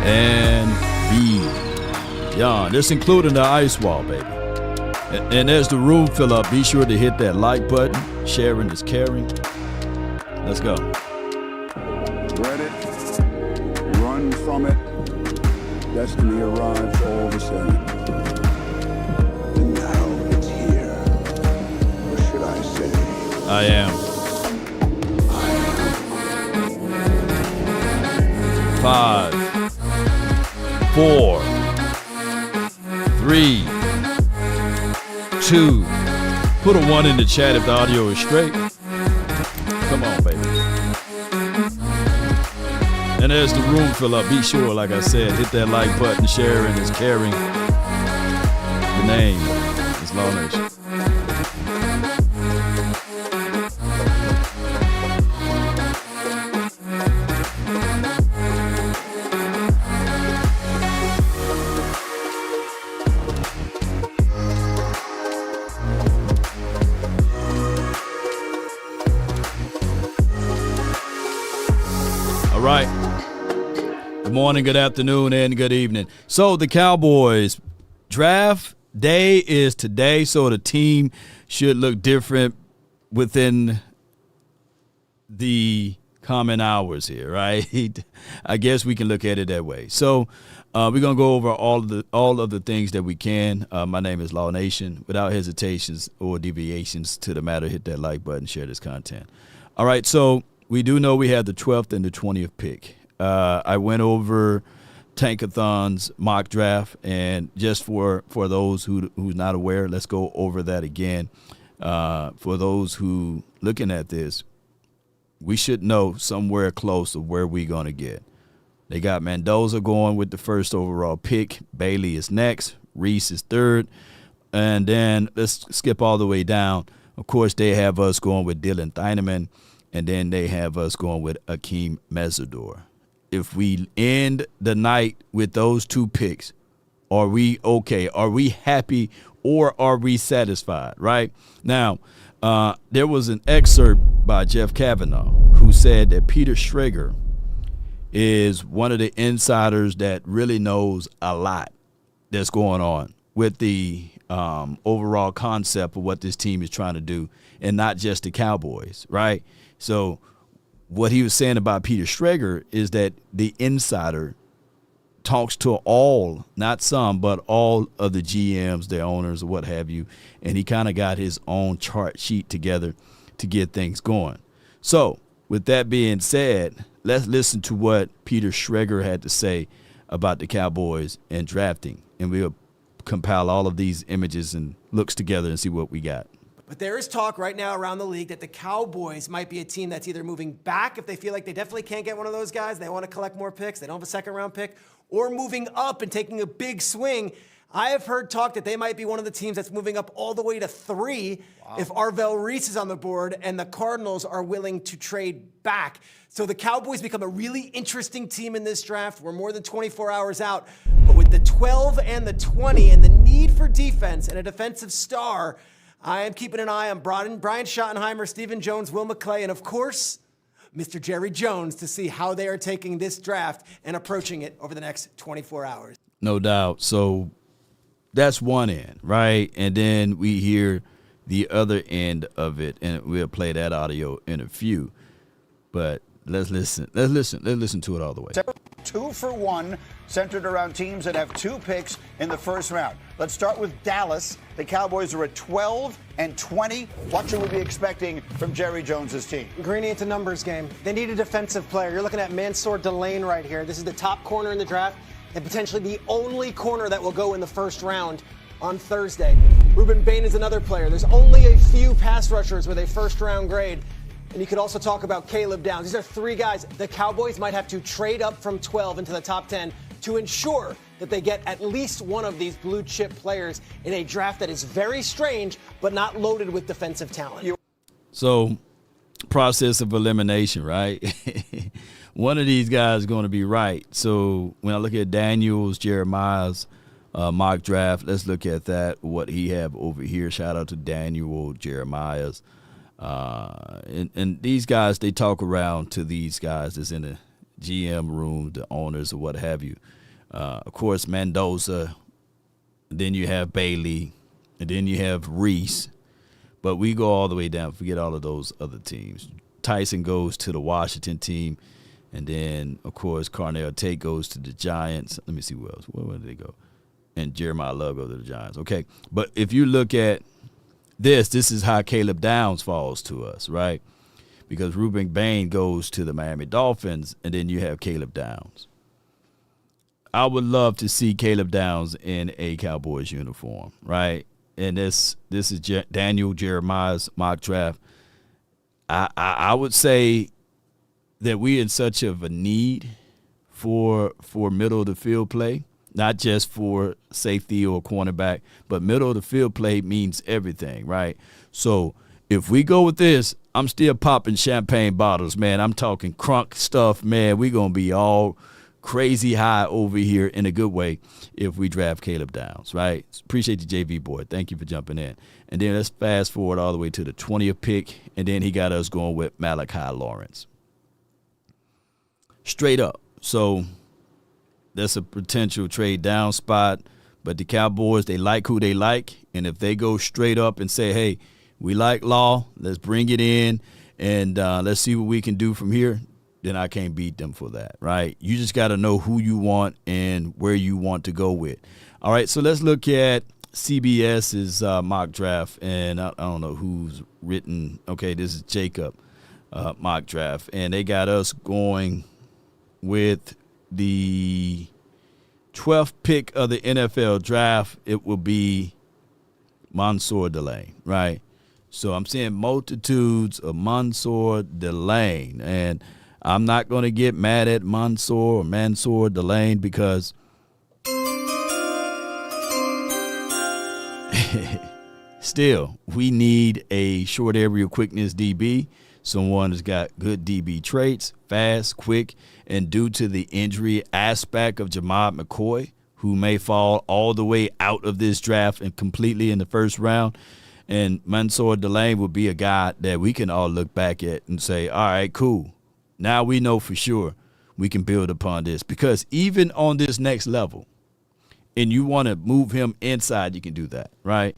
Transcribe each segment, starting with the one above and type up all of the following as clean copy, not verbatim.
and beyond. This including the ice wall, baby. And as the room fill up, be sure to hit that like button. Sharing is caring. Let's go. Read it, run from it. Destiny arrives all the same. And now it's here. Or should I say, I am. 5, 4, 3, 2. Put a 1 in the chat if the audio is straight. Come on, baby. And as the room fill up, be sure, like I said, hit that like button. Sharing is caring. The name is Law Nation. All right. Good morning, good afternoon, and good evening. So the Cowboys draft day is today, so the team should look different within the common hours here, right? I guess we can look at it that way. So we're gonna go over all of the things that we can. My name is Law Nation. Without hesitations or deviations to the matter, hit that like button, share this content. All right, so we do know we have the 12th and the 20th pick. I went over Tankathon's mock draft, and just for those who's not aware, let's go over that again. For those who looking at this, we should know somewhere close to where we're going to get. They got Mendoza going with the first overall pick. Bailey is next. Reese is third. And then let's skip all the way down. Of course, they have us going with Dylan Thieneman, and then they have us going with Akeem Mesidor. If we end the night with those two picks, are we okay? Are we happy, or are we satisfied, right? Now, there was an excerpt by Jeff Kavanaugh who said that Peter Schrager is one of the insiders that really knows a lot that's going on with the overall concept of what this team is trying to do, and not just the Cowboys, right? So what he was saying about Peter Schrager is that the insider talks to all, not some, but all of the GMs, their owners, or what have you, and he kind of got his own chart sheet together to get things going. So with that being said, let's listen to what Peter Schrager had to say about the Cowboys and drafting, and we'll compile all of these images and looks together and see what we got. But there is talk right now around the league that the Cowboys might be a team that's either moving back if they feel like they definitely can't get one of those guys, they want to collect more picks, they don't have a second-round pick, or moving up and taking a big swing. I have heard talk that they might be one of the teams that's moving up all the way to 3 if Arvell Reese is on the board and the Cardinals are willing to trade back. So the Cowboys become a really interesting team in this draft. We're more than 24 hours out, but with the 12 and the 20 and the need for defense and a defensive star, I am keeping an eye on Brian Schottenheimer, Stephen Jones, Will McClay, and of course, Mr. Jerry Jones to see how they are taking this draft and approaching it over the next 24 hours. No doubt. So that's one end, right? And then we hear the other end of it, and we'll play that audio in a few. But let's listen. Let's listen to it all the way. 2 for 1, centered around teams that have 2 picks in the first round. Let's start with Dallas. The Cowboys are at 12 and 20. What should we be expecting from Jerry Jones's team? Greeny, it's a numbers game. They need a defensive player. You're looking at Mansour Delane right here. This is the top corner in the draft and potentially the only corner that will go in the first round on Thursday. Ruben Bain is another player. There's only a few pass rushers with a first-round grade. And you could also talk about Caleb Downs. These are 3 guys the Cowboys might have to trade up from 12 into the top 10 to ensure that they get at least one of these blue-chip players in a draft that is very strange but not loaded with defensive talent. So, process of elimination, right? One of these guys is going to be right. So, when I look at Daniels, Jeremiah's mock draft, let's look at that, what he have over here. Shout out to Daniel, Jeremiah's. And these guys, they talk around to these guys that's in the GM room, the owners or what have you. Of course, Mendoza. Then you have Bailey, and then you have Reese. But we go all the way down. Forget all of those other teams. Tyson goes to the Washington team. And then, of course, Carnell Tate goes to the Giants. Let me see who else. Where did they go? And Jeremiah Love goes to the Giants. Okay. But if you look at this is how Caleb Downs falls to us, right? Because Ruben Bain goes to the Miami Dolphins, and then you have Caleb Downs. I would love to see Caleb Downs in a Cowboys uniform, right? And this is Daniel Jeremiah's mock draft. I would say that we're in such of a need for middle of the field play, not just for safety or cornerback, but middle of the field play means everything, right? So if we go with this, I'm still popping champagne bottles, man. I'm talking crunk stuff, man. We're going to be all crazy high over here in a good way if we draft Caleb Downs, right? Appreciate the JV boy. Thank you for jumping in. And then let's fast forward all the way to the 20th pick, and then he got us going with Malachi Lawrence. Straight up. So that's a potential trade down spot, but the Cowboys, they like who they like, and if they go straight up and say, hey, we like Law, let's bring it in, and let's see what we can do from here, then I can't beat them for that, right? You just got to know who you want and where you want to go with. All right, so let's look at CBS's mock draft, and I don't know who's written. Okay, this is Jacob mock draft, and they got us going with the 12th pick of the NFL draft. It will be Mansour Delane, right? So I'm seeing multitudes of Mansour Delane, and I'm not going to get mad at Mansour Delane because still, we need a short area quickness DB, someone that's got good DB traits, fast, quick, and due to the injury aspect of Jamad McCoy, who may fall all the way out of this draft and completely in the first round, and Mansour Delane would be a guy that we can all look back at and say, all right, cool. Now we know for sure we can build upon this, because even on this next level, and you want to move him inside, you can do that, right?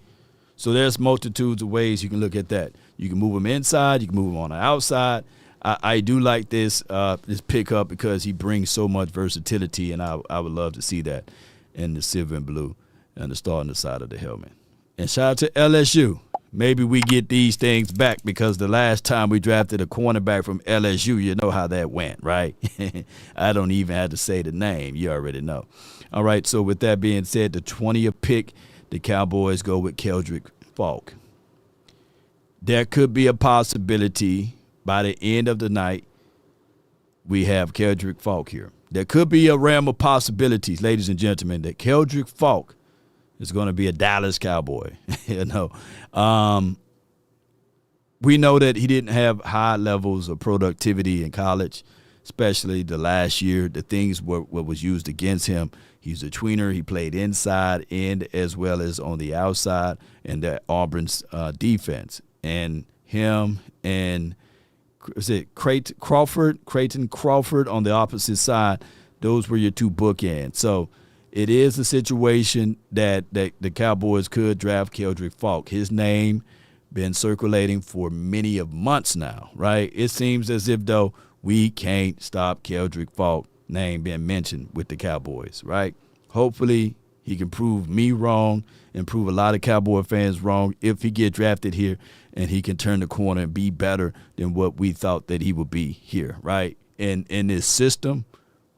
So there's multitudes of ways you can look at that. You can move him inside, you can move him on the outside. I do like this pickup because he brings so much versatility, and I would love to see that in the silver and blue and the star on the side of the helmet. And shout out to LSU. Maybe we get these things back, because the last time we drafted a cornerback from LSU, you know how that went, right? I don't even have to say the name. You already know. All right, so with that being said, the 20th pick, the Cowboys go with Keldrick Falk. There could be a possibility by the end of the night we have Keldrick Falk here. There could be a realm of possibilities, ladies and gentlemen, that Keldrick Falk is going to be a Dallas Cowboy. You know, we know that he didn't have high levels of productivity in college, especially the last year. The things what was used against him. He's a tweener. He played inside and as well as on the outside in that Auburn's defense. And him and Creighton Crawford on the opposite side, those were your two bookends. So it is a situation that the Cowboys could draft Keldrick Falk. His name been circulating for many of months now, right? It seems as if, though, we can't stop Keldrick Falk name being mentioned with the Cowboys, right? Hopefully he can prove me wrong and prove a lot of Cowboy fans wrong if he get drafted here, and he can turn the corner and be better than what we thought that he would be here, right? And in this system,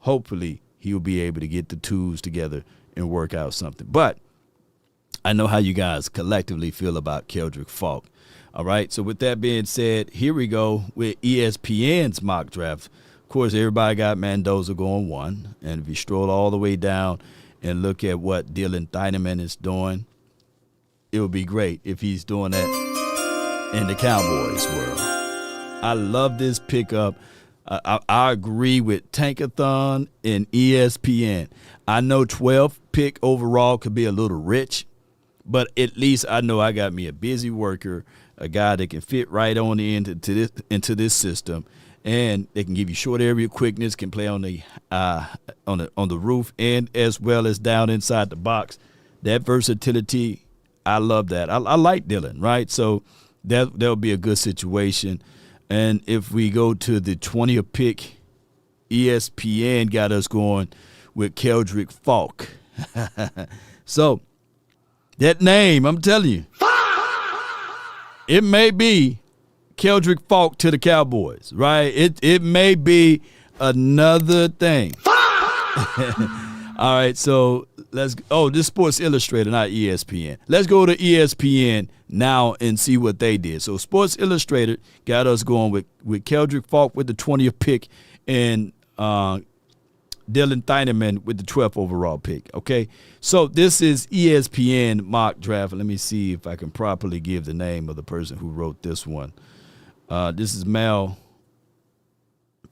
hopefully he'll be able to get the tools together and work out something. But I know how you guys collectively feel about Keldrick Falk. All right, so with that being said, here we go with ESPN's mock draft. Of course, everybody got Mendoza going 1. And if you stroll all the way down and look at what Dylan Thieneman is doing, it would be great if he's doing that in the Cowboys world. I love this pickup. I agree with Tankathon and ESPN. I know 12th pick overall could be a little rich, but at least I know I got me a busy worker, a guy that can fit right on into this system, and they can give you short area quickness, can play on the roof and as well as down inside the box. That versatility, I love that. I like Dylan, right? So that'll be a good situation. And if we go to the 20th pick, ESPN got us going with Keldrick Falk. So that name, I'm telling you, it may be Keldrick Falk to the Cowboys, right? It may be another thing. All right, so this is Sports Illustrated, not ESPN. Let's go to ESPN now and see what they did. So Sports Illustrated got us going with Keldrick Falk with the 20th pick and Dylan Thieneman with the 12th overall pick, okay? So this is ESPN mock draft. Let me see if I can properly give the name of the person who wrote this one. This is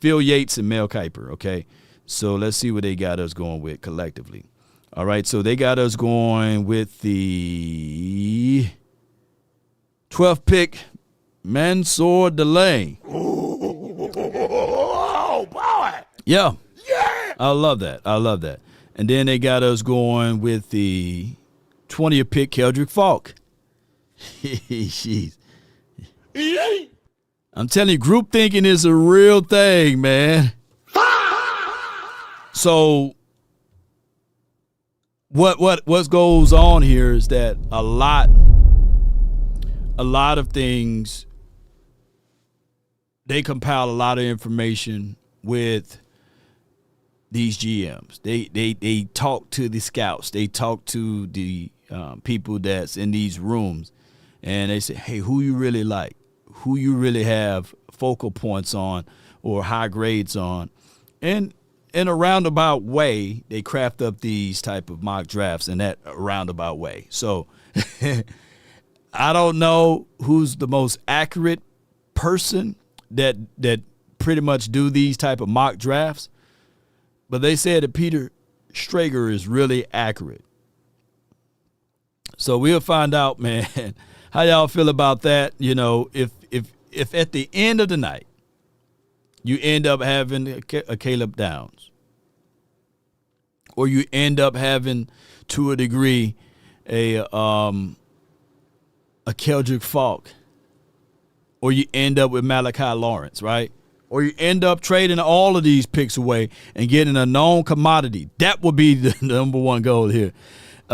Phil Yates and Mel Kiper, okay? So let's see what they got us going with collectively. All right, so they got us going with the 12th pick, Mansour Delay. Oh, boy. Yeah. I love that. And then they got us going with the 20th pick, Keldrick Falk. Jeez. I'm telling you, group thinking is a real thing, man. So what goes on here is that a lot of things, they compile a lot of information with these GMs. They talk to the scouts. They talk to the people that's in these rooms, and they say, hey, who you really like? Who you really have focal points on or high grades on? And in a roundabout way, they craft up these type of mock drafts in that roundabout way. So I don't know who's the most accurate person that pretty much do these type of mock drafts, but they said that Peter Strager is really accurate. So we'll find out, man. How y'all feel about that? You know, if at the end of the night you end up having a Caleb Downs, or you end up having, to a degree, a Keldrick Falk, or you end up with Malachi Lawrence, right? Or you end up trading all of these picks away and getting a known commodity. That would be the number one goal here.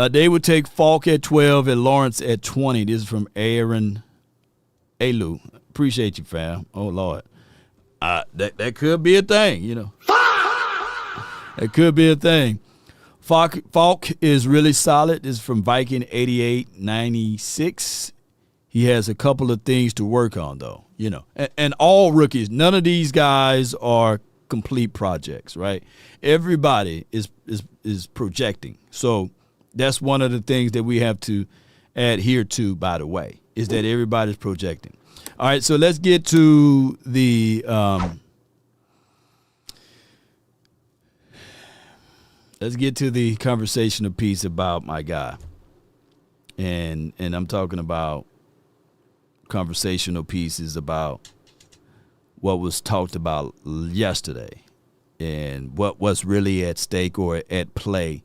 They would take Falk at 12 and Lawrence at 20. This is from Aaron Alu. Appreciate you, fam. Oh, Lord. That could be a thing, you know. It could be a thing. Falk is really solid. This is from Viking 8896. He has a couple of things to work on, though, you know. And all rookies, none of these guys are complete projects, right? Everybody is projecting. So that's one of the things that we have to adhere to, by the way, is that everybody's projecting. All right, so let's get to the conversational piece about my guy. And I'm talking about conversational pieces about what was talked about yesterday and what was really at stake or at play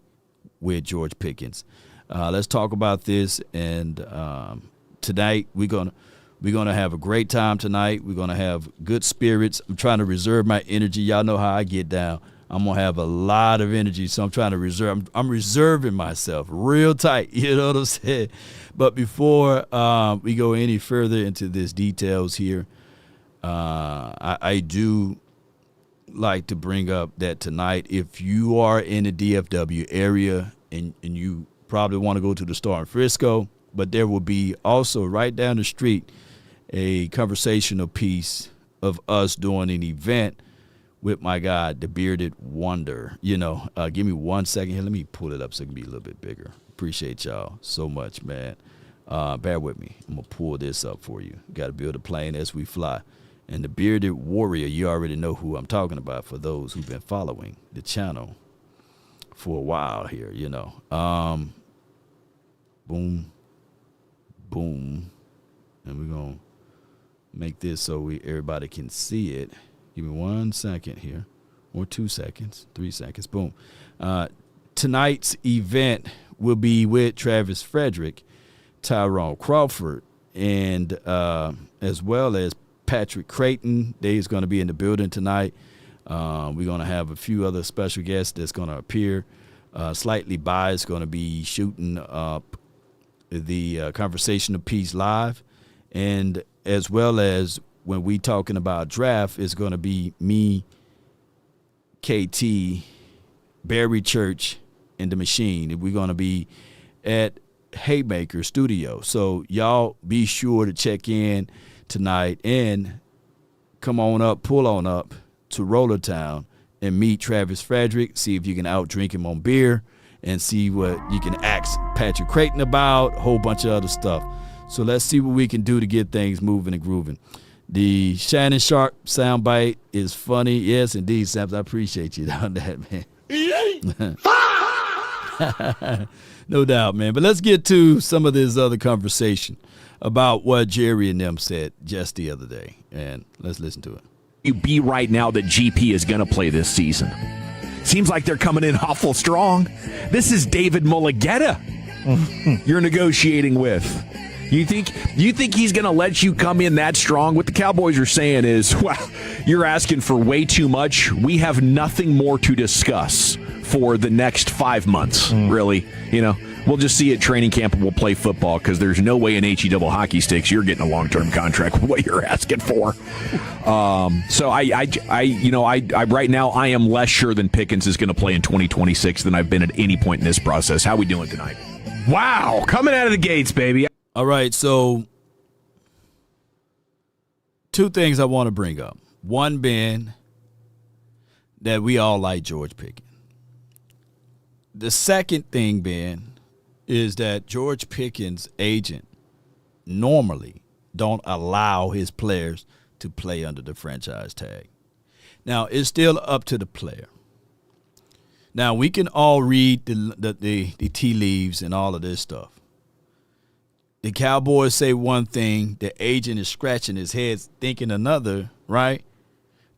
with George Pickens. Let's talk about this, and tonight we're gonna have a great time tonight. We're gonna have good spirits. I'm trying to reserve my energy. Y'all know how I get down. I'm gonna have a lot of energy, so I'm trying to reserve. I'm reserving myself real tight. You know what I'm saying? But before we go any further into this details here, I do like to bring up that tonight, if you are in the DFW area and you probably want to go to the Star in Frisco, but there will be also right down the street a conversational piece of us doing an event with my guy, the Bearded Wonder. You know, give me 1 second here. Let me pull it up so it can be a little bit bigger. Appreciate y'all so much, man. Bear with me. I'm going to pull this up for you. Got to build a plane as we fly. And the Bearded Warrior, you already know who I'm talking about for those who've been following the channel for a while here, you know. Boom. Boom. And we're going to make this so everybody can see it. Give me 1 second here, or 2 seconds, 3 seconds. Boom. Tonight's event will be with Travis Frederick, Tyrone Crawford, and as well as Patrick Creighton. They's going to be in the building tonight. We're going to have a few other special guests that's going to appear. Slightly Biased going to be shooting up the Conversational Piece live, and as well as when we talking about draft, it's going to be me, KT, Barry Church, and the Machine. We're going to be at Haymaker Studio. So y'all be sure to check in tonight and come on up, pull on up to Rollertown and meet Travis Frederick, see if you can outdrink him on beer, and see what you can ask Patrick Creighton about, a whole bunch of other stuff. So let's see what we can do to get things moving and grooving. The Shannon Sharp soundbite is funny. Yes, indeed, Saps. I appreciate you on that, man. No doubt, man. But let's get to some of this other conversation about what Jerry and them said just the other day. And let's listen to it. You be right now that GP is going to play this season? Seems like they're coming in awful strong. This is David Mulligetta you're negotiating with. You think he's going to let you come in that strong? What the Cowboys are saying is, well, you're asking for way too much. We have nothing more to discuss for the next 5 months, really. You know, we'll just see you at training camp and we'll play football because there's no way in HE double hockey sticks you're getting a long-term contract with what you're asking for. So I right now I am less sure than Pickens is going to play in 2026 than I've been at any point in this process. How we doing tonight? Wow, coming out of the gates, baby. All right, so two things I want to bring up. One being that we all like George Pickens. The second thing being is that George Pickens' agent normally don't allow his players to play under the franchise tag. Now, it's still up to the player. Now, we can all read the tea leaves and all of this stuff. The Cowboys say one thing, the agent is scratching his head thinking another, right?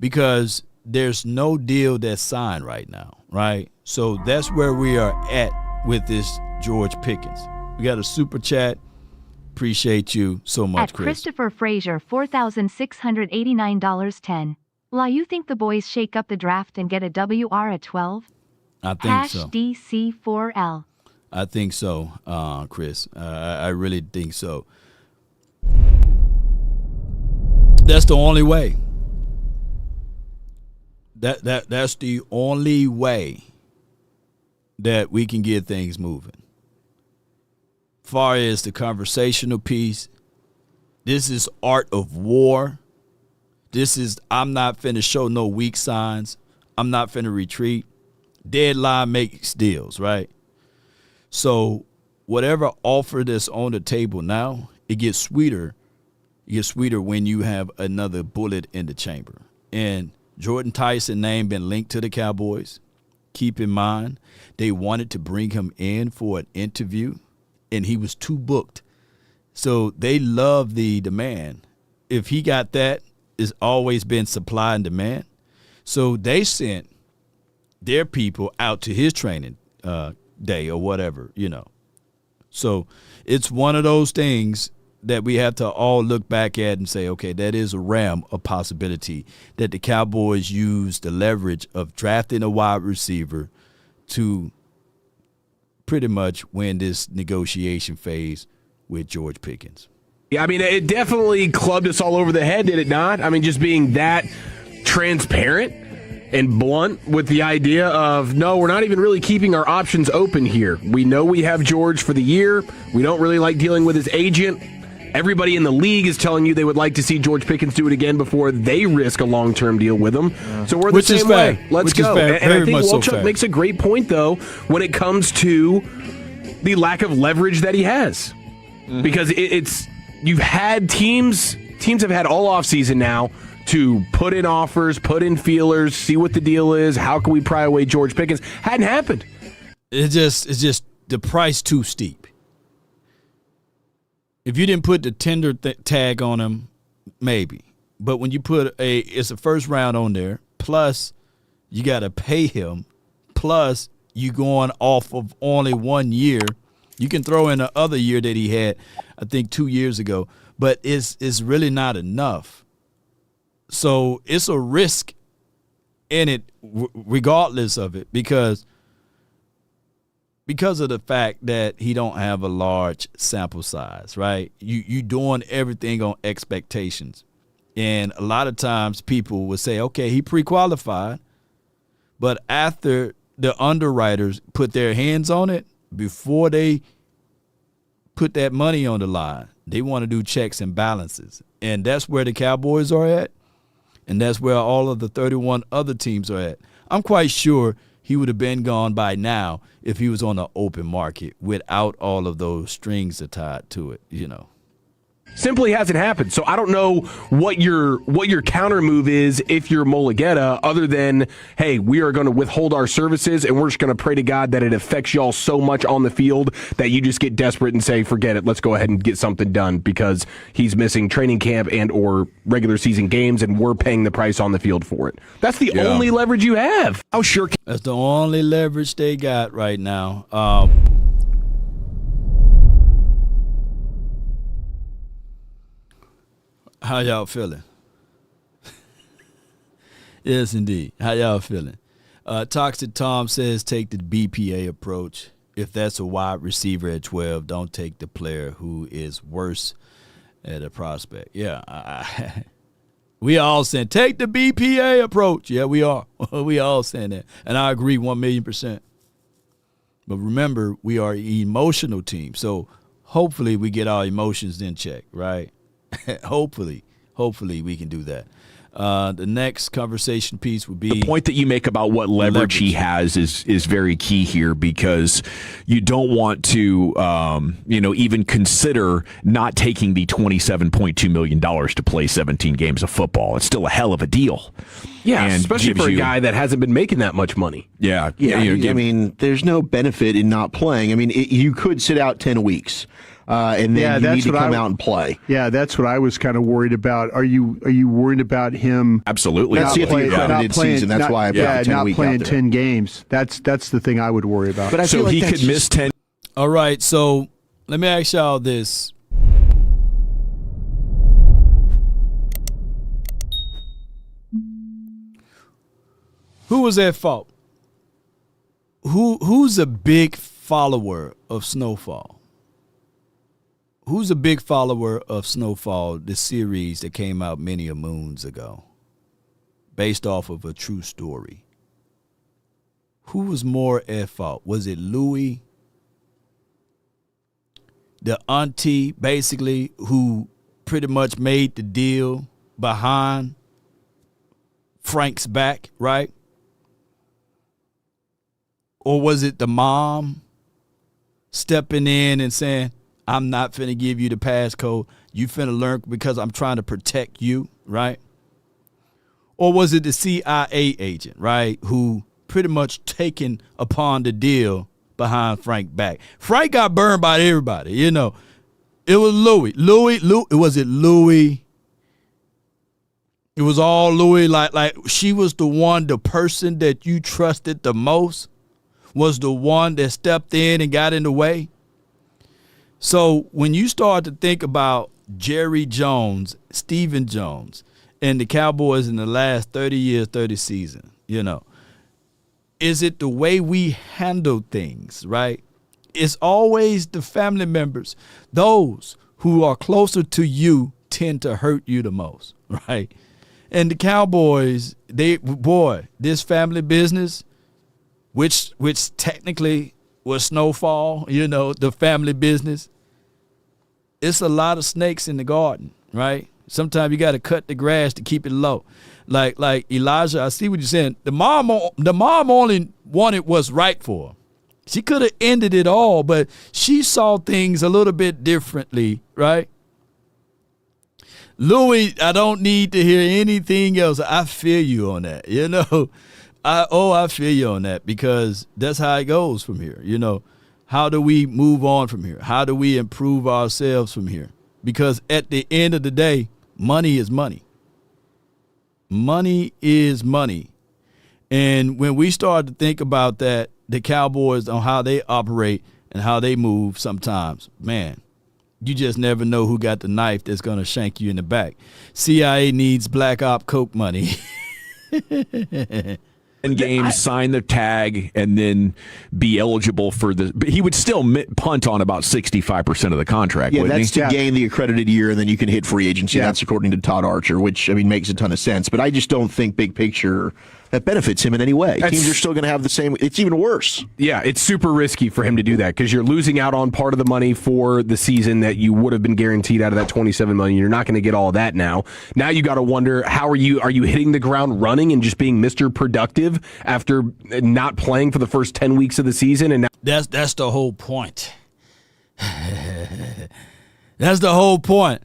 Because there's no deal that's signed right now, right? So that's where we are at with this George Pickens. We got a super chat. Appreciate you so much, At Chris. Christopher Frazier, $4,689.10. La, you think the boys shake up the draft and get a WR at 12? I think so. DC4L. I think so, Chris. I really think so. That's the only way. That's the only way that we can get things moving. Far as the conversational piece, this is art of war. This is, I'm not finna show no weak signs. I'm not finna retreat. Deadline makes deals, right? So whatever offer that's on the table now, it gets sweeter. It gets sweeter when you have another bullet in the chamber. And Jordan Tyson's name been linked to the Cowboys. Keep in mind, they wanted to bring him in for an interview, and he was too booked. So they love the demand. If he got that, it's always been supply and demand. So they sent their people out to his training day or whatever, you know. So it's one of those things that we have to all look back at and say, okay, that is a realm of possibility that the Cowboys use the leverage of drafting a wide receiver to pretty much win this negotiation phase with George Pickens. Yeah, I mean, it definitely clubbed us all over the head, did it not? I mean, just being that transparent and blunt with the idea of, no, we're not even really keeping our options open here. We know we have George for the year. We don't really like dealing with his agent. Everybody in the league is telling you they would like to see George Pickens do it again before they risk a long-term deal with him. So we're the same way. Let's go. And I think Walchuk makes a great point, though, when it comes to the lack of leverage that he has. Because it's you've had teams have had all offseason now to put in offers, put in feelers, see what the deal is. How can we pry away George Pickens? Hadn't happened. It's just the price too steep. If you didn't put the tender tag on him, maybe. But when you put it's a first round on there, plus you got to pay him, plus you going off of only 1 year. You can throw in the other year that he had, I think 2 years ago, but it's really not enough. So it's a risk in it regardless of it because of the fact that he don't have a large sample size, right? You doing everything on expectations. And a lot of times people will say, okay, he pre-qualified, but after the underwriters put their hands on it, before they put that money on the line, they want to do checks and balances. And that's where the Cowboys are at, and that's where all of the 31 other teams are at. I'm quite sure he would have been gone by now if he was on the open market without all of those strings tied to it, you know. Simply hasn't happened. So I don't know what your counter move is if you're Mulugeta, other than, hey, we are going to withhold our services and we're just going to pray to God that it affects y'all so much on the field that you just get desperate and say, forget it, let's go ahead and get something done because he's missing training camp and or regular season games and we're paying the price on the field for it. That's the only leverage you have. How sure? That's the only leverage they got right now. How y'all feeling? Yes, indeed. How y'all feeling? Toxic Tom says take the BPA approach. If that's a wide receiver at 12, don't take the player who is worse at a prospect. Yeah, we all saying take the BPA approach. Yeah, we are. We all saying that. And I agree 1,000,000%. But remember, we are an emotional team. So hopefully we get our emotions in check, right? Hopefully we can do that. The next conversation piece would be the point that you make about what leverage he has is very key here, because you don't want to even consider not taking the $27.2 million to play 17 games of football. It's still a hell of a deal. Yeah, and especially for a guy that hasn't been making that much money. Yeah. I mean, there's no benefit in not playing. I mean, you could sit out 10 weeks. And then you need to come out and play. Yeah, that's what I was kind of worried about. Are you worried about him? Absolutely. That's the accredited season. That's why I put 10 not week playing out there. 10 games. That's the thing I would worry about. But I feel so like he that's could miss 10. All right, so let me ask y'all this. Who was at fault? Who's a big follower of Snowfall? Who's a big follower of Snowfall, the series that came out many a moons ago, based off of a true story? Who was more at fault? Was it Louis, the auntie, basically, who pretty much made the deal behind Frank's back, right? Or was it the mom stepping in and saying, I'm not finna give you the passcode. You finna learn because I'm trying to protect you, right? Or was it the CIA agent, right, who pretty much taken upon the deal behind Frank back? Frank got burned by everybody, you know. It was Louis. Was it Louis? It was all Louis. Like she was the person that you trusted the most was the one that stepped in and got in the way. So when you start to think about Jerry Jones, Stephen Jones, and the Cowboys in the last 30 years, 30 seasons, you know, is it the way we handle things, right? It's always the family members. Those who are closer to you tend to hurt you the most, right? And the Cowboys, this family business, which technically was Snowfall, you know, the family business. It's a lot of snakes in the garden, right? Sometimes you got to cut the grass to keep it low. Like Elijah, I see what you're saying. The mom only wanted what's right for her. She could have ended it all, but she saw things a little bit differently, right? Louis, I don't need to hear anything else. I feel you on that, you know. I feel you on that, because that's how it goes from here. You know, how do we move on from here? How do we improve ourselves from here? Because at the end of the day, money is money. Money is money. And when we start to think about that, the Cowboys, on how they operate and how they move sometimes, man, you just never know who got the knife that's going to shank you in the back. CIA needs black op coke money. And games, sign the tag, and then be eligible for the. But he would still punt on about 65% of the contract. Yeah, wouldn't that's he? to gain the accredited year, and then you can hit free agency. Yeah. That's according to Todd Archer, which makes a ton of sense. But I just don't think big picture that benefits him in any way. Teams are still going to have the same. It's even worse. Yeah, it's super risky for him to do that because you're losing out on part of the money for the season that you would have been guaranteed out of that $27 million. You're not going to get all of that now. Now you got to wonder, how are you hitting the ground running and just being Mr. Productive after not playing for the first 10 weeks of the season? And now that's the whole point. That's the whole point.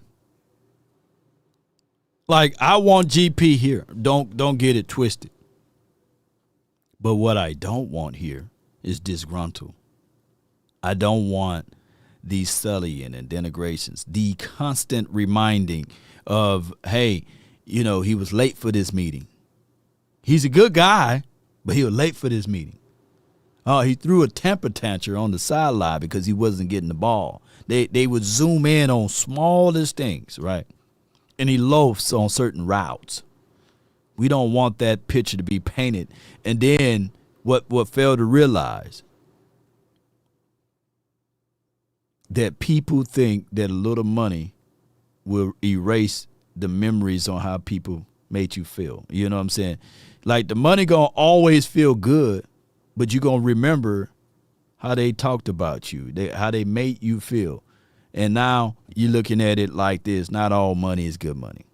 Like, I want GP here. Don't get it twisted. But what I don't want here is disgruntled. I don't want these sullying and denigrations, the constant reminding of, hey, he was late for this meeting. He's a good guy, but he was late for this meeting. Oh, he threw a temper tantrum on the sideline because he wasn't getting the ball. They would zoom in on smallest things, right? And he loafs on certain routes. We don't want that picture to be painted. And then what failed to realize, that people think that a little money will erase the memories on how people made you feel. You know what I'm saying? Like, the money gonna always feel good, but you're gonna remember how they talked about you, how they made you feel. And now you're looking at it like this: not all money is good money.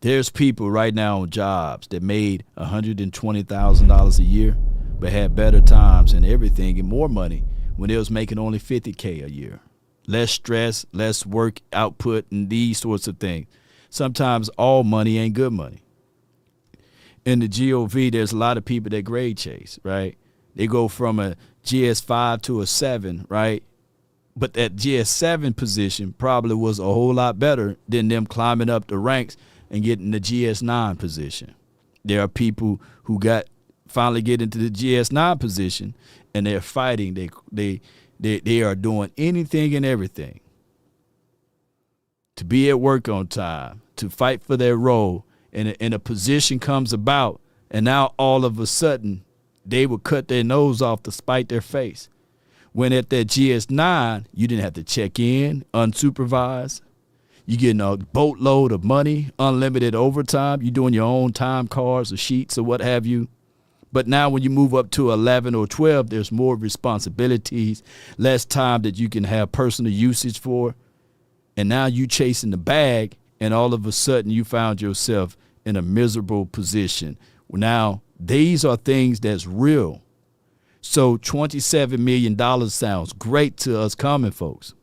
There's people right now on jobs that made $120,000 a year, but had better times and everything and more money when they was making only $50K a year. Less stress, less work output, and these sorts of things. Sometimes all money ain't good money. In the GOV, there's a lot of people that grade chase, right? They go from a GS5 to a 7, right? But that GS7 position probably was a whole lot better than them climbing up the ranks and getting the GS9 position. There are people who finally get into the GS9 position, and they're fighting. They are doing anything and everything to be at work on time, to fight for their role, and a position comes about, and now all of a sudden they would cut their nose off to spite their face. When at that GS9, you didn't have to check in unsupervised. You're getting a boatload of money, unlimited overtime. You're doing your own time cards or sheets or what have you. But now when you move up to 11 or 12, there's more responsibilities, less time that you can have personal usage for. And now you chasing the bag, and all of a sudden you found yourself in a miserable position. Now, these are things that's real. So $27 million sounds great to us common folks.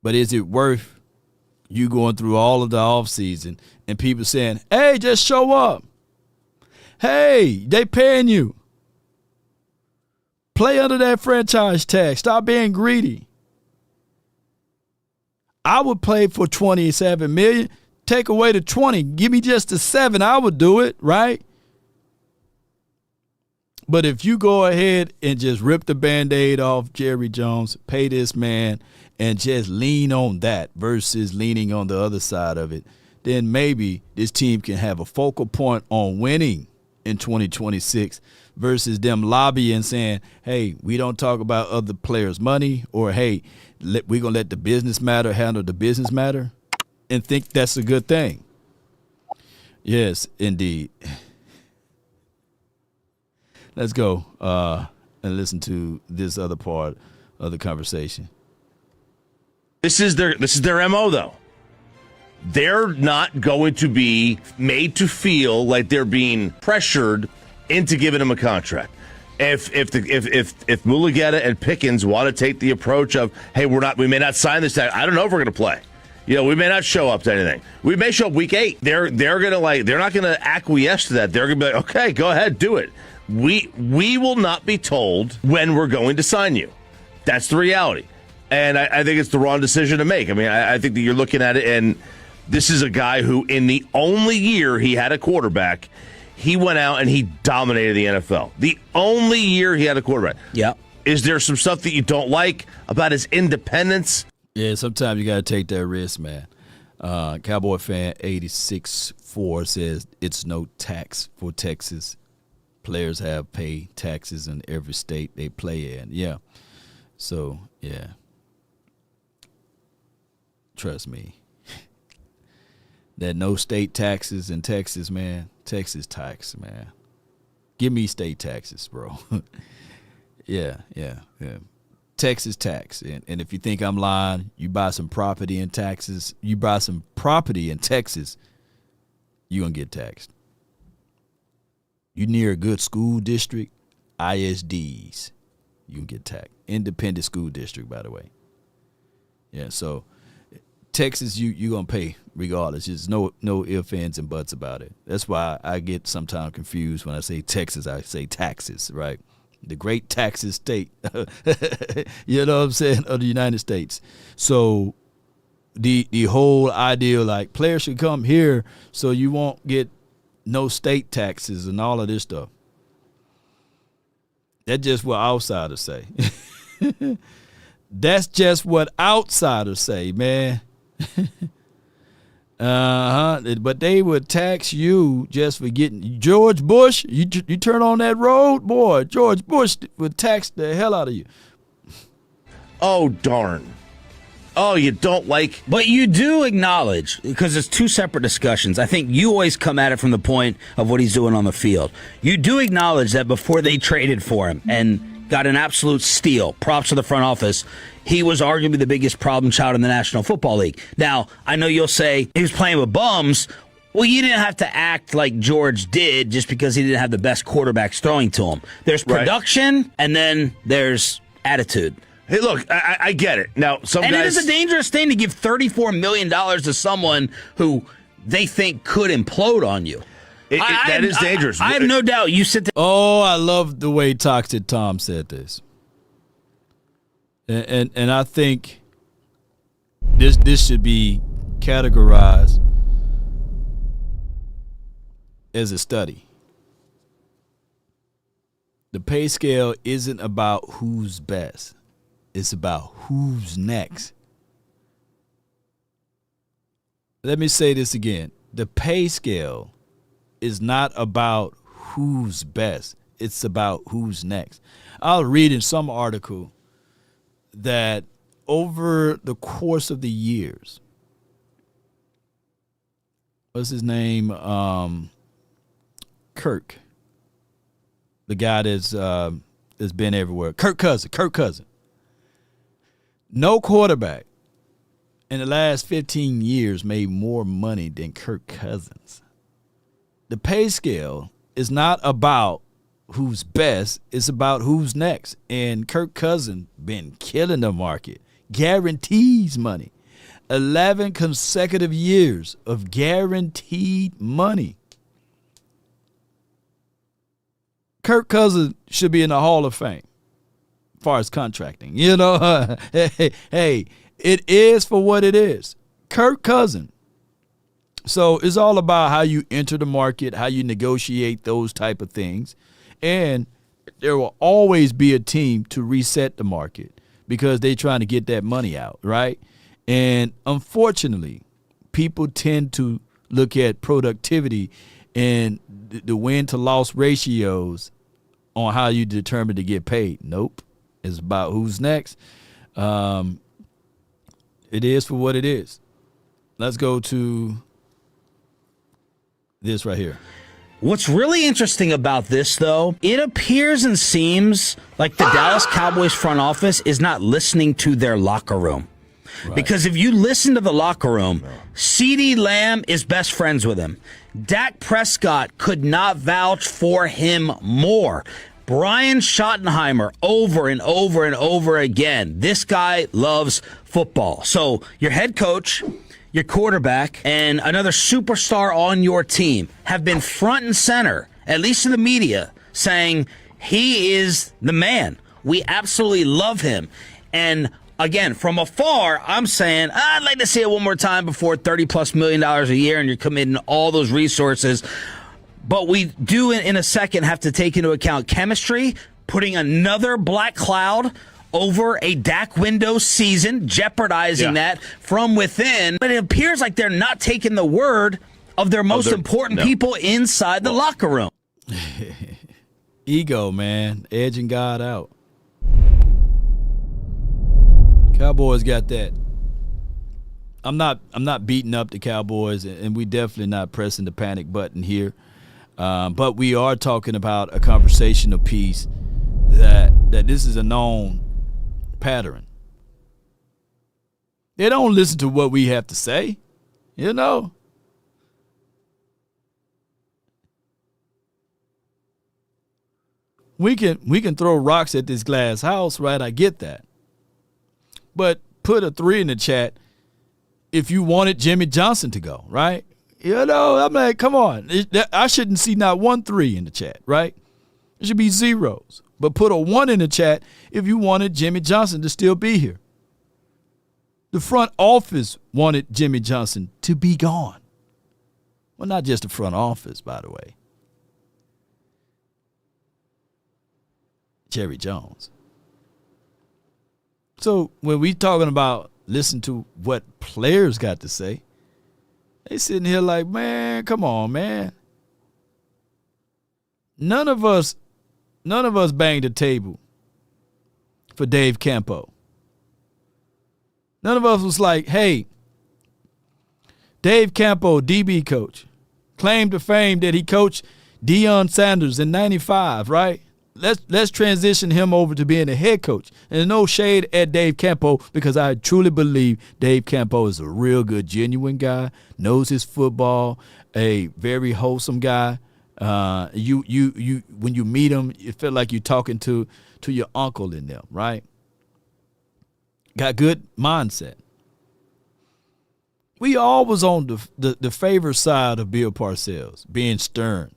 But is it worth you going through all of the offseason and people saying, hey, just show up? Hey, they paying you. Play under that franchise tag. Stop being greedy. I would play for $27 million. Take away the 20. Give me just the 7. I would do it, right? But if you go ahead and just rip the Band-Aid off Jerry Jones, pay this man, and just lean on that versus leaning on the other side of it, then maybe this team can have a focal point on winning in 2026 versus them lobbying saying, hey, we don't talk about other players' money, or, hey, we're going to let the business matter handle the business matter, and think that's a good thing. Yes, indeed. Let's go and listen to this other part of the conversation. This is their MO, though. They're not going to be made to feel like they're being pressured into giving him a contract. If Mulugeta and Pickens want to take the approach of, hey, we may not sign this, I don't know if we're going to play. We may not show up to anything. We may show up week 8. They're not going to acquiesce to that. They're going to be like, okay, go ahead, do it. We will not be told when we're going to sign you. That's the reality. And I think it's the wrong decision to make. I mean, I think that you're looking at it, and this is a guy who, in the only year he had a quarterback, he went out and he dominated the NFL. The only year he had a quarterback. Yeah. Is there some stuff that you don't like about his independence? Yeah, sometimes you got to take that risk, man. Cowboy fan 86-4 says it's no tax for Texas. Players have paid taxes in every state they play in. Yeah. So, yeah. Trust me. That no state taxes in Texas, man. Texas tax, man. Give me state taxes, bro. Yeah. Texas tax. And if you think I'm lying, you buy some property in Texas, you're going to get taxed. You near a good school district, ISDs, you can get taxed. Independent school district, by the way. Yeah, so Texas, you're going to pay regardless. There's no ifs, ands, and buts about it. That's why I get sometimes confused when I say Texas, I say taxes, right? The great taxes state, you know what I'm saying, of the United States. So the whole idea, like, players should come here so you won't get no state taxes and all of this stuff. That's just what outsiders say. That's just what outsiders say, man. But they would tax you just for getting George Bush. You turn on that road, boy. George Bush would tax the hell out of you. Oh, darn. Oh, you don't like. But you do acknowledge, because it's two separate discussions. I think you always come at it from the point of what he's doing on the field. You do acknowledge that before they traded for him and got an absolute steal, props to the front office, he was arguably the biggest problem child in the National Football League. Now, I know you'll say he was playing with bums. Well, you didn't have to act like George did just because he didn't have the best quarterbacks throwing to him. There's production, and then there's attitude. Hey, look, I get it. Now, some guys... it is a dangerous thing to give $34 million to someone who they think could implode on you. That is dangerous. I have no doubt you sit there. Oh, I love the way Toxic Tom said this. And I think this should be categorized as a study. The pay scale isn't about who's best. It's about who's next. Let me say this again. The pay scale is not about who's best. It's about who's next. I was reading some article that over the course of the years, what's his name? Kirk, the guy that's been everywhere. Kirk Cousins. No quarterback in the last 15 years made more money than Kirk Cousins. The pay scale is not about who's best, it's about who's next. And Kirk Cousins been killing the market. Guarantees money. 11 consecutive years of guaranteed money. Kirk Cousins should be in the Hall of Fame as far as contracting. You know, hey, it is for what it is. Kirk Cousins. So it's all about how you enter the market, how you negotiate those type of things. And there will always be a team to reset the market because they're trying to get that money out, right? And unfortunately, people tend to look at productivity and the win-to-loss ratios on how you determine to get paid. Nope. It's about who's next. It is for what it is. Let's go to this right here. What's really interesting about this, though, it appears and seems like the Dallas Cowboys front office is not listening to their locker room. Right. Because if you listen to the locker room, CeeDee Lamb is best friends with him. Dak Prescott could not vouch for him more. Brian Schottenheimer over and over and over again. This guy loves football. So your head coach, your quarterback, and another superstar on your team have been front and center, at least in the media, saying he is the man. We absolutely love him. And again, from afar, I'm saying I'd like to see it one more time before $30+ million a year and you're committing all those resources. But we do, in a second, have to take into account chemistry, putting another black cloud over a Dak window season, jeopardizing that from within. But it appears like they're not taking the word of their most important people inside the locker room. Ego, man, edging God out. Cowboys got that. I'm not beating up the Cowboys, and we definitely not pressing the panic button here. But we are talking about a conversational piece that this is a known pattern. They don't listen to what we have to say, you know. We can throw rocks at this glass house, right? I get that. But put a 3 in the chat if you wanted Jimmy Johnson to go, right? You know, I'm like, come on. I shouldn't see not 1 3 in the chat, right? It should be zeros. But put a 1 in the chat if you wanted Jimmy Johnson to still be here. The front office wanted Jimmy Johnson to be gone. Well, not just the front office, by the way. Jerry Jones. So when we talking about listen to what players got to say, they sitting here like, man, come on, man. None of us banged the table for Dave Campo. None of us was like, hey, Dave Campo, DB coach, claimed to fame that he coached Deion Sanders in '95, right? Let's transition him over to being a head coach. And no shade at Dave Campo, because I truly believe Dave Campo is a real good, genuine guy, knows his football, a very wholesome guy. You when you meet him, you feel like you're talking to your uncle in them, right? Got good mindset. We all was on the favor side of Bill Parcells, being stern,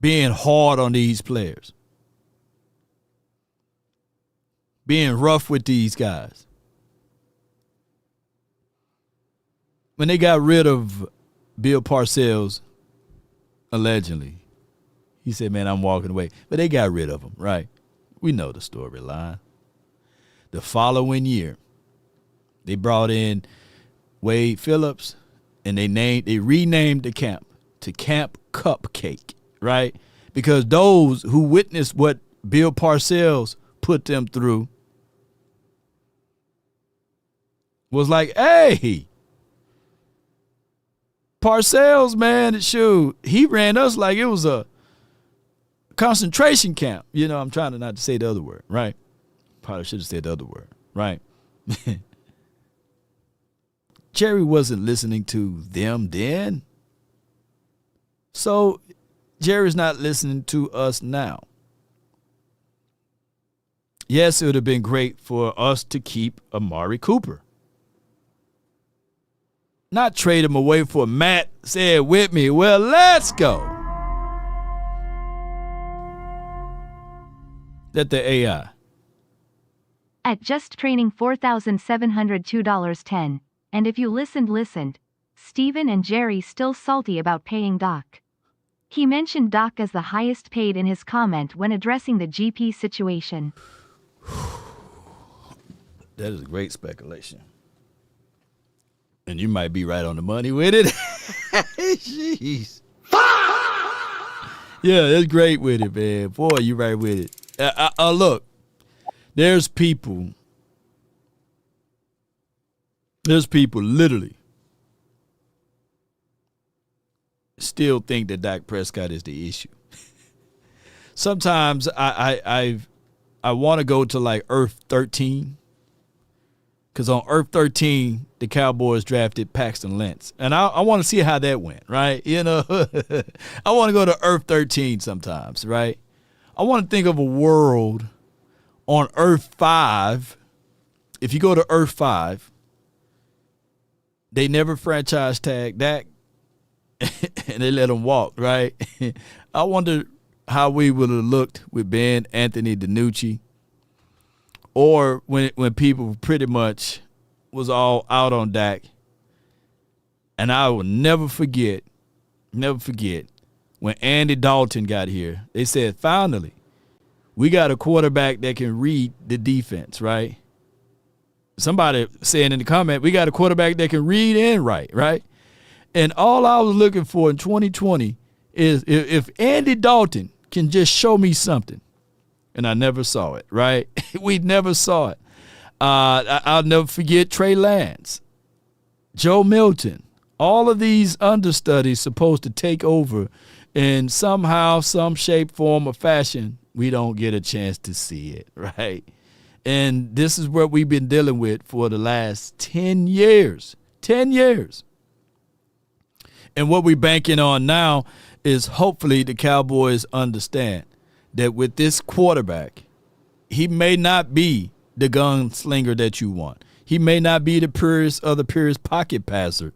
being hard on these players, being rough with these guys. When they got rid of Bill Parcells, allegedly, he said, man, I'm walking away. But they got rid of him, right? We know the storyline. The following year, they brought in Wade Phillips, and they renamed the camp to Camp Cupcake, right? Because those who witnessed what Bill Parcells put them through was like, hey, Parcells, man, shoot, he ran us like it was a concentration camp. You know, I'm trying to not to say the other word, right? Probably should have said the other word, right? Jerry wasn't listening to them then. So Jerry's not listening to us now. Yes, it would have been great for us to keep Amari Cooper. Not trade him away for Matt said with me. Well, let's go. Let the AI. At just training $4,702.10. And if you listened, Steven and Jerry still salty about paying Doc. He mentioned Doc as the highest paid in his comment when addressing the GP situation. That is a great speculation. And you might be right on the money with it. Jeez. Yeah, that's great with it, man. Boy, you right with it. Look, there's people literally still think that Dak Prescott is the issue. Sometimes I want to go to like Earth 13, because on Earth 13 the Cowboys drafted Paxton Lentz, and I want to see how that went, right? You know, I want to go to Earth 13 sometimes, right? I want to think of a world on Earth 5. If you go to Earth 5, they never franchise tag Dak, and they let him walk, right? I wonder how we would have looked with Ben Anthony DiNucci, or when people pretty much was all out on Dak. And I will never forget when Andy Dalton got here. They said, finally, we got a quarterback that can read the defense, right? Somebody saying in the comment, we got a quarterback that can read and write, right? And all I was looking for in 2020 is if Andy Dalton can just show me something. And I never saw it, right? We never saw it. I'll never forget Trey Lance, Joe Milton. All of these understudies supposed to take over in somehow, some shape, form, or fashion. We don't get a chance to see it, right? And this is what we've been dealing with for the last 10 years. 10 years. And what we're banking on now is hopefully the Cowboys understand that with this quarterback, he may not be the gunslinger that you want. He may not be the purest pocket passer.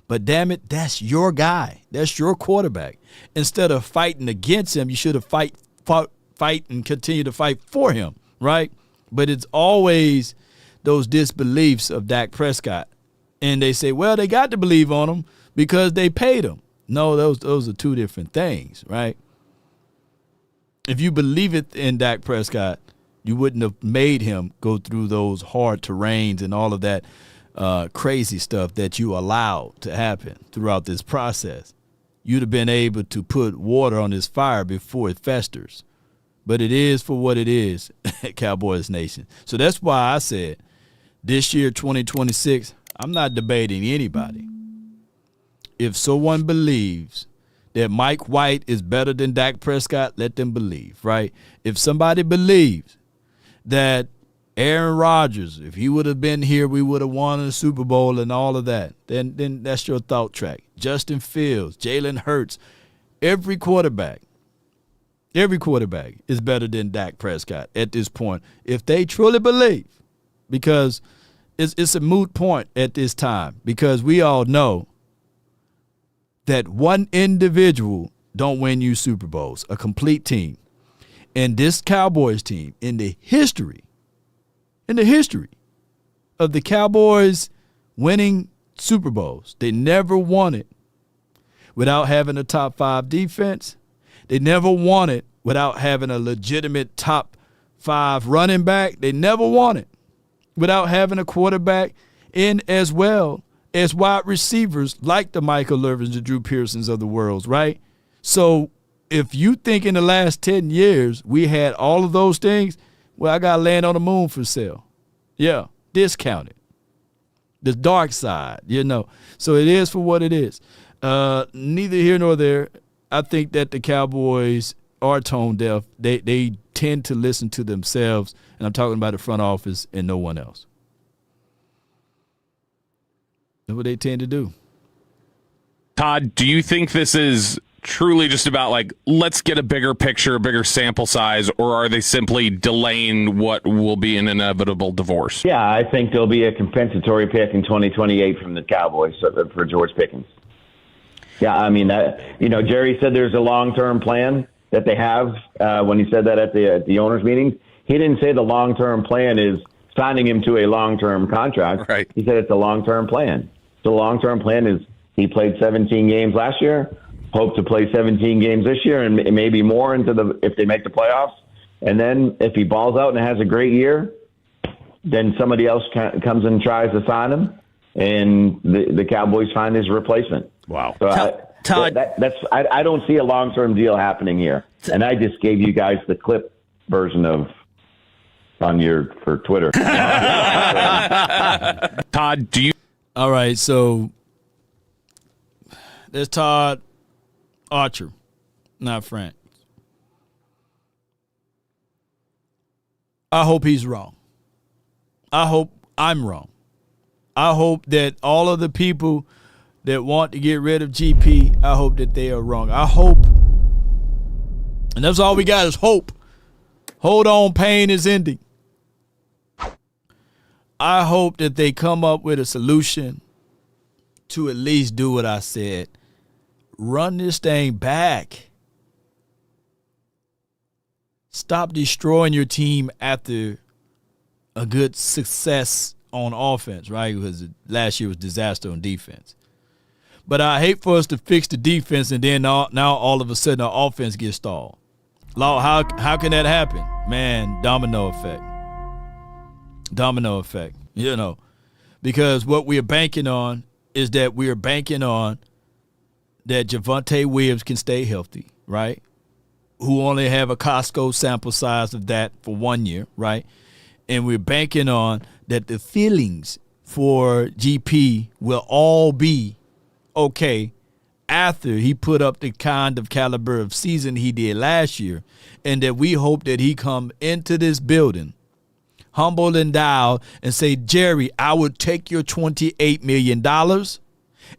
But damn it, that's your guy. That's your quarterback. Instead of fighting against him, you should have fight and continue to fight for him, right? But it's always those disbeliefs of Dak Prescott. And they say, well, they got to believe on him because they paid him. No, those are two different things, right? If you believe it in Dak Prescott, you wouldn't have made him go through those hard terrains and all of that crazy stuff that you allowed to happen throughout this process. You'd have been able to put water on this fire before it festers. But it is for what it is, Cowboys Nation. So that's why I said this year, 2026, I'm not debating anybody. If someone believes that Mike White is better than Dak Prescott, let them believe, right? If somebody believes that Aaron Rodgers, if he would have been here, we would have won the Super Bowl and all of that, then that's your thought track. Justin Fields, Jalen Hurts, every quarterback is better than Dak Prescott at this point. If they truly believe, because it's a moot point at this time, because we all know that one individual don't win you Super Bowls, a complete team. And this Cowboys team, in the history of the Cowboys winning Super Bowls, they never won it without having a top 5 defense. They never won it without having a legitimate top 5 running back. They never won it without having a quarterback in as well as wide receivers like the Michael Irvins, the Drew Pearsons of the world, right? So if you think in the last 10 years we had all of those things, well, I got land on the moon for sale. Yeah, discounted. The dark side, So it is for what it is. Neither here nor there. I think that the Cowboys are tone deaf. They tend to listen to themselves, and I'm talking about the front office and no one else. That's what they tend to do. Todd, do you think this is truly just about, like, let's get a bigger picture, a bigger sample size, or are they simply delaying what will be an inevitable divorce? Yeah, I think there'll be a compensatory pick in 2028 from the Cowboys for George Pickens. Yeah, I mean, Jerry said there's a long-term plan that they have when he said that at the owners' meetings. He didn't say the long-term plan is signing him to a long-term contract. Right. He said it's a long-term plan. The long-term plan is he played 17 games last year, hope to play 17 games this year and maybe more if they make the playoffs. And then if he balls out and has a great year, then somebody else comes and tries to sign him, and the Cowboys find his replacement. Wow. So Todd, I don't see a long-term deal happening here. And I just gave you guys the clip version for Twitter. Todd, do you? All right, so there's Todd Archer, not Frank. I hope he's wrong. I hope I'm wrong. I hope that all of the people that want to get rid of GP, I hope that they are wrong. I hope, and that's all we got is hope. Hold on, pain is ending. I hope that they come up with a solution to at least do what I said. Run this thing back. Stop destroying your team after a good success on offense, right? Because last year was disaster on defense. But I hate for us to fix the defense and then now all of a sudden our offense gets stalled. Law, how can that happen? Man, domino effect. Domino effect, because what we are banking on is that we are banking on that Javonte Williams can stay healthy, right? Who only have a Costco sample size of that for 1 year, right? And we're banking on that the feelings for GP will all be okay after he put up the kind of caliber of season he did last year, and that we hope that he come into this building humble and dialed and say, Jerry, I would take your $28 million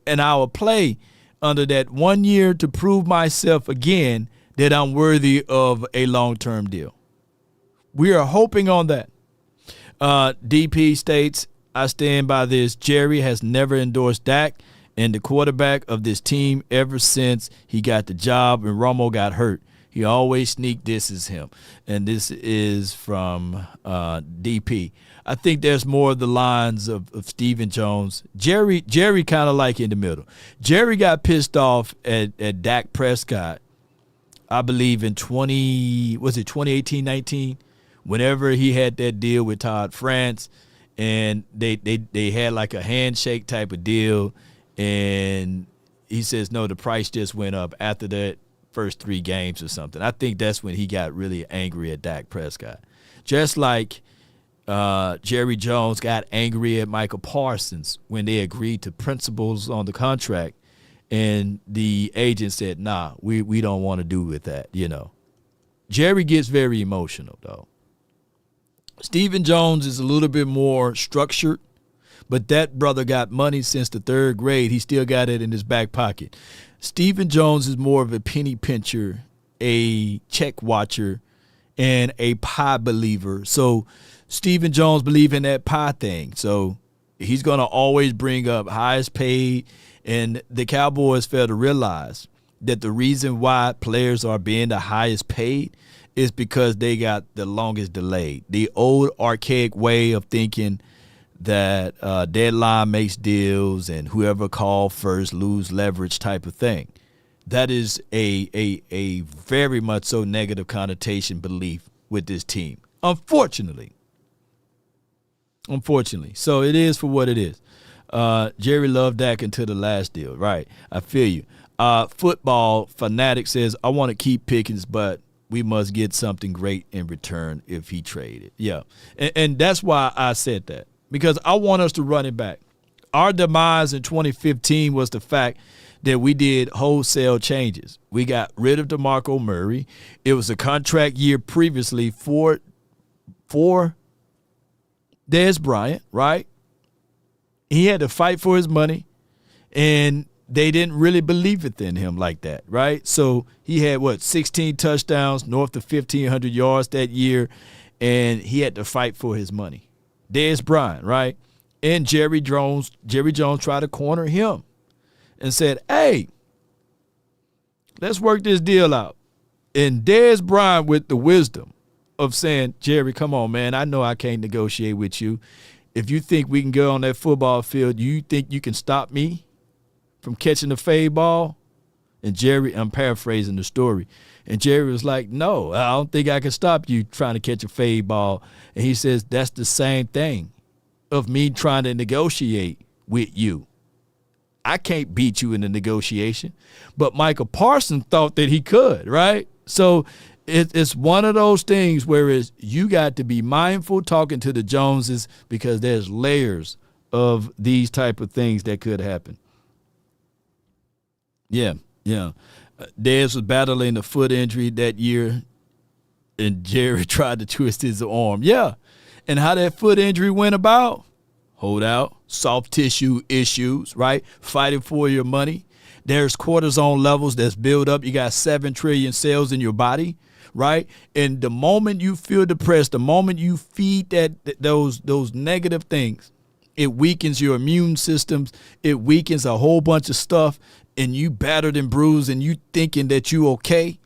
and I will play under that 1 year to prove myself again that I'm worthy of a long-term deal. We are hoping on that. DP states, I stand by this. Jerry has never endorsed Dak and the quarterback of this team ever since he got the job and Romo got hurt. He always sneak disses him. And this is from DP. I think there's more of the lines of Stephen Jones. Jerry kind of like in the middle. Jerry got pissed off at Dak Prescott, I believe in 2018-19, whenever he had that deal with Todd France, and they had like a handshake type of deal, and he says, no, the price just went up after that first 3 games or something. I think that's when he got really angry at Dak Prescott. Just like Jerry Jones got angry at Michael Parsons when they agreed to principles on the contract, and the agent said, nah, we don't want to do with that, Jerry gets very emotional, though. Stephen Jones is a little bit more structured, but that brother got money since the 3rd grade. He still got it in his back pocket. Stephen Jones is more of a penny pincher, a check watcher, and a pie believer. So Stephen Jones believes in that pie thing. So he's going to always bring up highest paid. And the Cowboys fail to realize that the reason why players are being the highest paid is because they got the longest delayed. The old archaic way of thinking that deadline makes deals and whoever call first lose leverage type of thing. That is a very much so negative connotation belief with this team. Unfortunately. So it is for what it is. Jerry loved Dak until the last deal. Right. I feel you. Football Fanatic says, I want to keep Pickens, but we must get something great in return if he traded. Yeah. And that's why I said that. Because I want us to run it back. Our demise in 2015 was the fact that we did wholesale changes. We got rid of DeMarco Murray. It was a contract year previously for Dez Bryant, right? He had to fight for his money, and they didn't really believe it in him like that, right? So he had, 16 touchdowns, north of 1,500 yards that year, and he had to fight for his money. Dez Bryant, right? And Jerry Jones tried to corner him and said, hey, let's work this deal out. And Dez Bryant, with the wisdom of saying, Jerry, come on, man, I know I can't negotiate with you. If you think we can go on that football field, you think you can stop me from catching the fade ball? And Jerry, I'm paraphrasing the story, and Jerry was like, no, I don't think I can stop you trying to catch a fade ball. And he says, that's the same thing of me trying to negotiate with you. I can't beat you in the negotiation. But Michael Parsons thought that he could, right? So it's one of those things where you got to be mindful talking to the Joneses, because there's layers of these type of things that could happen. Yeah. Dez was battling a foot injury that year, and Jerry tried to twist his arm. Yeah. And how that foot injury went about? Hold out, soft tissue issues, right? Fighting for your money. There's cortisone levels that's built up. You got 7 trillion cells in your body, right? And the moment you feel depressed, the moment you feed those negative things, it weakens your immune systems. It weakens a whole bunch of stuff, and you battered and bruised, and you thinking that you okay.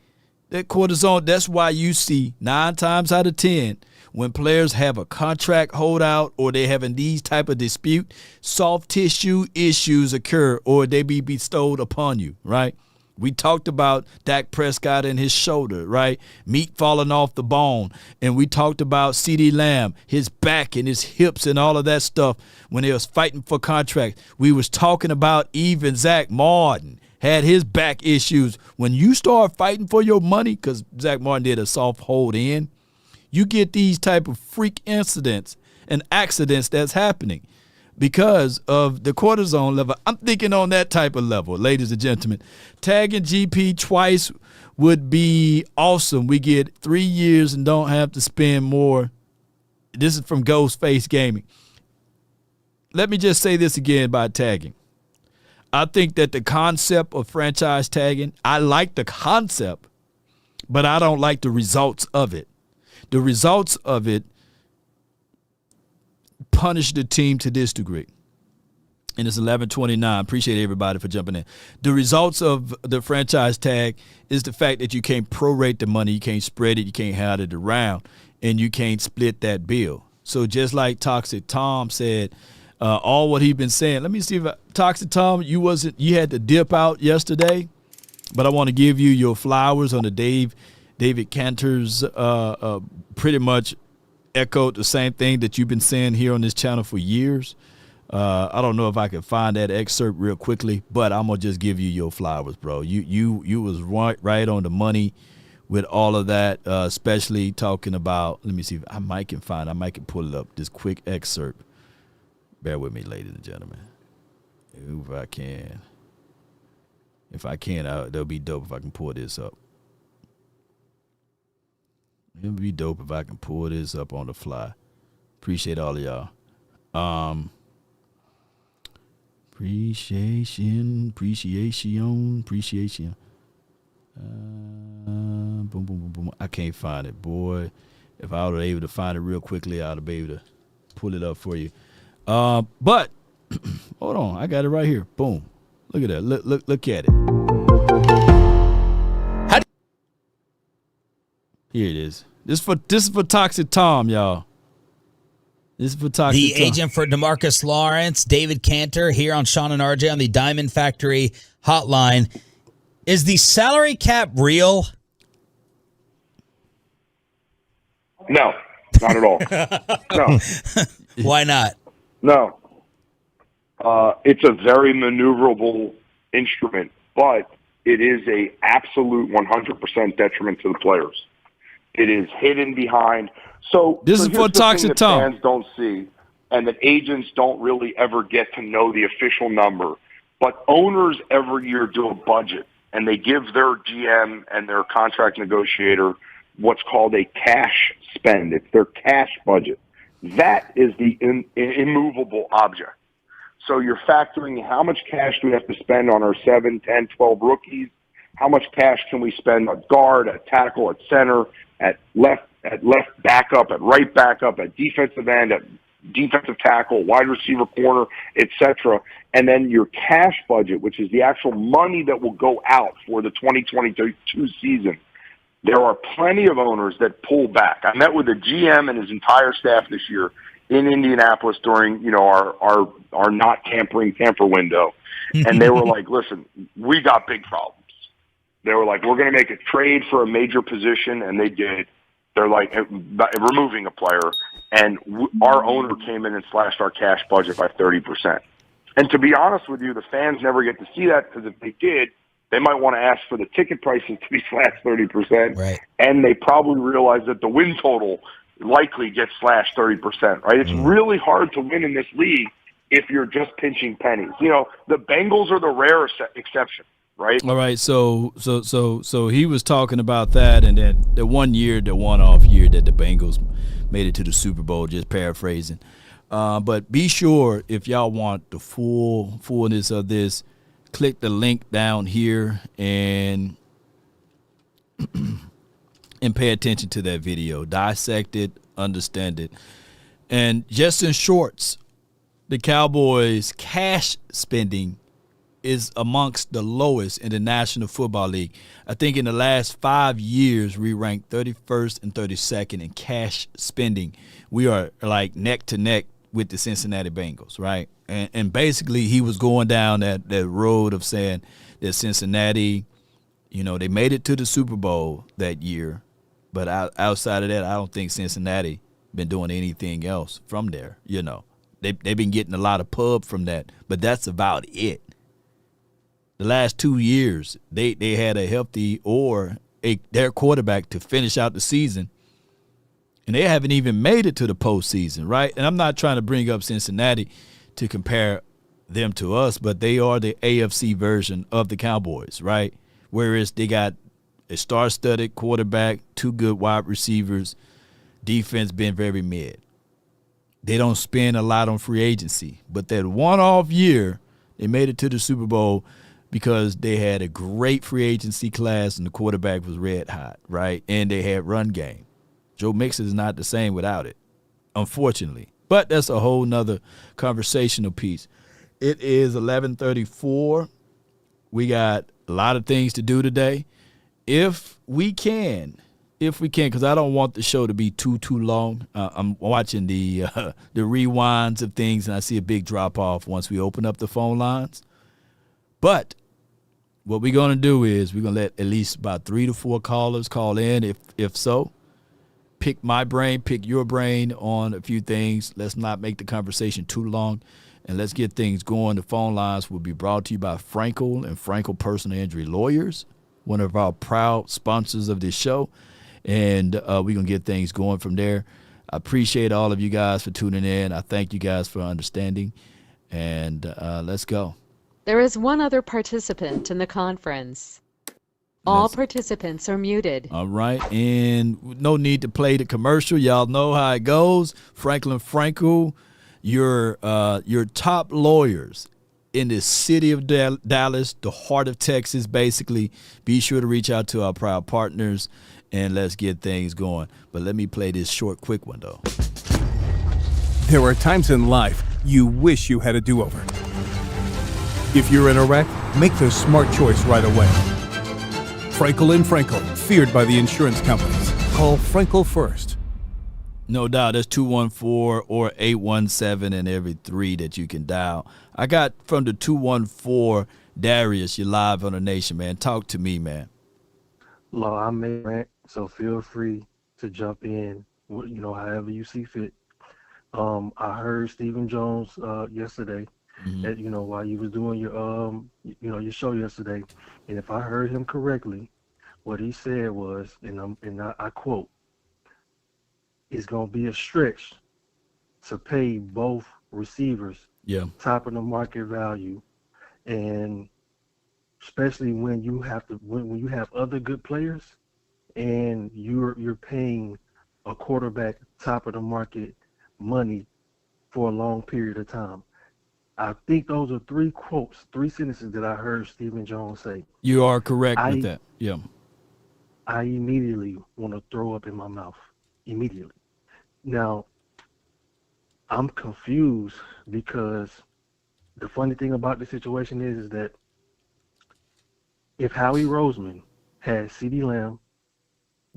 That cortisone, that's why you see 9 times out of 10 when players have a contract holdout or they're having these type of dispute, soft tissue issues occur or they be bestowed upon you, right? We talked about Dak Prescott and his shoulder, right? Meat falling off the bone. And we talked about CeeDee Lamb, his back and his hips and all of that stuff when they was fighting for contracts. We was talking about even Zach Martin had his back issues. When you start fighting for your money, because Zach Martin did a soft hold in, you get these type of freak incidents and accidents that's happening because of the cortisone level. I'm thinking on that type of level, ladies and gentlemen. Tagging GP twice would be awesome. We get 3 years and don't have to spend more. This is from Ghostface Gaming. Let me just say this again about tagging. I think that the concept of franchise tagging, I like the concept, but I don't like the results of it. The results of it punish the team to this degree. And it's 11:29. Appreciate everybody for jumping in. The results of the franchise tag is the fact that you can't prorate the money, you can't spread it, you can't hand it around, and you can't split that bill. So just like Toxic Tom said, all what he's been saying. Let me see if Toxic Tom, you had to dip out yesterday, but I want to give you your flowers on the David Cantor's pretty much echoed the same thing that you've been saying here on this channel for years. I don't know if I can find that excerpt real quickly, but I'm gonna just give you your flowers, bro. You was right on the money with all of that, especially talking about. Let me see if I might can pull it up. This quick excerpt. Bear with me, ladies and gentlemen. If I can, that'll be dope if I can pull this up. It'll be dope if I can pull this up on the fly. Appreciate all of y'all. Appreciation. Boom, boom, boom, boom. I can't find it, boy. If I were able to find it real quickly, I'd be able to pull it up for you. But hold on, I got it right here. Boom. Look at that. Look at it. Here it is. This is for Toxic Tom, y'all. This is for Toxic The Tom. agent for DeMarcus Lawrence, David Cantor, here on Sean and RJ on the Diamond Factory hotline. Is the salary cap real? No, not at all. No. Why not? No. It's a very maneuverable instrument, but it is a absolute 100% detriment to the players. It is hidden behind. So this is for Toxic Tom. Fans don't see, and that agents don't really ever get to know the official number. But owners every year do a budget, and they give their GM and their contract negotiator what's called a cash spend. It's their cash budget. That is the immovable object. So you're factoring how much cash do we have to spend on our 7, 10, 12 rookies? How much cash can we spend at guard, at tackle, at center, at left backup, at right backup, at defensive end, at defensive tackle, wide receiver, corner, etc. And then your cash budget, which is the actual money that will go out for the 2022 season. There are plenty of owners that pull back. I met with the GM and his entire staff this year in Indianapolis during, our not tampering tamper window. And they were like, listen, we got big problems. They were like, we're going to make a trade for a major position, and they did. They're like removing a player, and our owner came in and slashed our cash budget by 30%. And to be honest with you, the fans never get to see that, because if they did, they might want to ask for the ticket prices to be slashed 30%, right. And they probably realize that the win total likely gets slashed 30%, right? It's really hard to win in this league if you're just pinching pennies. The Bengals are the rare exception, right? All right, so he was talking about that, and then the one-off year that the Bengals made it to the Super Bowl, just paraphrasing. But be sure, if y'all want the fullness of this, click the link down here and pay attention to that video. Dissect it, understand it. And just in shorts, the Cowboys' cash spending is amongst the lowest in the National Football League. I think in the last 5 years, we ranked 31st and 32nd in cash spending. We are like neck to neck with the Cincinnati Bengals, right? And basically he was going down that road of saying that Cincinnati, you know, they made it to the Super Bowl that year, but outside of that, I don't think Cincinnati been doing anything else from there, you know. They've been getting a lot of pub from that, but that's about it. The last 2 years, they had a healthy their quarterback to finish out the season, and they haven't even made it to the postseason, right? And I'm not trying to bring up Cincinnati to compare them to us, but they are the AFC version of the Cowboys, right? Whereas they got a star-studded quarterback, 2 good wide receivers, defense been very mid. They don't spend a lot on free agency, but that one-off year, they made it to the Super Bowl because they had a great free agency class and the quarterback was red hot, right? And they had run game. Joe Mixon is not the same without it, unfortunately. But that's a whole nother conversational piece. It is 11:34. We got a lot of things to do today. If we can, because I don't want the show to be too long. I'm watching the rewinds of things, and I see a big drop-off once we open up the phone lines. But what we're going to do is we're going to let at least about 3 to 4 callers call in, if so. Pick my brain, pick your brain on a few things. Let's not make the conversation too long, and let's get things going. The phone lines will be brought to you by Frenkel and Frenkel Personal Injury Lawyers, one of our proud sponsors of this show, and we're going to get things going from there. I appreciate all of you guys for tuning in. I thank you guys for understanding, and let's go. There is one other participant in the conference. All participants are muted. All right, and no need to play the commercial. Y'all know how it goes. Franklin Frenkel, your top lawyers in the city of Dallas, the heart of Texas, basically. Be sure to reach out to our proud partners, and let's get things going. But let me play this short, quick one, though. There are times in life you wish you had a do-over. If you're in a wreck, make the smart choice right away. Frenkel and Frenkel, feared by the insurance companies. Call Frenkel first. No doubt. That's 214 or 817 and every 3 that you can dial. I got from the 214, Darius, you're live on the Nation, man. Talk to me, man. Law, I may rant, so feel free to jump in, however you see fit. I heard Stephen Jones yesterday, that, while you was doing your show yesterday, and if I heard him correctly, what he said was, and I quote, "It's going to be a stretch to pay both receivers top of the market value, and especially when you have other good players, and you're paying a quarterback top of the market money for a long period of time." I think those are 3 sentences that I heard Stephen Jones say. You are correct with that. Yeah. I immediately want to throw up in my mouth. Immediately. Now, I'm confused because the funny thing about the situation is that if Howie Roseman had CeeDee Lamb,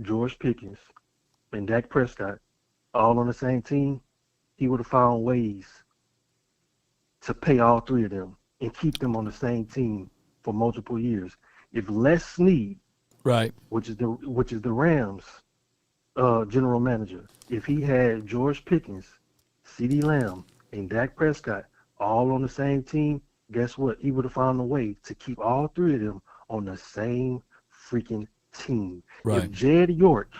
George Pickens, and Dak Prescott all on the same team, he would have found ways to pay all 3 of them and keep them on the same team for multiple years. If Les Snead, right, which is the Rams general manager, if he had George Pickens, CeeDee Lamb, and Dak Prescott all on the same team, guess what? He would have found a way to keep all 3 of them on the same freaking team. Right. If Jed York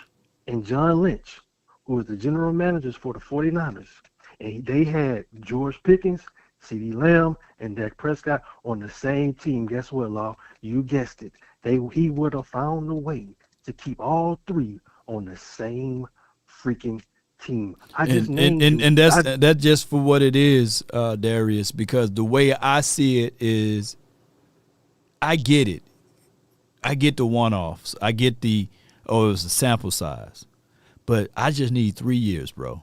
and John Lynch, who was the general managers for the 49ers, and they had George Pickens, CeeDee Lamb, and Dak Prescott on the same team, guess what, Law? You guessed it. He would have found a way to keep all 3 on the same freaking team. And that's just for what it is, Darius, because the way I see it is, I get it. I get the one-offs. I get it was a sample size. But I just need 3 years, bro.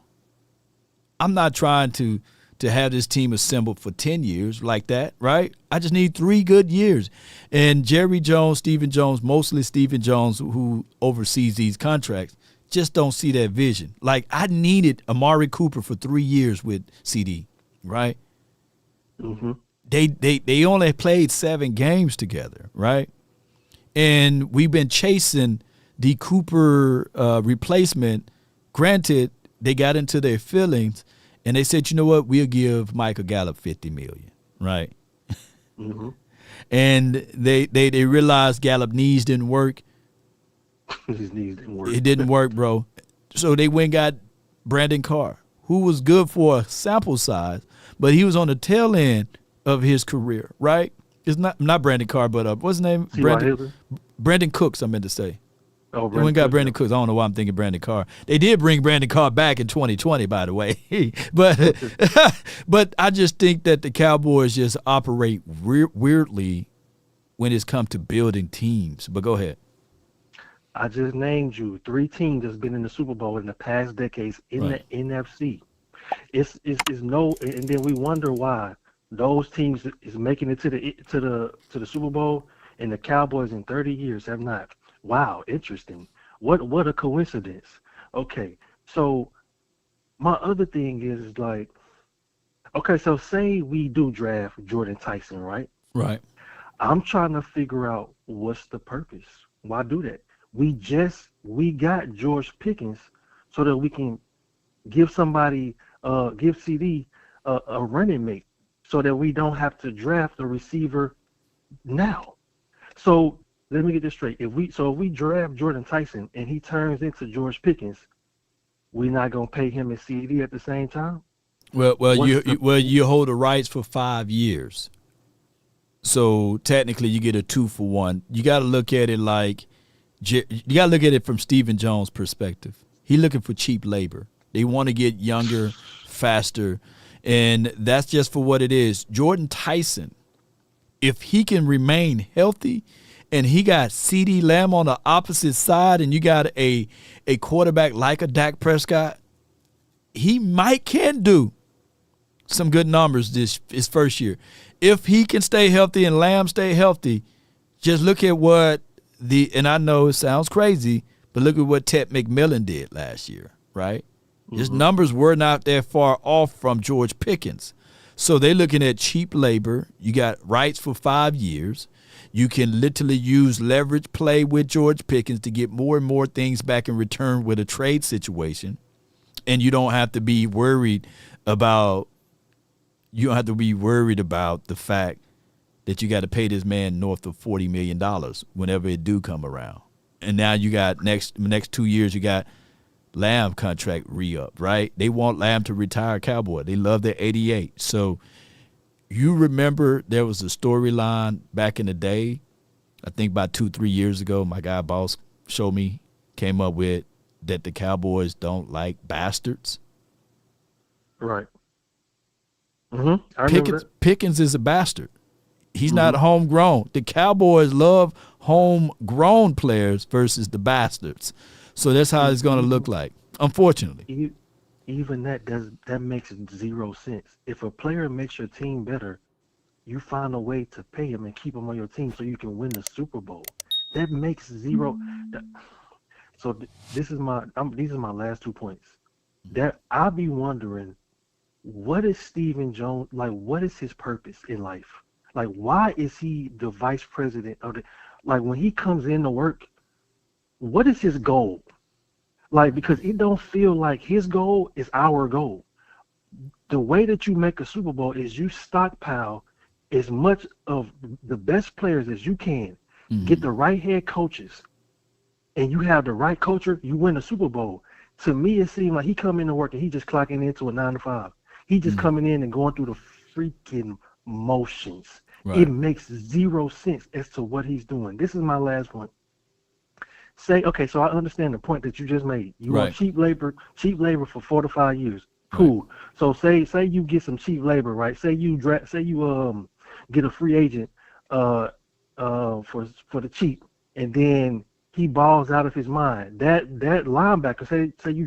I'm not trying to to have this team assembled for 10 years like that, right? I just need 3 good years. And Jerry Jones, Stephen Jones, mostly Stephen Jones, who oversees these contracts, just don't see that vision. Like, I needed Amari Cooper for 3 years with CD, right? Mm-hmm. They only played 7 games together, right? And we've been chasing the Cooper replacement. Granted, they got into their feelings, and they said, you know what, we'll give Michael Gallup $50 million, right? Mm-hmm. And they realized Gallup knees didn't work. His knees didn't work. It didn't work, bro. So they went and got Brandon Carr, who was good for a sample size, but he was on the tail end of his career, right? It's not Brandon Carr, but what's his name? Brandon Cooks, I meant to say. Oh, They went and got Brandon Cooks. I don't know why I'm thinking Brandon Carr. They did bring Brandon Carr back in 2020, by the way. but I just think that the Cowboys just operate weirdly when it's come to building teams. But go ahead. I just named you 3 teams that's been in the Super Bowl in the past decades in the NFC. It's no, and then we wonder why those teams is making it to the Super Bowl and the Cowboys in 30 years have not. Wow, interesting. What a coincidence. Okay, so my other thing is like, okay, so say we do draft Jordan Tyson, right? Right. I'm trying to figure out what's the purpose. Why do that? We got George Pickens so that we can give somebody, give CD a running mate so that we don't have to draft a receiver now. So let me get this straight. If we draft Jordan Tyson and he turns into George Pickens, we're not gonna pay him and CD at the same time. Well, you hold the rights for 5 years, so technically you get a 2-for-1. You got to look at it like you got to look at it from Stephen Jones' perspective. He's looking for cheap labor. They want to get younger, faster, and that's just for what it is. Jordan Tyson, if he can remain healthy, and he got CeeDee Lamb on the opposite side, and you got a quarterback like a Dak Prescott, he can do some good numbers his first year. If he can stay healthy and Lamb stay healthy, just look at what and I know it sounds crazy, but look at what Ted McMillan did last year, right? Mm-hmm. His numbers were not that far off from George Pickens. So they're looking at cheap labor. You got rights for 5 years. You can literally use leverage play with George Pickens to get more and more things back in return with a trade situation. And you don't have to be worried about the fact that you got to pay this man north of $40 million whenever it do come around. And now you got next 2 years, you got Lamb contract re-up, right? They want Lamb to retire Cowboy. They love their 88. So you remember there was a storyline back in the day, I think about 2-3 years ago, my guy Boss showed me, came up with that the Cowboys don't like bastards. Right. Mm-hmm. I remember that. Pickens is a bastard. He's not homegrown. The Cowboys love homegrown players versus the bastards. So that's how it's going to look like, unfortunately. Even that makes 0 sense. If a player makes your team better, you find a way to pay him and keep him on your team so you can win the Super Bowl. That makes zero. So these are my last 2 points. That I'll be wondering, what is Stephen Jones like? What is his purpose in life? Like, why is he the vice president of the? Like, when he comes in to work, what is his goal? Like, because it don't feel like his goal is our goal. The way that you make a Super Bowl is you stockpile as much of the best players as you can, get the right head coaches, and you have the right culture, you win the Super Bowl. To me, it seems like he come into work and he just clocking into a 9 to 5. He just coming in and going through the freaking motions. Right. It makes 0 sense as to what he's doing. This is my last point. Okay, so I understand the point that you just made. You want cheap labor for 4 to 5 years. Cool. Right. So say you get some cheap labor, right? Say you get a free agent for the cheap, and then he balls out of his mind. That linebacker, say you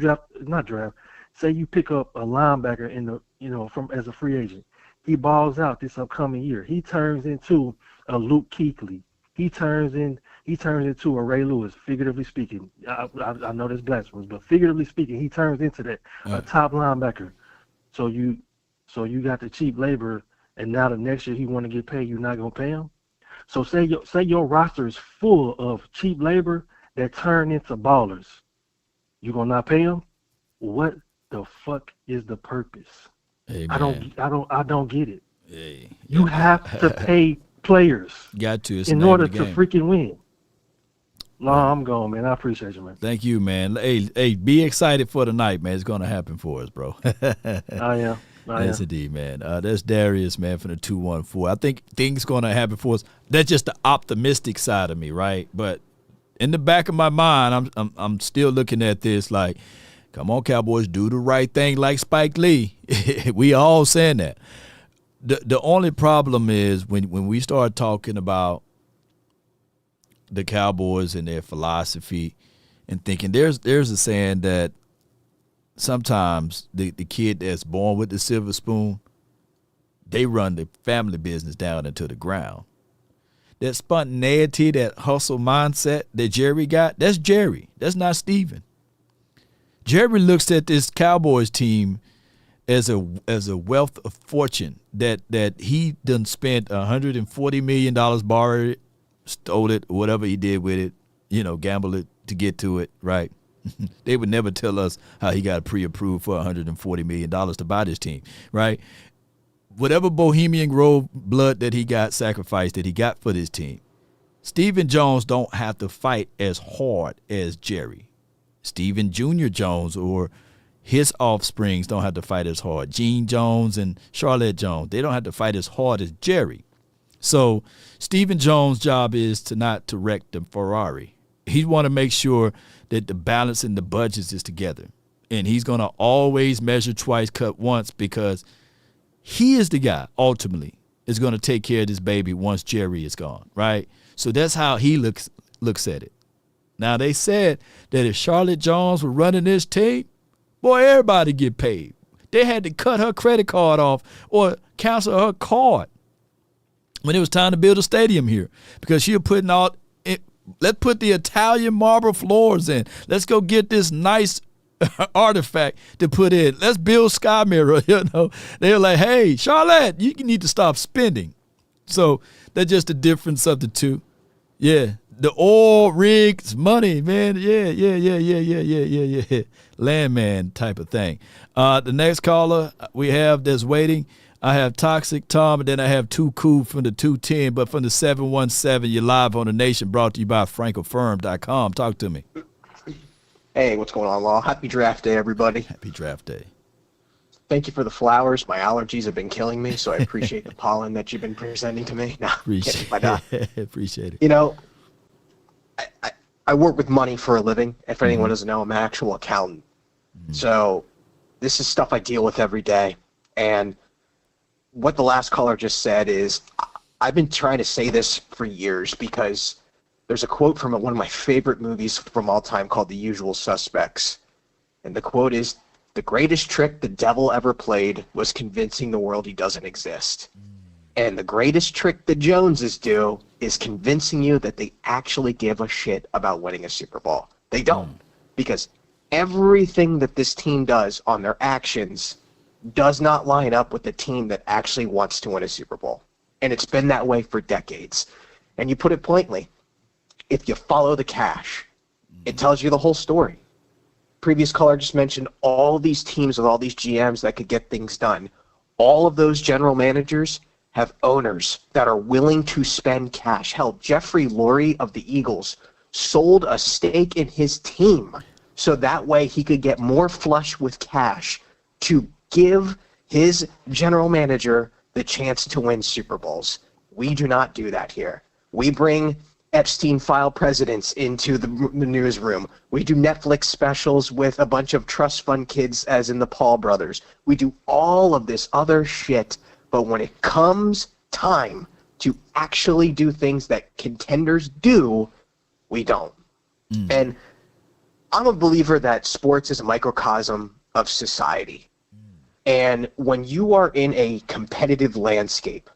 say you pick up a linebacker in the, from as a free agent. He balls out this upcoming year. He turns into a Luke Kuechly. He turns into a Ray Lewis, figuratively speaking. I know that's blasphemous, but figuratively speaking, he turns into that, a top linebacker. So you got the cheap labor, and now the next year he want to get paid, you're not gonna pay him. So say your roster is full of cheap labor that turn into ballers. You gonna not pay them? What the fuck is the purpose? Hey, I don't get it. Hey, you have to pay players. Got to. It's in order to freaking win. No, I'm going, man. I appreciate you, man. Thank you, man. Hey, be excited for tonight, man. It's going to happen for us, bro. I am. Yes, indeed, man. That's Darius, man, from the 214. I think things going to happen for us. That's just the optimistic side of me, right? But in the back of my mind, I'm still looking at this like, come on, Cowboys, do the right thing like Spike Lee. We all saying that. The only problem is when we start talking about the Cowboys and their philosophy and thinking there's a saying that sometimes the kid that's born with the silver spoon, they run the family business down into the ground. That spontaneity, that hustle mindset that Jerry got, that's Jerry. That's not Steven. Jerry looks at this Cowboys team as a wealth of fortune that he done spent $140 million, borrowed it, stole it, whatever he did with it, gambled it to get to it, right? They would never tell us how he got pre-approved for $140 million to buy this team, right? Whatever Bohemian Grove blood that he got sacrificed that he got for this team, Stephen Jones don't have to fight as hard as Jerry. Stephen Jr. Jones or his offsprings don't have to fight as hard. Gene Jones and Charlotte Jones, they don't have to fight as hard as Jerry. So Stephen Jones' job is not to wreck the Ferrari. He want to make sure that the balance and the budgets is together. And he's going to always measure twice, cut once, because he is the guy, ultimately, is going to take care of this baby once Jerry is gone, right? So that's how he looks at it. Now, they said that if Charlotte Jones were running this team, boy, everybody get paid. They had to cut her credit card off or cancel her card when it was time to build a stadium here because she was putting all – let's put the Italian marble floors in. Let's go get this nice artifact to put in. Let's build Sky Mirror, They were like, hey, Charlotte, you need to stop spending. So that's just the difference of the two. Yeah. The oil rigs, money, man. Yeah. Landman type of thing. The next caller we have that's waiting, I have Toxic Tom, and then I have Too Cool from the 210, but from the 717, you're live on the Nation, brought to you by FrankelFirm.com. Talk to me. Hey, what's going on, Law? Happy draft day, everybody. Happy draft day. Thank you for the flowers. My allergies have been killing me, so I appreciate the pollen that you've been presenting to me. Appreciate it. I work with money for a living. If anyone doesn't know, I'm an actual accountant. So this is stuff I deal with every day. And what the last caller just said is, I've been trying to say this for years because there's a quote from one of my favorite movies from all time called The Usual Suspects. And the quote is, the greatest trick the devil ever played was convincing the world he doesn't exist. And the greatest trick the Joneses do is convincing you that they actually give a shit about winning a Super Bowl. They don't. Because everything that this team does on their actions does not line up with the team that actually wants to win a Super Bowl. And it's been that way for decades. And you put it bluntly, if you follow the cash, it tells you the whole story. Previous caller just mentioned all these teams with all these GMs that could get things done. All of those general managers have owners that are willing to spend cash. Hell, Jeffrey Lurie of the Eagles sold a stake in his team so that way he could get more flush with cash to give his general manager the chance to win Super Bowls. We do not do that here. We bring Epstein file presidents into the newsroom. We do Netflix specials with a bunch of trust fund kids as in the Paul brothers. We do all of this other shit. But when it comes time to actually do things that contenders do, we don't. And I'm a believer that sports is a microcosm of society. And when you are in a competitive landscape,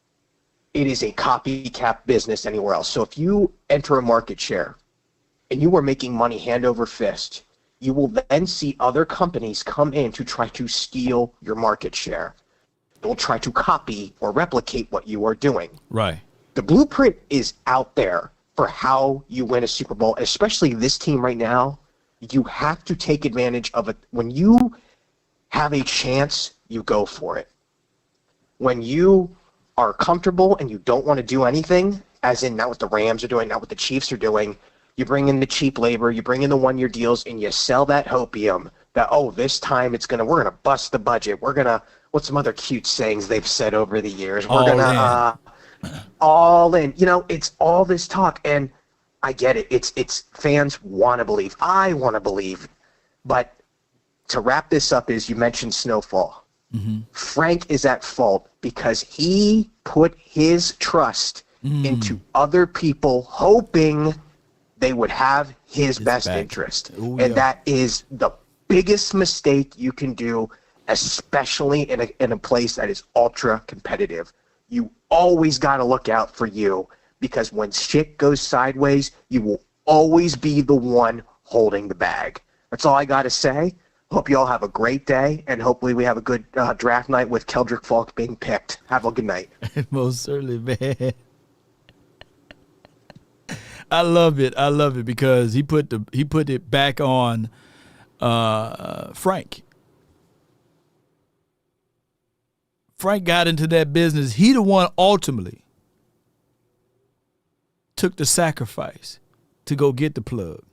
it is a copycat business anywhere else. So if you enter a market share and you are making money hand over fist, you will then see other companies come in to try to steal your market share. They'll try to copy or replicate what you are doing. Right. The blueprint is out there for how you win a Super Bowl, especially this team right now. You have to take advantage of it. When you have a chance, you go for it. When you are comfortable and you don't want to do anything, as in not what the Rams are doing, not what the Chiefs are doing, you bring in the cheap labor, you bring in the one-year deals, and you sell that hopium that, oh, this time we're gonna bust the budget. We're gonna, what's some other cute sayings they've said over the years? We're gonna all in. You know, it's all this talk, and I get it. It's fans want to believe. I want to believe, but to wrap this up, is you mentioned Snowfall. Frank is at fault because he put his trust into other people, hoping they would have his best interest. And that is the biggest mistake you can do, especially in a place that is ultra competitive. You always got to look out for you, because when shit goes sideways, you will always be the one holding the bag. That's all I got to say. Hope you all have a great day, and hopefully we have a good draft night with Keldrick Falk being picked. Have a good night. Most certainly, man. I love it because he put it back on Frank. Frank got into that business. He the one ultimately took the sacrifice to go get the plug.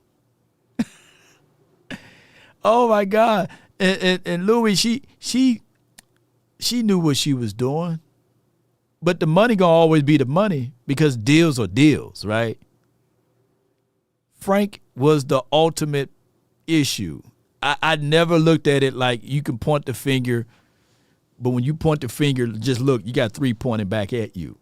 Oh my God. And Louis, she knew what she was doing. But the money gonna always be the money, because deals are deals, right? Frank was the ultimate issue. I never looked at it like you can point the finger, but when you point the finger, just look, you got three pointing back at you.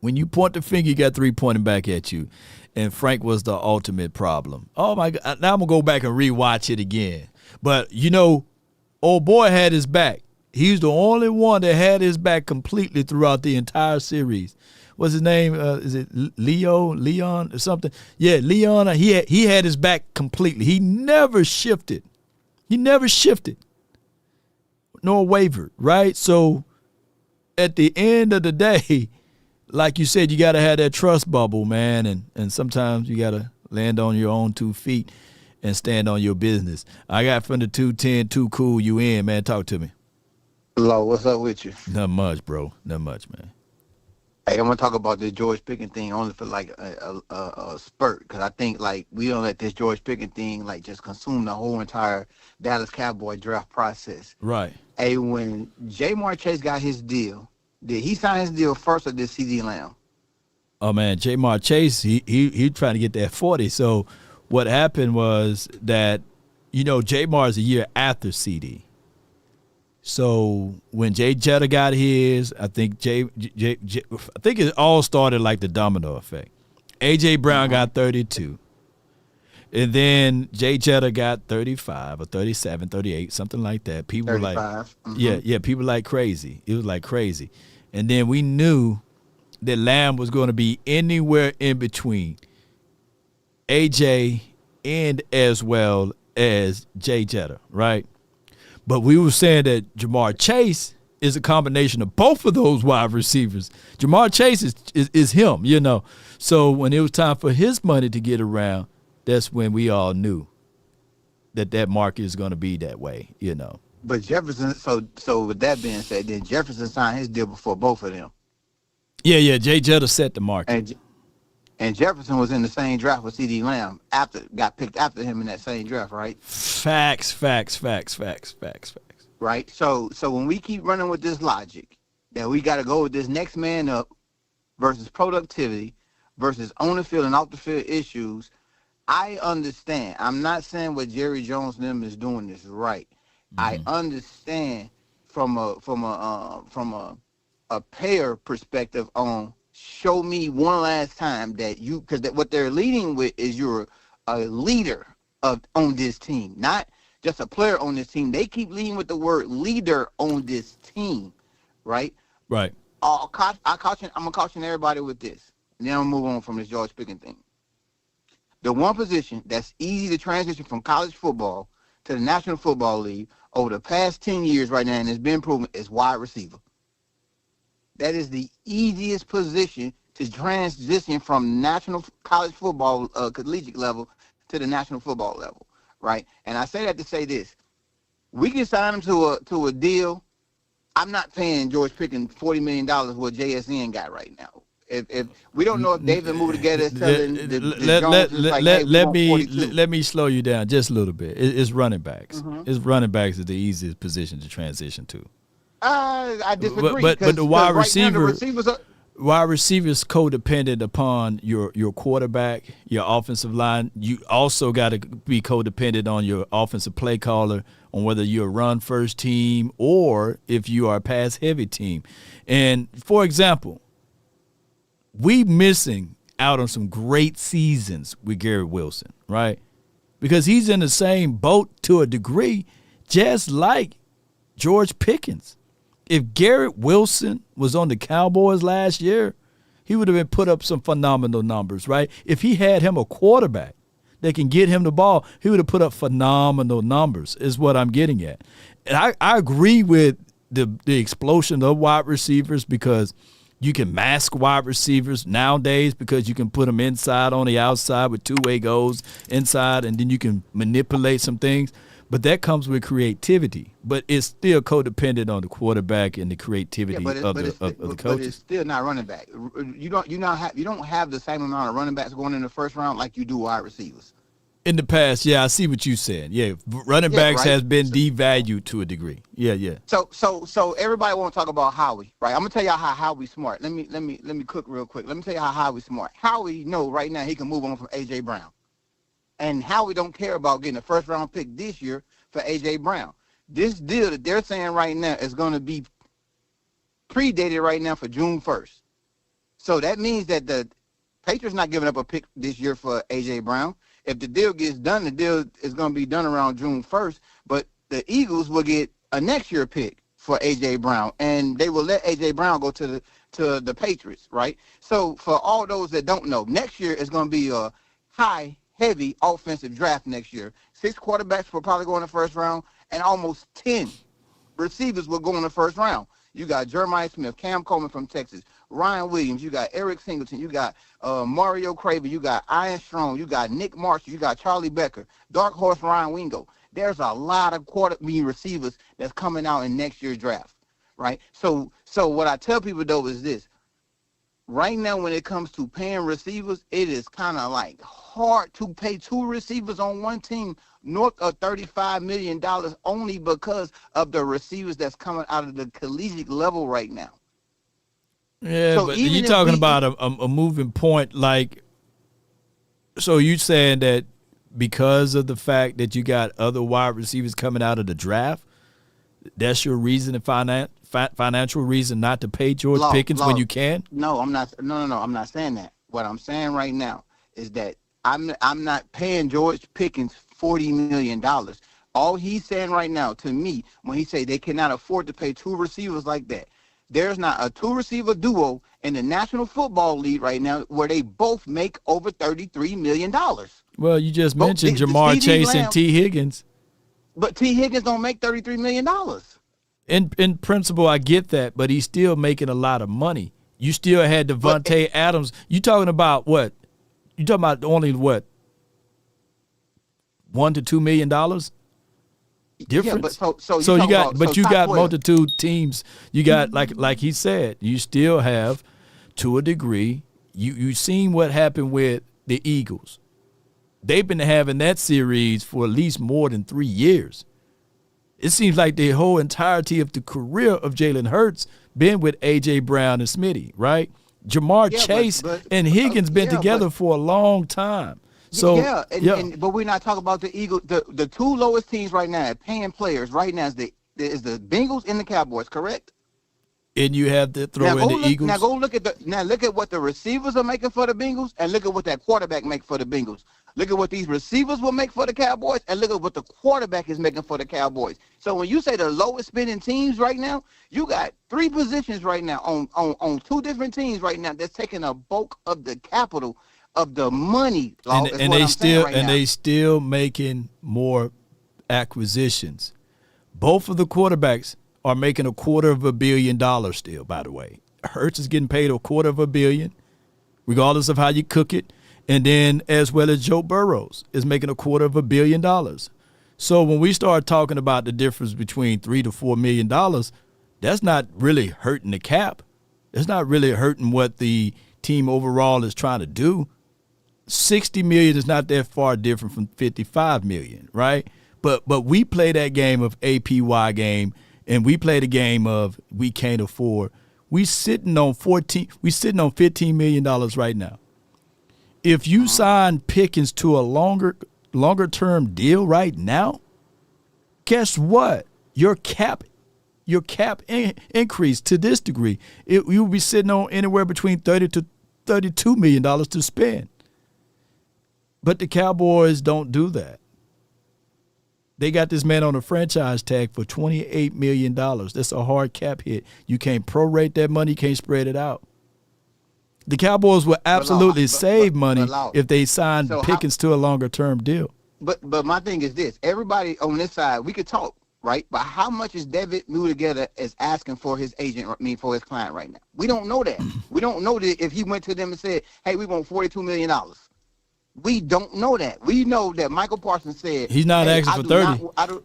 When you point the finger, you got three pointing back at you. And Frank was the ultimate problem. Oh, my God. Now I'm going to go back and rewatch it again. But, you know, old boy had his back. He's the only one that had his back completely throughout the entire series. What's his name? Is it Leon or something? Yeah, Leon. He had his back completely. He never shifted. Nor wavered, right? So at the end of the day, like you said, you got to have that trust bubble, man. And sometimes you got to land on your own 2 feet and stand on your business. I got from the 210, too cool, you in, man. Talk to me. Hello, what's up with you? Not much, bro. Not much, man. Hey, I'm going to talk about this George Pickens thing only for like a spurt, because I think like we don't let this George Pickens thing like just consume the whole entire Dallas Cowboy draft process. Right. Hey, when Jamar Chase got his deal, did he sign his deal first or did CD Lamb? Oh man, Jamar Chase, he trying to get that 40. So what happened was that, you know, Jamar's a year after CD. So when Jay Jetta got his, I think I think it all started like the domino effect. AJ Brown got 32. And then Jay Jetta got 35 or 37, 38, something like that. People were like, yeah, people like crazy. It was like crazy. And then we knew that Lamb was going to be anywhere in between AJ and as well as Jay Jetta, right? But we were saying that Jamar Chase is a combination of both of those wide receivers. Jamar Chase is him, you know. So when it was time for his money to get around, that's when we all knew that market is going to be that way, you know. But Jefferson, so with that being said, then Jefferson signed his deal before both of them. Yeah, Jay Jetta set the market. And Jefferson was in the same draft with CD Lamb, got picked after him in that same draft, right? Facts. Right? So when we keep running with this logic that we got to go with this next man up versus productivity versus on the field and off the field issues, I understand. I'm not saying what Jerry Jones and them is doing is right. I understand from a payer perspective on show me one last time that you, because what they're leading with is you're a leader on this team, not just a player on this team. They keep leading with the word leader on this team, right? Right. I'm gonna caution everybody with this, and then I'm gonna move on from this George Pickens thing. The one position that's easy to transition from college football to the National Football League over the past 10 years right now, and it's been proven, is wide receiver. That is the easiest position to transition from national college football collegiate level to the National Football level, right? And I say that to say this: we can sign him to a deal. I'm not paying George Pickens $40 million what JSN got right now. If we don't know if David Mulugheta is telling the Joneses like, hey, let me slow you down just a little bit. It's running backs. It's running backs is the easiest position to transition to. I disagree. But the wide receiver, right wide receivers codependent upon your quarterback, your offensive line. You also got to be codependent on your offensive play caller, on whether you're a run first team or if you are a pass heavy team. And for example, we missing out on some great seasons with Garrett Wilson, right? Because he's in the same boat to a degree, just like George Pickens. If Garrett Wilson was on the Cowboys last year, he would have been put up some phenomenal numbers, right? If he had him a quarterback that can get him the ball, he would have put up phenomenal numbers, is what I'm getting at. And I agree with the explosion of wide receivers, because you can mask wide receivers nowadays because you can put them inside on the outside with two-way goals inside, and then you can manipulate some things. But that comes with creativity. But it's still codependent on the quarterback and the creativity of the coaches. But it's still not running back. You don't have the same amount of running backs going in the first round like you do wide receivers. In the past, yeah, I see what you're saying. Yeah, running backs has been devalued to a degree. Yeah. So everybody want to talk about Howie, right? I'm gonna tell y'all how Howie's smart. Let me cook real quick. Let me tell you how Howie's smart. Howie know right now he can move on from AJ Brown. And Howie don't care about getting a first-round pick this year for A.J. Brown. This deal that they're saying right now is going to be predated right now for June 1st. So that means that the Patriots not giving up a pick this year for A.J. Brown. If the deal gets done, the deal is going to be done around June 1st. But the Eagles will get a next-year pick for A.J. Brown, and they will let A.J. Brown go to the Patriots, right? So for all those that don't know, next year is going to be a heavy offensive draft next year. 6 quarterbacks will probably go in the first round, and almost 10 receivers will go in the first round. You got Jeremiah Smith, Cam Coleman from Texas, Ryan Williams, you got Eric Singleton, you got Mario Craven, you got Ian Strong, you got Nick Marshall, you got Charlie Becker, Dark Horse Ryan Wingo. There's a lot of receivers that's coming out in next year's draft, right? So what I tell people, though, is this. Right now, when it comes to paying receivers, it is kind of like hard to pay 2 receivers on one team north of $35 million only because of the receivers that's coming out of the collegiate level right now. Yeah, so but you're talking about a moving point. Like, so you're saying that because of the fact that you got other wide receivers coming out of the draft, that's your reason to financial reason not to pay George Pickens when you can? No, I'm not. No, I'm not saying that. What I'm saying right now is that I'm not paying George Pickens $40 million. All he's saying right now to me, when he say they cannot afford to pay 2 receivers like that, there's not a 2-receiver duo in the National Football League right now where they both make over $33 million. Well, you just mentioned Jamar Chase and T. Higgins. But T. Higgins don't make $33 million. In principle, I get that, but he's still making a lot of money. You still had Devontae Adams. You talking about what? You talking about only what? $1 to $2 million difference. Yeah, but you got multitude teams. You got like he said. You still have, to a degree. You seen what happened with the Eagles. They've been having that series for at least more than 3 years. It seems like the whole entirety of the career of Jalen Hurts been with A.J. Brown and Smitty, right? Jamar Chase and Higgins been together for a long time. So but we're not talking about the Eagles. The 2 lowest teams right now paying players right now is the Bengals and the Cowboys, correct? And you have to throw in the Eagles. Now look at what the receivers are making for the Bengals, and look at what that quarterback make for the Bengals. Look at what these receivers will make for the Cowboys, and look at what the quarterback is making for the Cowboys. So when you say the lowest spending teams right now, you got 3 positions right now on 2 different teams right now that's taking a bulk of the capital of the money. And they still making more acquisitions. Both of the quarterbacks are making $250 million still, by the way. Hurts is getting paid $250 million, regardless of how you cook it. And then as well as Joe Burrows is making $250 million. So when we start talking about the difference between $3 to $4 million, that's not really hurting the cap. That's not really hurting what the team overall is trying to do. $60 million is not that far different from $55 million, right? But we play that game of APY game, and we play the game of we can't afford. We sitting on $15 million right now. If you sign Pickens to a longer term deal right now, guess what? Your cap increase to this degree, you'll be sitting on anywhere between $30 to $32 million to spend. But the Cowboys don't do that. They got this man on a franchise tag for $28 million. That's a hard cap hit. You can't prorate that money. You can't spread it out. The Cowboys will absolutely save money if they sign Pickens to a longer-term deal. But my thing is this. Everybody on this side, we could talk, right? But how much is David Mulligeta is asking for his agent, for his client right now? We don't know that. We don't know that if he went to them and said, hey, we want $42 million. We don't know that. We know that Michael Parsons said he's not asking for 30.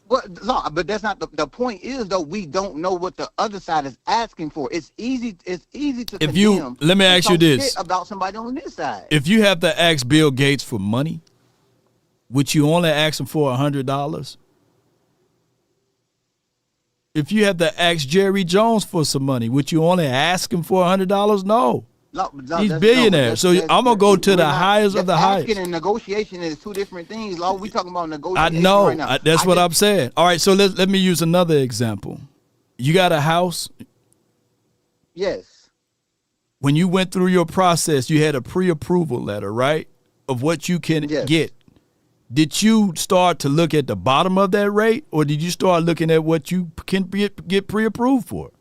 But that's not the point. Is though we don't know what the other side is asking for. It's easy to let me ask you this about somebody on this side. If you have to ask Bill Gates for money, would you only ask him for $100? If you have to ask Jerry Jones for some money, would you only ask him for $100? No. He's billionaire. So I'm going to go to the highest of the highest. Asking and negotiation is 2 different things. We talking about negotiation. I know. Right now. That's what I'm saying. All right, so let me use another example. You got a house. Yes. When you went through your process, you had a pre-approval letter, right, of what you can get. Did you start to look at the bottom of that rate, or did you start looking at what you can get pre-approved for?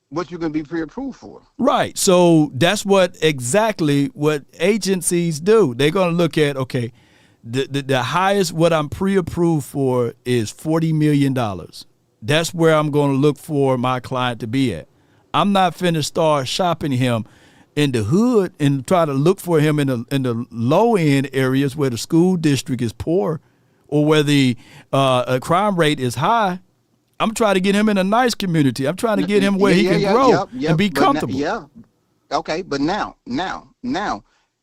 What you can be pre-approved for. Right. So that's exactly what agencies do. They're going to look at, okay, the highest what I'm pre-approved for is $40 million. That's where I'm going to look for my client to be at. I'm not finna start shopping him in the hood and try to look for him in the low end areas where the school district is poor or where the crime rate is high. I'm trying to get him in a nice community. I'm trying to get him where he can grow and be comfortable. Okay, but now,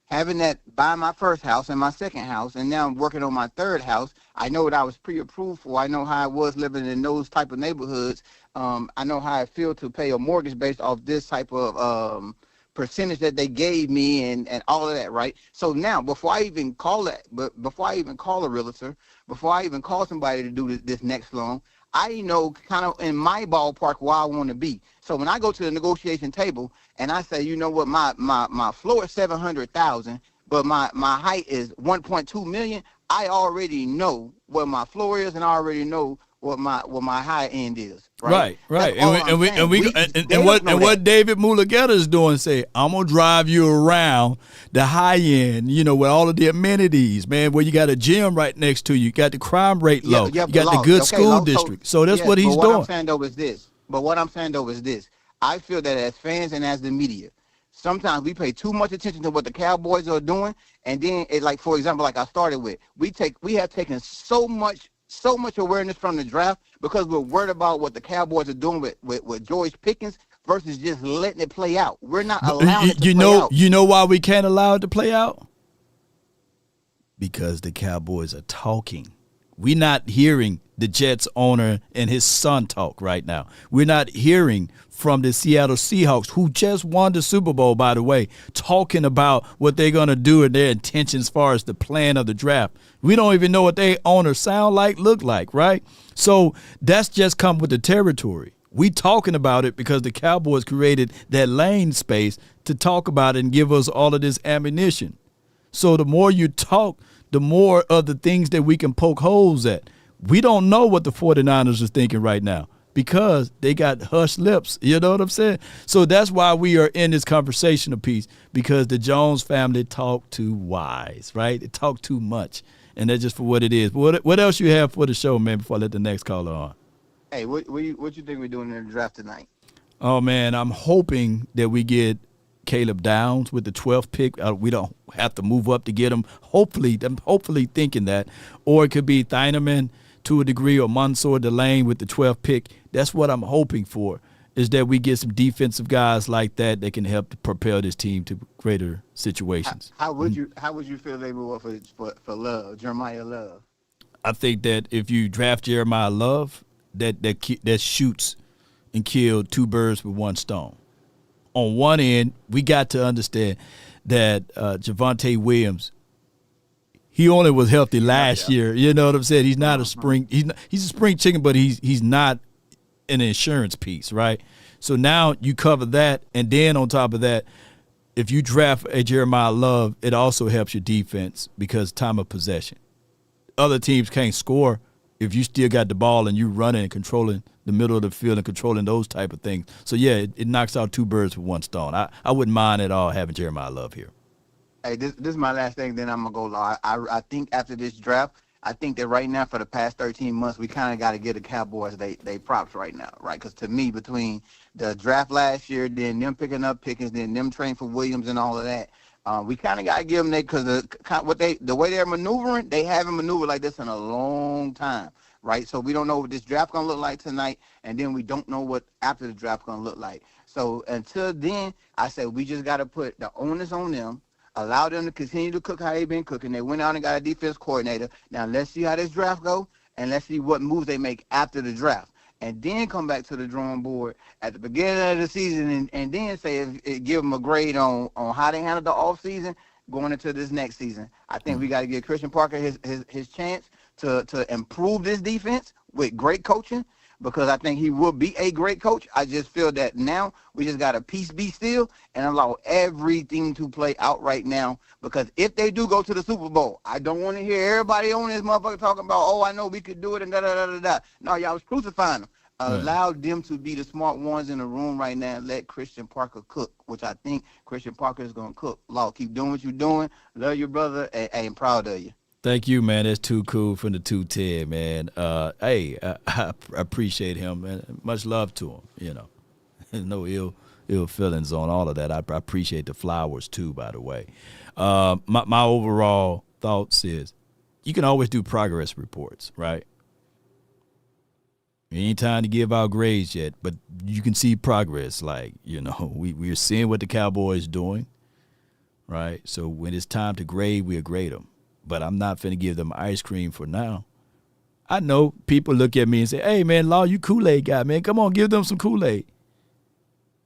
having that buy my first house and my second house, and now I'm working on my third house, I know what I was pre-approved for. I know how I was living in those type of neighborhoods. I know how I feel to pay a mortgage based off this type of percentage that they gave me and all of that, right? So now, before I even call a realtor, before I even call somebody to do this next loan, I know kind of in my ballpark where I want to be. So when I go to the negotiation table and I say, you know what, my floor is $700,000, but my height is $1.2 million, I already know what my floor is, and I already know what my high end is. Right. And what David Mulligeta is doing, say, I'm gonna drive you around the high end, with all of the amenities, man, where you got a gym right next to you, got the crime rate low, you got the good school district. So that's what he's doing. What I'm saying though is this. I feel that as fans and as the media, sometimes we pay too much attention to what the Cowboys are doing, and then for example, like I started with, we have taken so much awareness from the draft because we're worried about what the Cowboys are doing with George Pickens versus just letting it play out. We're not allowing it to play out. You know why we can't allow it to play out? Because the Cowboys are talking. We're not hearing the Jets owner and his son talk right now. We're not hearing from the Seattle Seahawks, who just won the Super Bowl, by the way, talking about what they're going to do and their intentions as far as the plan of the draft. We don't even know what their owner sound like, look like, right? So that's just come with the territory. We talking about it because the Cowboys created that lane space to talk about it and give us all of this ammunition. So the more you talk, the more of the things that we can poke holes at. We don't know what the 49ers are thinking right now because they got hushed lips. You know what I'm saying? So that's why we are in this conversational piece, because the Jones family talk too wise, right? They talk too much, and that's just for what it is. What else you have for the show, man, before I let the next caller on? Hey, what you think we're doing in the draft tonight? Oh, man, I'm hoping that we get Caleb Downs with the 12th pick. We don't have to move up to get him. Hopefully, I'm thinking that. Or it could be Thieneman to a degree, or Mansour Delane with the 12th pick. That's what I'm hoping for, is that we get some defensive guys like that can help to propel this team to greater situations. How would you feel they move up for Love, Jeremiah Love? I think that if you draft Jeremiah Love, that shoots and kills two birds with one stone. On one end, we got to understand that Javonte Williams, he only was healthy last year. You know what I'm saying? He's not a spring. He's a spring chicken, but he's not an insurance piece, right? So now you cover that, and then on top of that, if you draft a Jeremiah Love, it also helps your defense because time of possession. Other teams can't score if you still got the ball and you running and controlling the middle of the field and controlling those type of things. So, yeah, it knocks out two birds with one stone. I wouldn't mind at all having Jeremiah Love here. Hey, this is my last thing, then I'm going to go live. I think after this draft, I think that right now for the past 13 months, we kind of got to give the Cowboys they props right now, right? Because to me, between the draft last year, then them picking up Pickens, then them trading for Williams and all of that, we kind of got to give them that, because the way they're maneuvering, they haven't maneuvered like this in a long time, right? So we don't know what this draft going to look like tonight, and then we don't know what after the draft going to look like. So until then, I say we just got to put the onus on them, allow them to continue to cook how they've been cooking. They went out and got a defense coordinator. Now let's see how this draft go, and let's see what moves they make after the draft. And then come back to the drawing board at the beginning of the season and then say give them a grade on how they handled the offseason going into this next season. I think we got to give Christian Parker his chance to improve this defense with great coaching, because I think he will be a great coach. I just feel that now we just got to peace be still and allow everything to play out right now, because if they do go to the Super Bowl, I don't want to hear everybody on this motherfucker talking about, oh, I know we could do it and da-da-da-da-da. No, y'all was crucifying them. Allow them to be the smart ones in the room right now and let Christian Parker cook, which I think Christian Parker is going to cook. Law, keep doing what you're doing. Love your brother, and I'm proud of you. Thank you, man. That's too cool from the 210, man. I appreciate him, man. Much love to him, you know. No ill feelings on all of that. I appreciate the flowers, too, by the way. My overall thoughts is you can always do progress reports, right? We ain't time to give out grades yet, but you can see progress. Like, you know, we're seeing what the Cowboys doing, right? So when it's time to grade, we'll grade them. But I'm not finna give them ice cream for now. I know people look at me and say, hey, man, Law, you Kool-Aid guy, man. Come on, give them some Kool-Aid.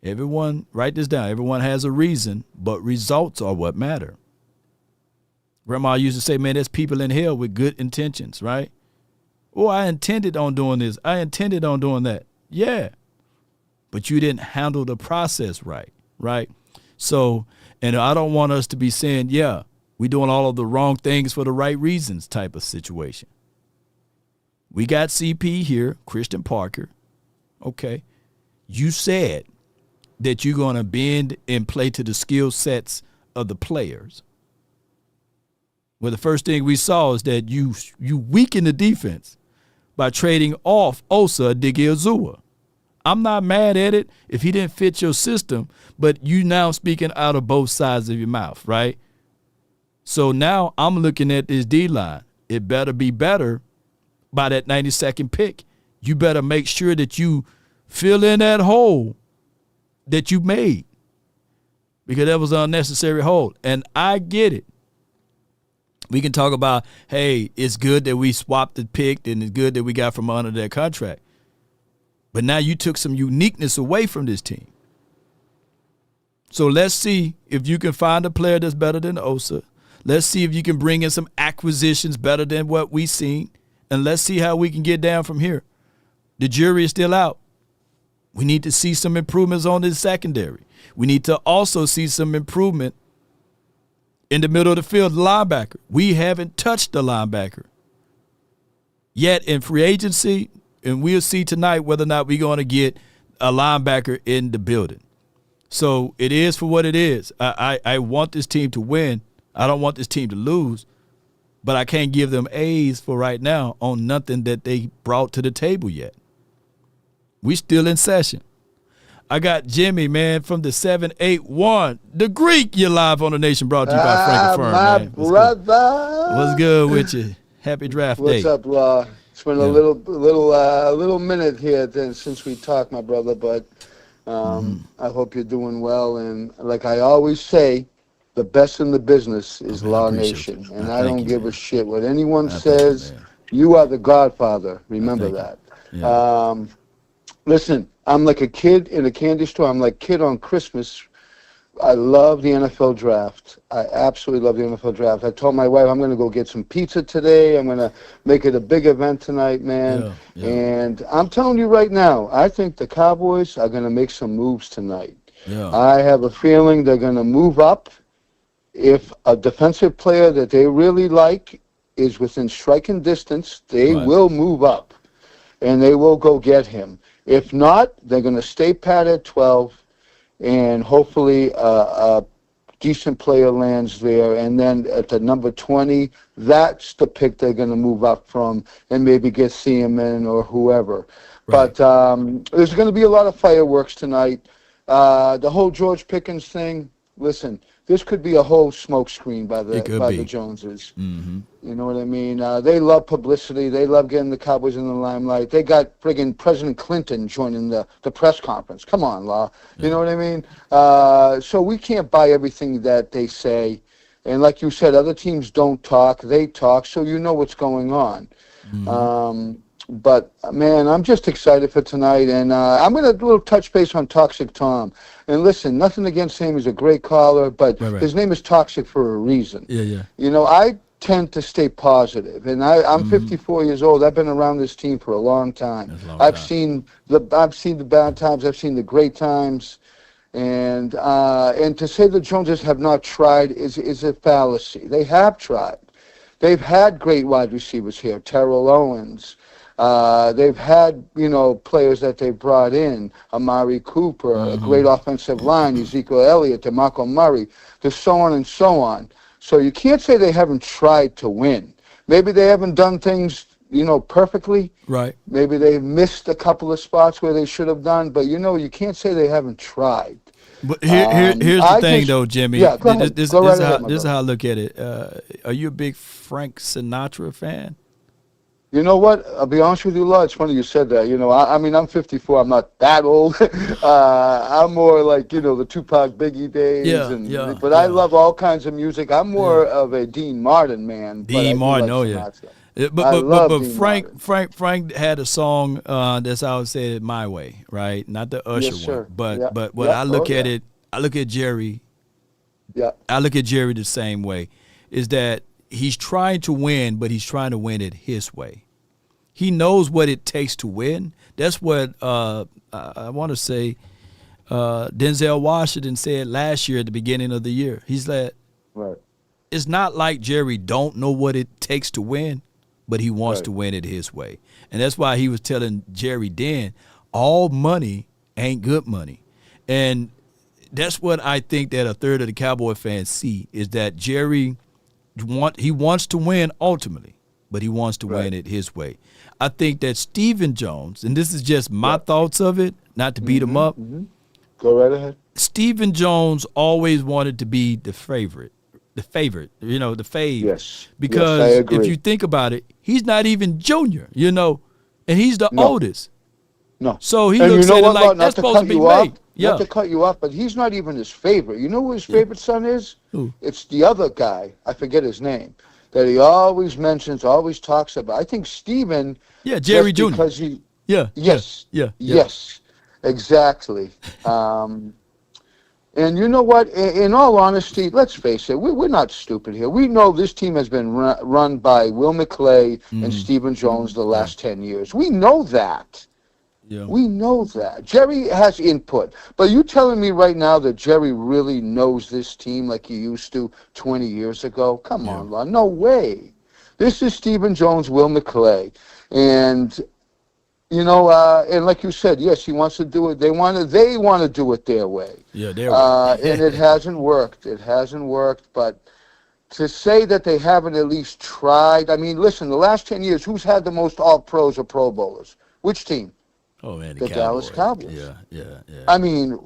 Everyone, write this down. Everyone has a reason, but results are what matter. Grandma used to say, man, there's people in hell with good intentions, right? Oh, I intended on doing this. I intended on doing that. Yeah. But you didn't handle the process right? So, and I don't want us to be saying, yeah, we're doing all of the wrong things for the right reasons type of situation. We got CP here, Christian Parker. Okay. You said that you're going to bend and play to the skill sets of the players. Well, the first thing we saw is that you weaken the defense by trading off Osa Digizua. I'm not mad at it if he didn't fit your system, but you now speaking out of both sides of your mouth, right? So now I'm looking at this D-line. It better be better by that 92nd pick. You better make sure that you fill in that hole that you made, because that was an unnecessary hole. And I get it. We can talk about, hey, it's good that we swapped the pick and it's good that we got from under that contract. But now you took some uniqueness away from this team. So let's see if you can find a player that's better than Osa. Let's see if you can bring in some acquisitions better than what we've seen. And let's see how we can get down from here. The jury is still out. We need to see some improvements on this secondary. We need to also see some improvement in the middle of the field, linebacker. We haven't touched the linebacker yet in free agency, and we'll see tonight whether or not we're going to get a linebacker in the building. So it is for what it is. I want this team to win. I don't want this team to lose, but I can't give them A's for right now on nothing that they brought to the table yet. We still in session. I got Jimmy, man, from the 781. The Greek, you're live on the Nation, brought to you by Frenkel Firm, my man. brother. What's good with you? Happy draft day. What's up, Law? It's been a little minute here since we talked, my brother, but I hope you're doing well. And like I always say, the best in the business is Law Nation. And I don't give a shit what anyone says. You are the godfather. Remember that. Yeah. Listen, I'm like a kid in a candy store. I'm like kid on Christmas. I love the NFL draft. I absolutely love the NFL draft. I told my wife I'm going to go get some pizza today. I'm going to make it a big event tonight, man. Yeah. And I'm telling you right now, I think the Cowboys are going to make some moves tonight. Yeah. I have a feeling they're going to move up. If a defensive player that they really like is within striking distance, they will move up, and they will go get him. If not, they're going to stay pat at 12, and hopefully a decent player lands there. And then at the number 20, that's the pick they're going to move up from and maybe get Seaman or whoever. Right. But there's going to be a lot of fireworks tonight. The whole George Pickens thing, listen, this could be a whole smoke screen by the Joneses. Mm-hmm. You know what I mean? They love publicity. They love getting the Cowboys in the limelight. They got friggin' President Clinton joining the press conference. Come on, Law. You know what I mean? So we can't buy everything that they say. And like you said, other teams don't talk. They talk, so you know what's going on. Mm-hmm. But, man, I'm just excited for tonight. And I'm going to do a little touch base on Toxic Tom. And listen, nothing against him. He's a great caller, but his name is Toxic for a reason. Yeah. You know, I tend to stay positive. And I'm 54 years old. I've been around this team for a long time. I've seen the bad times. I've seen the great times. And to say the Joneses have not tried is a fallacy. They have tried. They've had great wide receivers here, Terrell Owens. They've had, players that they brought in, Amari Cooper, a great offensive line, Ezekiel Elliott, DeMarco Murray, just so on and so on. So you can't say they haven't tried to win. Maybe they haven't done things, perfectly. Right. Maybe they've missed a couple of spots where they should have done, but, you can't say they haven't tried. But here's the thing, though, Jimmy. Yeah, go ahead. This is how I look at it. Are you a big Frank Sinatra fan? You know what? I'll be honest with you, Law. It's funny you said that. I mean, I'm 54. I'm not that old. I'm more like, the Tupac Biggie days. But I love all kinds of music. I'm more of a Dean Martin man. Dean Martin, But Frank had a song that's I would say it my way, right? Not the Usher one. But when I look at it, I look at Jerry. Yeah. I look at Jerry the same way. Is that he's trying to win, but he's trying to win it his way. He knows what it takes to win. That's what I want to say Denzel Washington said last year at the beginning of the year. He's like, it's not like Jerry don't know what it takes to win, but he wants to win it his way. And that's why he was telling Jerry then, all money ain't good money. And that's what I think that a third of the Cowboy fans see is that Jerry wants to win ultimately, but he wants to win it his way. I think that Stephen Jones, and this is just my thoughts of it, not to beat him up. Go right ahead. Stephen Jones always wanted to be the fave. Yes. Because I agree. if you think about it, he's not even junior, and he's the oldest. No. So he looks at it like that's supposed to be me. Not to cut you off, but he's not even his favorite. You know who his favorite son is? Who? It's the other guy. I forget his name. that he always mentions, always talks about. I think Steven, Yeah, Jerry just Jr. because he, Yeah. yes, Yeah. yes, exactly. And you know what? In all honesty, let's face it, we're not stupid here. We know this team has been run by Will McClay and Stephen Jones the last 10 years. We know that. Yeah. We know that. Jerry has input. But you telling me right now that Jerry really knows this team like he used to 20 years ago? Come on, Lon. No way. This is Stephen Jones, Will McClay. And you know, and like you said, yes, he wants to do it. They want to do it their way. Yeah, their way. And it hasn't worked. It hasn't worked. But to say that they haven't at least tried, I mean, listen, the last 10 years, who's had the most All-Pros or Pro Bowlers? Which team? Oh man, the Dallas Cowboys. Yeah. I mean,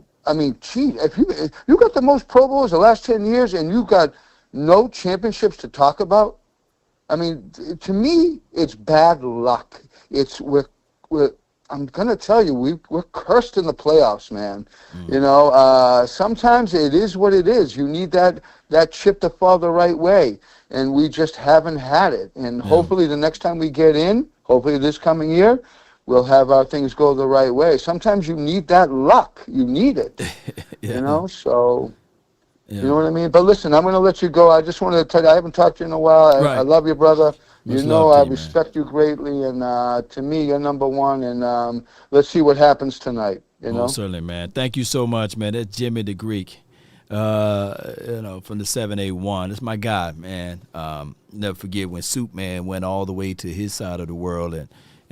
gee, if you got the most Pro Bowls the last 10 years, and you got no championships to talk about, I mean, to me, it's bad luck. I'm gonna tell you, we're cursed in the playoffs, man. You know, sometimes it is what it is. You need that chip to fall the right way, and we just haven't had it. And hopefully, the next time we get in, hopefully this coming year, we'll have our things go the right way. Sometimes you need that luck. You need it. You know, so. You know what I mean? But listen, I'm going to let you go. I just wanted to tell you, I haven't talked to you in a while. I love you, brother. Much you know love to I you, respect you greatly, and to me, you're number one. And let's see what happens tonight. You know, certainly, man. Thank you so much, man. That's Jimmy the Greek, you know, from the 781. That's my guy, man. Never forget when Soup Man went all the way to his side of the world, and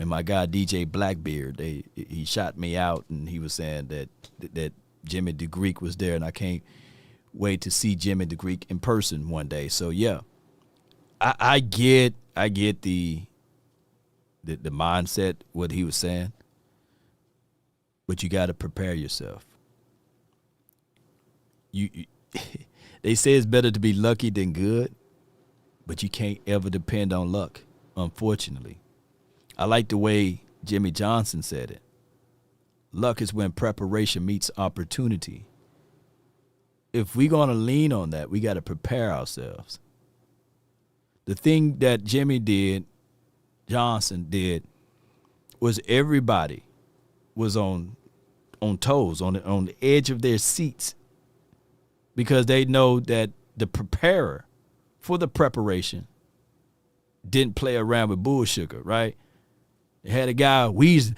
my guy DJ Blackbeard, he shot me out, and he was saying that Jimmy the Greek was there, and I can't wait to see Jimmy the Greek in person one day. So yeah, I get the mindset, what he was saying, but you got to prepare yourself. You they say it's better to be lucky than good, but you can't ever depend on luck, unfortunately. I like the way Jimmy Johnson said it. Luck is when preparation meets opportunity. If we're going to lean on that, we got to prepare ourselves. The thing that Johnson did, was everybody was on toes, on the edge of their seats, because they know that the preparer for the preparation didn't play around with bull sugar, right? They had a guy wheezing.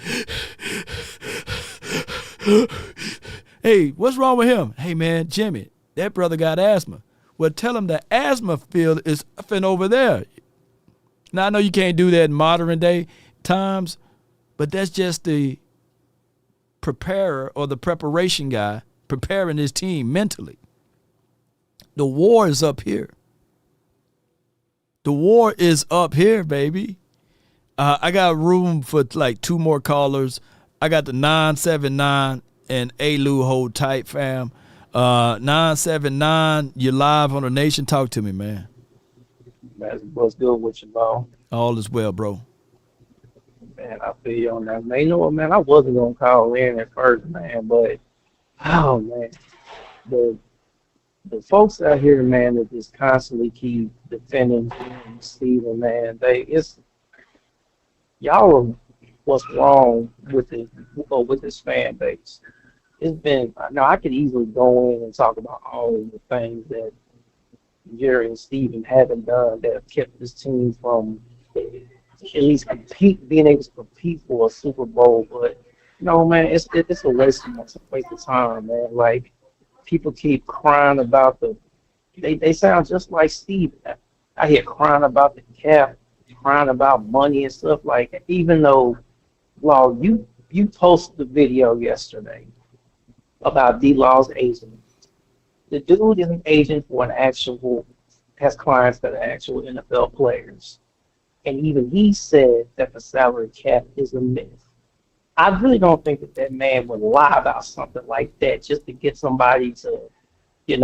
Hey, what's wrong with him? Hey, man, Jimmy, that brother got asthma. Well, tell him the asthma field is effing over there. Now, I know you can't do that in modern day times, but that's just the preparer or the preparation guy preparing his team mentally. The war is up here. The war is up here, baby. I got room for like two more callers. I got the 979 and A-Lou, hold tight, fam. 979, you're live on the Nation. Talk to me, man. What's good with you, bro? All is well, bro. Man, I feel you on that. Man, you know what, man? I wasn't going to call in at first, man, but, oh, man. The folks out here, man, that just constantly keep defending Steven, man, y'all are what's wrong with this fan base. It's been, now I could easily go in and talk about all of the things that Jerry and Steven haven't done that have kept this team from at least being able to compete for a Super Bowl. But no, man, it's a waste of time, man. Like, people keep crying about they sound just like Steve. I hear crying about the cap, crying about money and stuff like that. Even though, Law, you posted the video yesterday about D-Law's agent. The dude is an agent for has clients that are actual NFL players. And even he said that the salary cap is a myth. I really don't think that man would lie about something like that just to get somebody to, get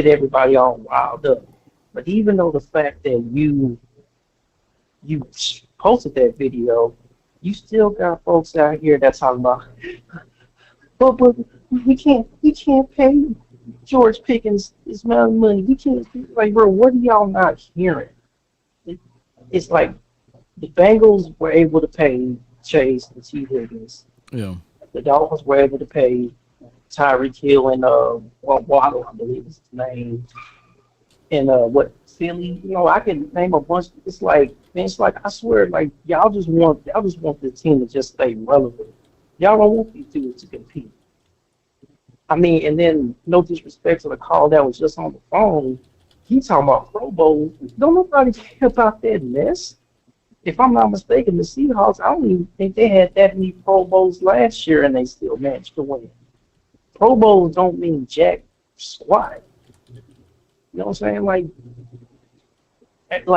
everybody all riled up. But even though the fact that you posted that video, you still got folks out here that talking about, but we can't pay you. George Pickens this amount of money. We can't, like, bro, what are y'all not hearing? It's like the Bengals were able to pay Chase and T. Higgins. Yeah. The Dolphins were able to pay Tyreek Hill and Waddle, I believe is his name. And Philly, I can name a bunch. It's like I swear, like y'all just want the team to just stay relevant. Y'all don't want these dudes to compete. I mean, and then no disrespect to the call that was just on the phone. He talking about Pro Bowl. Don't nobody care about that mess. If I'm not mistaken, the Seahawks, I don't even think they had that many Pro Bowls last year, and they still managed to win. Pro Bowls don't mean jack squat. You know what I'm saying? Like,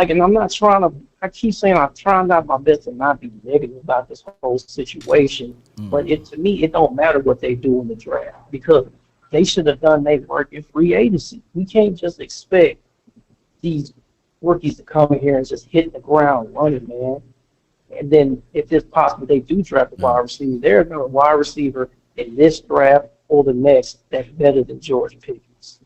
and I'm not trying to. I keep saying I'm trying out my best to not be negative about this whole situation, but to me, it don't matter what they do in the draft because they should have done their work in free agency. We can't just expect these rookies to come in here and just hit the ground running, man. And then, if it's possible, they do draft a wide receiver. There's no wide receiver in this draft or the next that's better than George Pickens.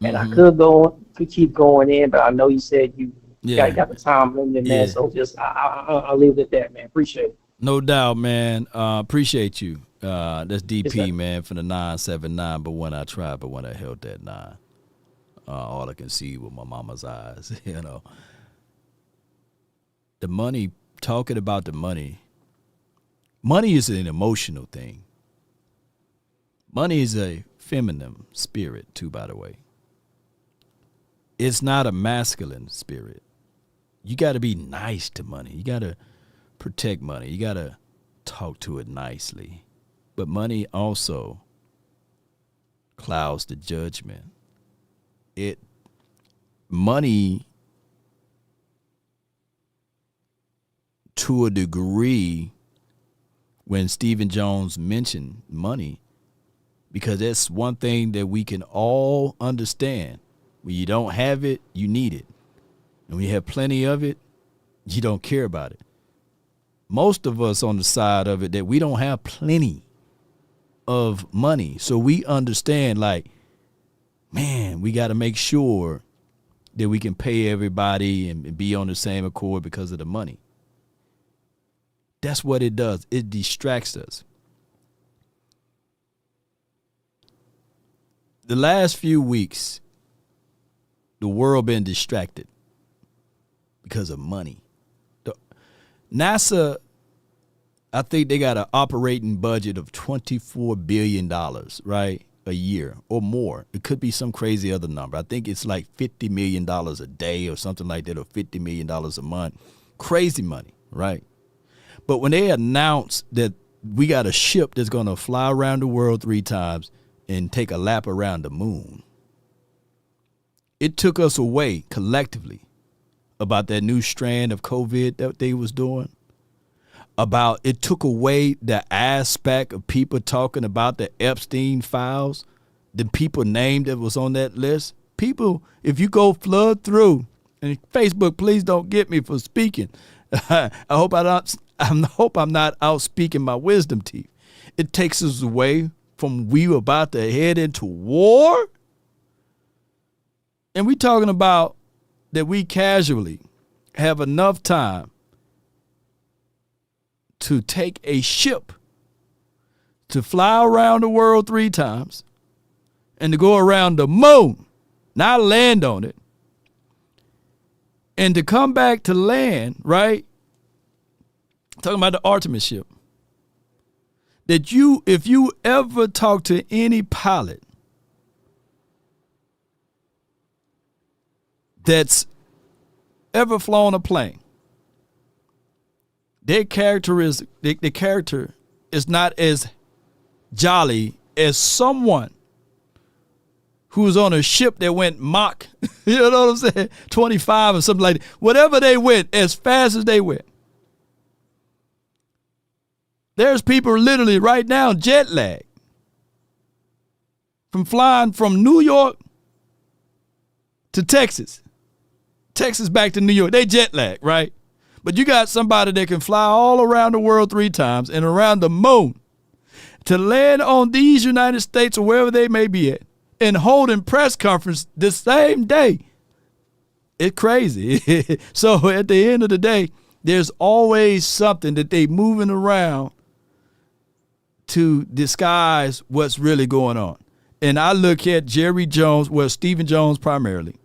And I could keep going in, but I know you said you got the time limit, man. So just I'll leave it at that, man. Appreciate it. No doubt, man. Appreciate you. That's DP, man, from the 979. But when I tried, but when I held that 9, all I can see with my mama's eyes, The money, talking about the money is an emotional thing. Money is a feminine spirit, too, by the way. It's not a masculine spirit. You got to be nice to money. You got to protect money. You got to talk to it nicely. But money also clouds the judgment. Money, to a degree, when Stephen Jones mentioned money, because that's one thing that we can all understand. When you don't have it, you need it. And when you have plenty of it, you don't care about it. Most of us on the side of it that we don't have plenty of money. So we understand, like, man, we got to make sure that we can pay everybody and be on the same accord because of the money. That's what it does. It distracts us. The last few weeks, the world been distracted because of money. NASA, I think they got an operating budget of $24 billion, right, a year or more. It could be some crazy other number. I think it's like $50 million a day or something like that, or $50 million a month. Crazy money, right? But when they announced that we got a ship that's going to fly around the world 3 times and take a lap around the moon, it took us away collectively about that new strand of COVID that they was doing. It took away the aspect of people talking about the Epstein files, the people named that was on that list. People, if you go flood through, and Facebook, please don't get me for speaking. I hope I'm not out speaking my wisdom teeth. It takes us away from we were about to head into war. And we talking about that we casually have enough time to take a ship to fly around the world 3 times and to go around the moon, not land on it, and to come back to land, right? Talking about the Artemis ship. That if you ever talk to any pilot that's ever flown a plane, the character is not as jolly as someone who's on a ship that went Mach, you know what I'm saying, 25 or something like that. Whatever they went, as fast as they went. There's people literally right now jet lag from flying from New York to Texas back to New York. They jet lag, right? But you got somebody that can fly all around the world 3 times and around the moon to land on these United States or wherever they may be at and holding press conference the same day. It's crazy. So at the end of the day, there's always something that they moving around to disguise what's really going on. And I look at Jerry Jones, well, Stephen Jones primarily,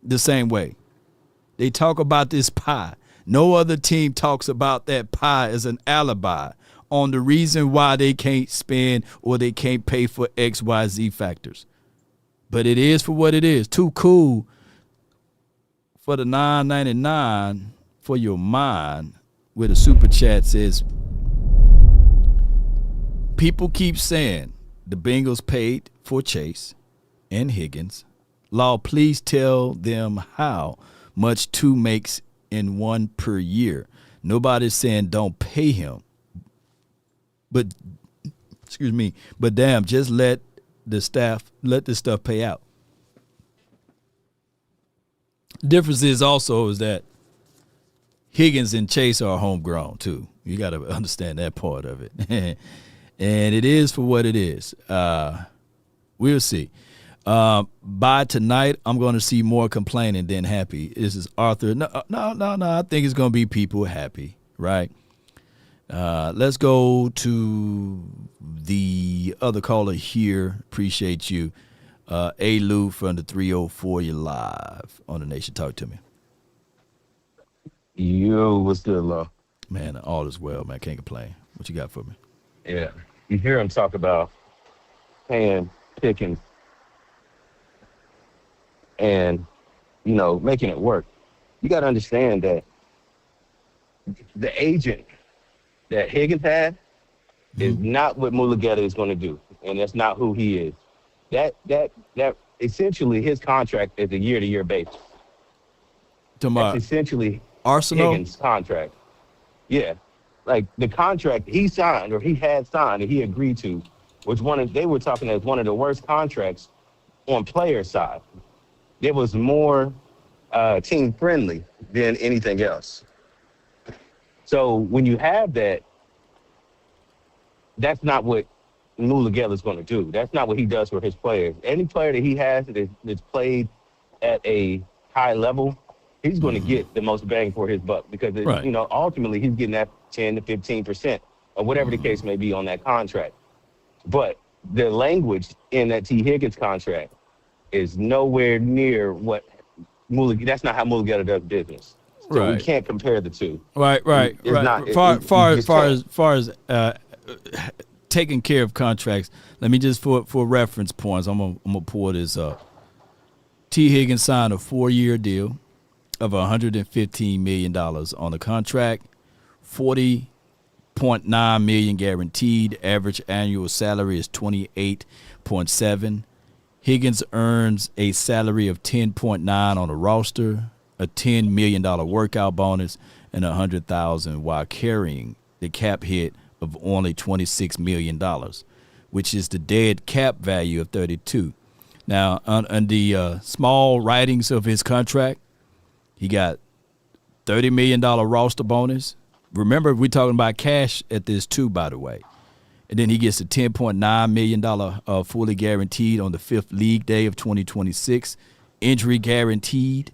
the same way. They talk about this pie. No other team talks about that pie as an alibi on the reason why they can't spend or they can't pay for XYZ factors. But it is for what it is. Too cool for the $9.99 for your mind, where the super chat says, people keep saying the Bengals paid for Chase and Higgins. Law, please tell them how much two makes in one per year. Nobody's saying don't pay him. But damn, just let the stuff pay out. Difference is that Higgins and Chase are homegrown too. You got to understand that part of it. And it is for what it is. We'll see. By tonight, I'm going to see more complaining than happy. This is Arthur. No. I think it's going to be people happy, right? Let's go to the other caller here. Appreciate you. A. Lou from the 304. You're live on the Nation. Talk to me. Yo, what's good, Law? Man, all is well, man. Can't complain. What you got for me? Yeah. You hear him talk about paying Pickens and, making it work. You got to understand that the agent that Higgins had is not what Mulugeta is going to do, and that's not who he is. That essentially his contract is a year-to-year basis. That's essentially Arsenal? Higgins' contract. Yeah. Like the contract he signed or he had signed and he agreed to was they were talking as one of the worst contracts on player side. It was more team friendly than anything else. So when you have that, that's not what Mulugeta is going to do. That's not what he does for his players. Any player that he has that's played at a high level, he's going to get the most bang for his buck because, ultimately he's getting that 10 to 15% or whatever the case may be on that contract. But the language in that T. Higgins contract is nowhere near what that's not how Mulugeta does business. So we can't compare the two. Right. Far as taking care of contracts, let me just for reference points, I'm gonna pull this up. T. Higgins signed a 4-year deal of $115 million on the contract, $40.9 million guaranteed. Average annual salary is $28.7. Higgins earns a salary of $10.9 on the roster, a $10 million workout bonus, and $100,000 while carrying the cap hit of only $26 million, which is the dead cap value of 32. Now, on the small writings of his contract, he got $30 million roster bonus. Remember, we're talking about cash at this too, by the way. And then he gets a $10.9 million fully guaranteed on the 5th league day of 2026. Injury guaranteed.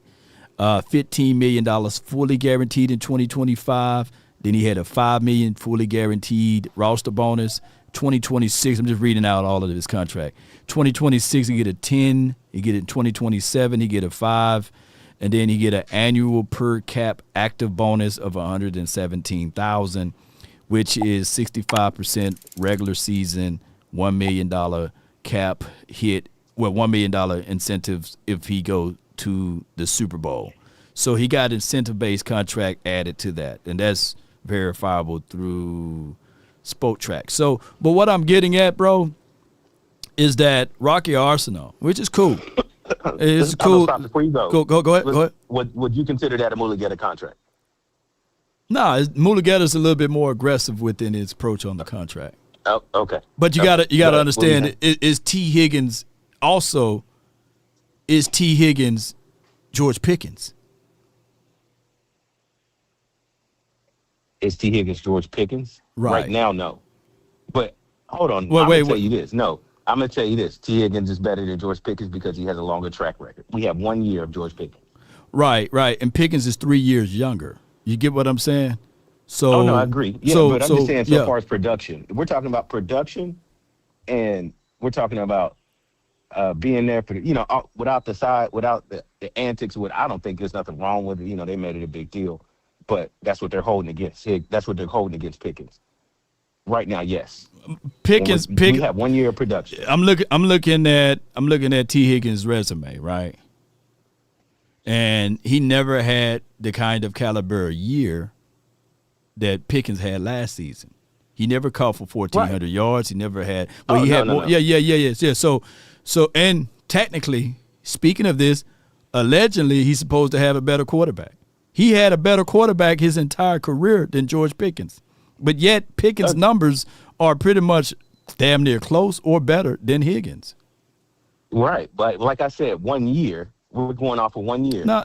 $15 million fully guaranteed in 2025. Then he had a $5 million fully guaranteed roster bonus. 2026, I'm just reading out all of his contract. 2026, he get a 10. He get it in 2027, he get a 5. And then he get an annual per cap active bonus of $117,000, which is 65% regular season, $1 million cap hit, $1 million incentives if he go to the Super Bowl. So he got incentive-based contract added to that, and that's verifiable through Spotrac. So, but what I'm getting at, bro, is that Rocky Arsenal, which is cool. It's cool. Before you go, go ahead. Would you consider that a Mulugeta contract? No, Mulugeta's a little bit more aggressive within his approach on the contract. Oh, okay. But you gotta understand, is T. Higgins George Pickens? Is T. Higgins George Pickens? Right now, no. But hold on. Wait. Tell you this. No. I'm going to tell you this. T. Higgins is better than George Pickens because he has a longer track record. We have 1 year of George Pickens. Right. And Pickens is 3 years younger. You get what I'm saying? So, no, I agree. Yeah, but I'm just saying so far as production. We're talking about production, and we're talking about being there for, without the side, without the antics. I don't think there's nothing wrong with it. They made it a big deal. But that's what they're holding against. That's what they're holding against Pickens. Right now, yes. Pickens. We have 1 year of production. I'm looking at T. Higgins' resume, right? And he never had the kind of caliber year that Pickens had last season. He never caught for 1,400 yards. He never had. Well, he had more. No. Yeah. So, and technically, speaking of this, allegedly he's supposed to have a better quarterback. He had a better quarterback his entire career than George Pickens, but yet Pickens' numbers are pretty much damn near close or better than Higgins. Right, but like I said, 1 year. We're going off of 1 year. No.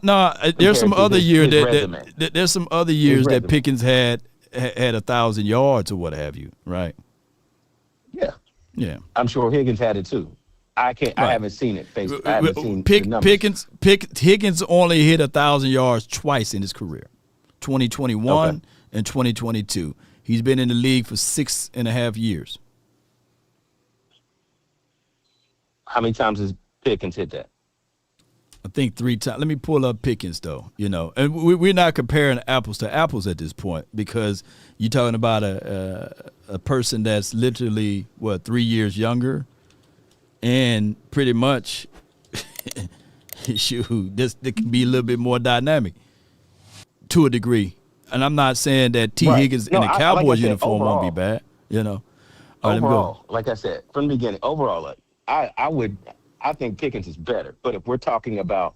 There's some other year there's some other years that Pickens had 1,000 yards or what have you, right? Yeah. I'm sure Higgins had it too. I haven't seen it. I haven't seen the numbers. Higgins only hit 1,000 yards twice in his career, 2021 and 2022. He's been in the league for 6.5 years. How many times has Pickens hit that? I think 3 times. Let me pull up Pickens, though, and we're not comparing apples to apples at this point because you're talking about a person that's literally, 3 years younger and pretty much, this can be a little bit more dynamic to a degree. And I'm not saying that T. Higgins in a Cowboys uniform won't be bad, Overall, like I said, from the beginning, overall, I think Pickens is better, but if we're talking about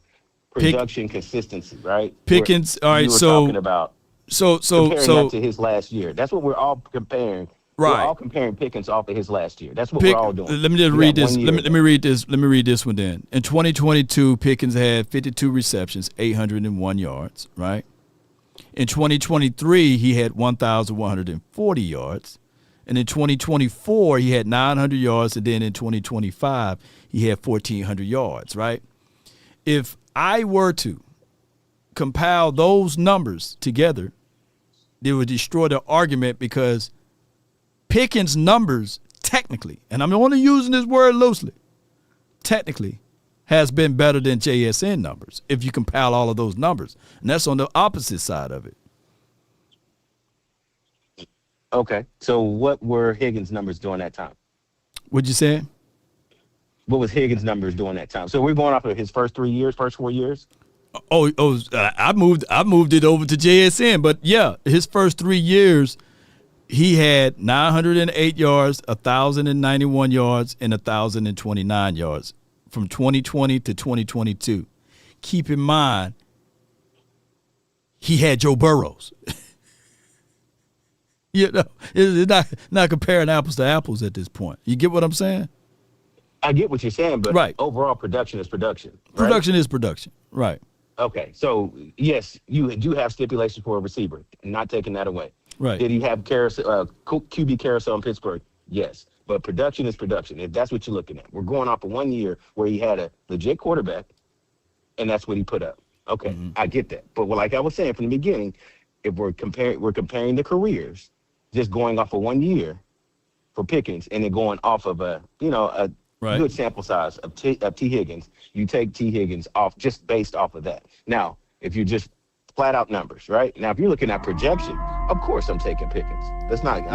production consistency, right? Pickens, all right. So talking about comparing that to his last year. That's what we're all comparing. Right. We're all comparing Pickens off of his last year. That's what we're all doing. Let me just read this. Let me read this. Let me read this one then. In 2022, Pickens had 52 receptions, 801 yards. Right. In 2023, he had 1,140 yards. And in 2024, he had 900 yards. And then in 2025, he had 1,400 yards, right? If I were to compile those numbers together, they would destroy the argument because Pickens' numbers technically, and I'm only using this word loosely, technically has been better than JSN numbers if you compile all of those numbers. And that's on the opposite side of it. Okay. So what were Higgins' numbers during that time? What'd you say? What was Higgins' numbers during that time? So we're going off of his first 4 years? I moved it over to JSN, but yeah, his first 3 years, he had 908 yards, 1,091 yards, and 1,029 yards from 2020 to 2022. Keep in mind, he had Joe Burrows. It's not comparing apples to apples at this point. You get what I'm saying? I get what you're saying, but overall production is production. Right? Production is production. Right. Okay. So, yes, you do have stipulations for a receiver. I'm not taking that away. Right. Did he have QB carousel in Pittsburgh? Yes. But production is production, if that's what you're looking at. We're going off of 1 year where he had a legit quarterback, and that's what he put up. Okay, I get that. But like I was saying from the beginning, if we're comparing the careers, just going off of 1 year for Pickens and then going off of a good sample size of T. Higgins, you take T. Higgins off just based off of that. Now, if you just flat out numbers, right? Now, if you're looking at projection, of course I'm taking Pickens. Let's not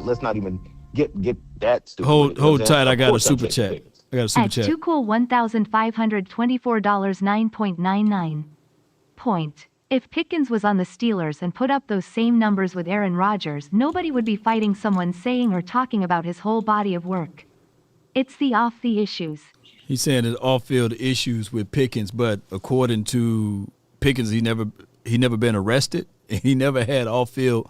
let's not even get that stupid. Hold tight. I got a super chat. At Too Cool $1,524.9.99. Point. If Pickens was on the Steelers and put up those same numbers with Aaron Rodgers, nobody would be fighting someone saying or talking about his whole body of work. It's the off the issues. He's saying it's off-field issues with Pickens, but according to Pickens, he never been arrested. He never had off-field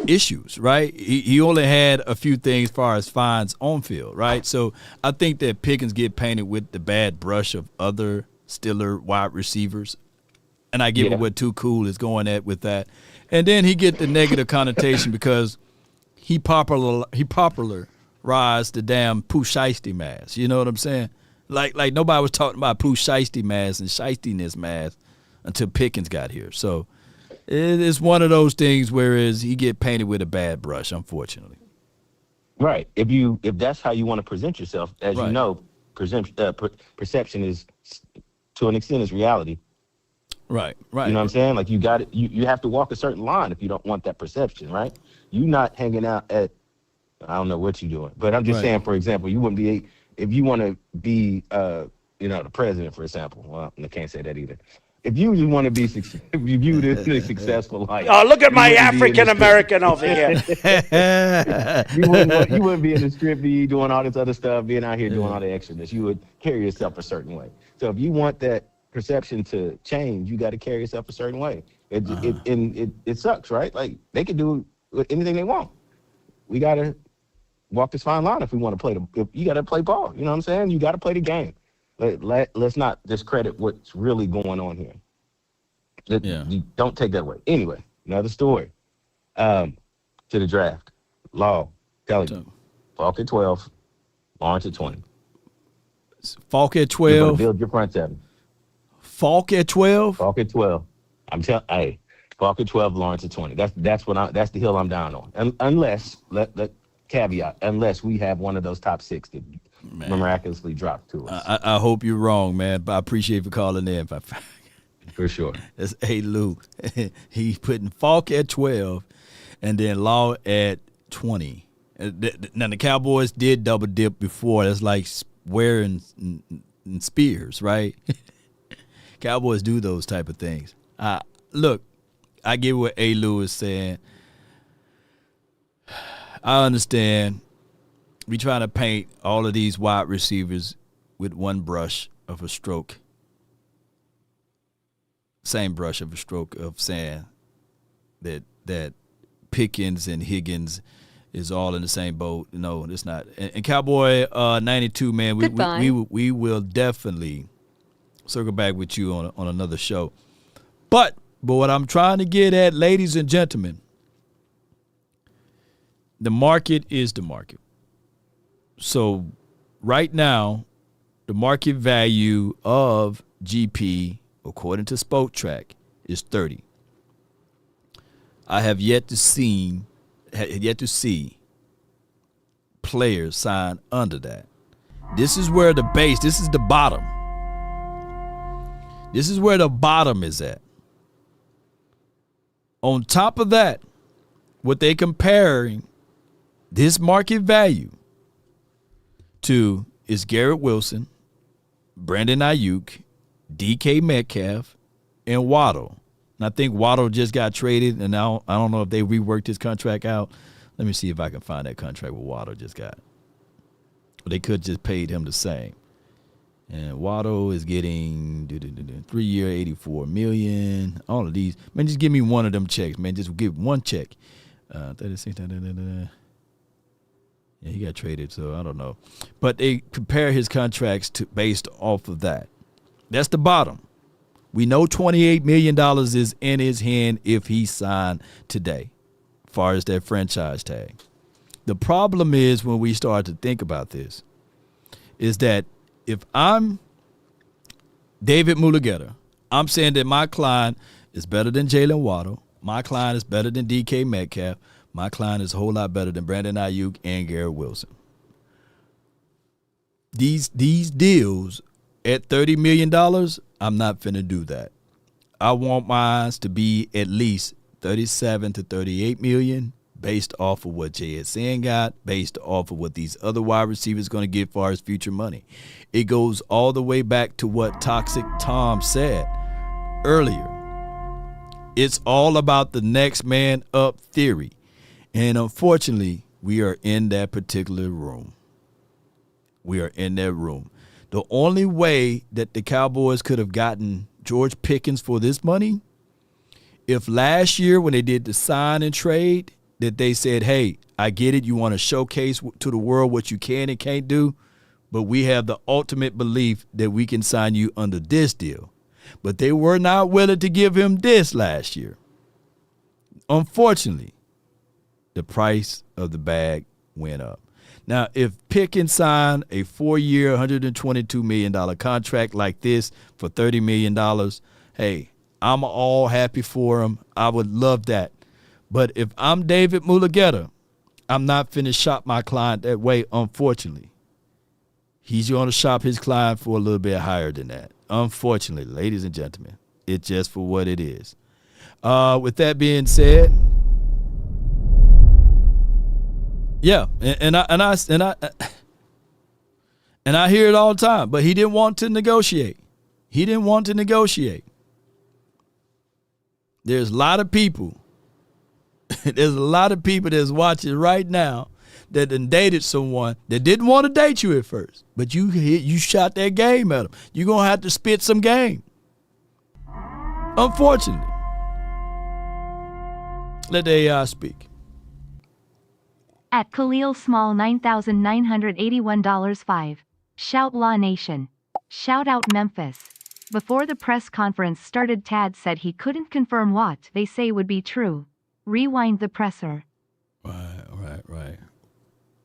issues, right? He only had a few things as far as fines on field, right? So I think that Pickens get painted with the bad brush of other Steeler wide receivers, and I get what Too Cool is going at with that. And then he get the negative connotation because he popular rise the damn Pooh Shiesty mask. You know what I'm saying? Like nobody was talking about Pooh Shiesty mask and Shiestiness mask until Pickens got here. So it's one of those things whereas he get painted with a bad brush, unfortunately. Right. If that's how you want to present yourself, as you know, perception is to an extent is reality. Right. You know what I'm saying? Like you have to walk a certain line if you don't want that perception, right? You not hanging out at, I don't know what you're doing, but I'm just saying, for example, you wouldn't be, if you want to be, the president, for example. Well, I can't say that either. If you just want to be, if you view this as a successful life. Oh, look at my African American over here. you wouldn't be in the strip, be doing all this other stuff, being out here doing all the extraness. You would carry yourself a certain way. So if you want that perception to change, you got to carry yourself a certain way. It sucks, right? Like they can do anything they want. We got to walk this fine line if we want to play you got to play ball. You know what I'm saying? You got to play the game. Let's not discredit what's really going on here. You don't take that away. Anyway, another story. To the draft. Law, telling you. Falk at 12, Lawrence at 20. Falk at 12. Build your front seven. Falk at 12? Falk at 12. I'm telling Falk at 12, Lawrence at 20. That's the hill I'm down on. Unless, caveat, unless we have one of those top 6 that miraculously dropped to us. I hope you're wrong, man, but I appreciate you for calling in. For sure. That's Lou. He's putting Falk at 12 and then Law at 20. Now, the Cowboys did double dip before. That's like Ware and Spears, right? Cowboys do those type of things. Look, I get what A. Lou is saying. I understand. We trying to paint all of these wide receivers with one brush of a stroke. Same brush of a stroke of saying that Pickens and Higgins is all in the same boat. No, it's not. And Cowboy 92, man, we will definitely circle back with you on another show. But what I'm trying to get at, ladies and gentlemen, the market is the market. So right now, the market value of GP, according to Spoke Track, is 30. I have yet to see players sign under that. This is where this is the bottom. This is where the bottom is at. On top of that, what they comparing this market value to is Garrett Wilson, Brandon Ayuk, DK Metcalf, and Waddle. And I think Waddle just got traded, and now I don't know if they reworked his contract out. Let me see if I can find that contract what Waddle just got. But they could just paid him the same. And Waddle is getting 3-year, $84 million. All of these. Man, just give me one of them checks, man. Just give one check. 36. Yeah, he got traded, so I don't know. But they compare his contracts based off of that. That's the bottom. We know $28 million is in his hand if he signed today, as far as that franchise tag. The problem is when we start to think about this, is that if I'm David Mulugeta, I'm saying that my client is better than Jalen Waddle. My client is better than DK Metcalf. My client is a whole lot better than Brandon Ayuk and Garrett Wilson. These deals at $30 million, I'm not finna do that. I want mine to be at least 37 to 38 million based off of what JSN got, based off of what these other wide receivers going to get for his future money. It goes all the way back to what Toxic Tom said earlier. It's all about the next man up theory. And unfortunately, we are in that particular room. We are in that room. The only way that the Cowboys could have gotten George Pickens for this money, if last year when they did the sign and trade, that they said, hey, I get it, you want to showcase to the world what you can and can't do, but we have the ultimate belief that we can sign you under this deal. But they were not willing to give him this last year. Unfortunately, the price of the bag went up. Now, if Pickens signed a 4-year, $122 million contract like this for $30 million, hey, I'm all happy for him. I would love that. But if I'm David Mulugeta, I'm not finna shop my client that way, unfortunately. He's going to shop his client for a little bit higher than that. Unfortunately, ladies and gentlemen, it's just for what it is. With that being said, yeah, and I hear it all the time, but he didn't want to negotiate. He didn't want to negotiate. There's a lot of people. There's a lot of people that's watching right now that done dated someone that didn't want to date you at first, but you shot that game at them. You're going to have to spit some game. Unfortunately. Let the AI speak. At Khalil Small $9,981.05. Shout Law Nation. Shout out Memphis. Before the press conference started, Tad said he couldn't confirm what they say would be true. Rewind the presser. Right.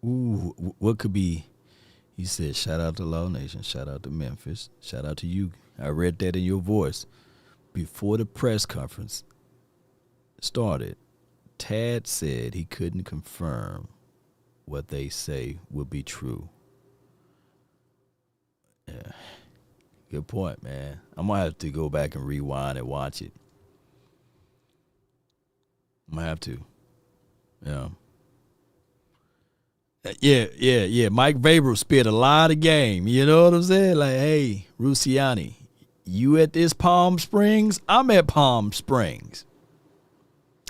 Ooh, what could be? He said, shout out to Law Nation, shout out to Memphis, shout out to you. I read that in your voice. Before the press conference started, Tad said he couldn't confirm what they say would be true. Yeah. Good point, man. I'm going to have to go back and rewind and watch it. I'm going to have to. Yeah. Mike Vrabel spit a lot of game. You know what I'm saying? Like, hey, Rusiani, you at this Palm Springs? I'm at Palm Springs.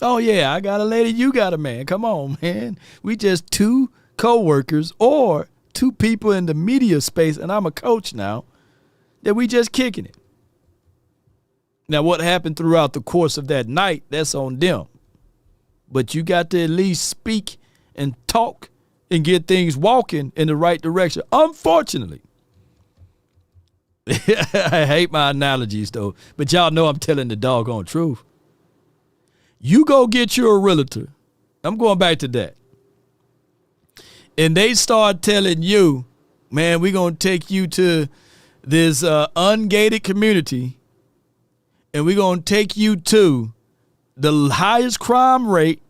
Oh, yeah, I got a lady, you got a man. Come on, man. We just two co-workers or two people in the media space, and I'm a coach now, that we just kicking it. Now, what happened throughout the course of that night, that's on them. But you got to at least speak and talk and get things walking in the right direction. Unfortunately. I hate my analogies, though, but y'all know I'm telling the doggone truth. You go get you a realtor. I'm going back to that. And they start telling you, man, we're going to take you to this ungated community, and we're going to take you to the highest crime rate,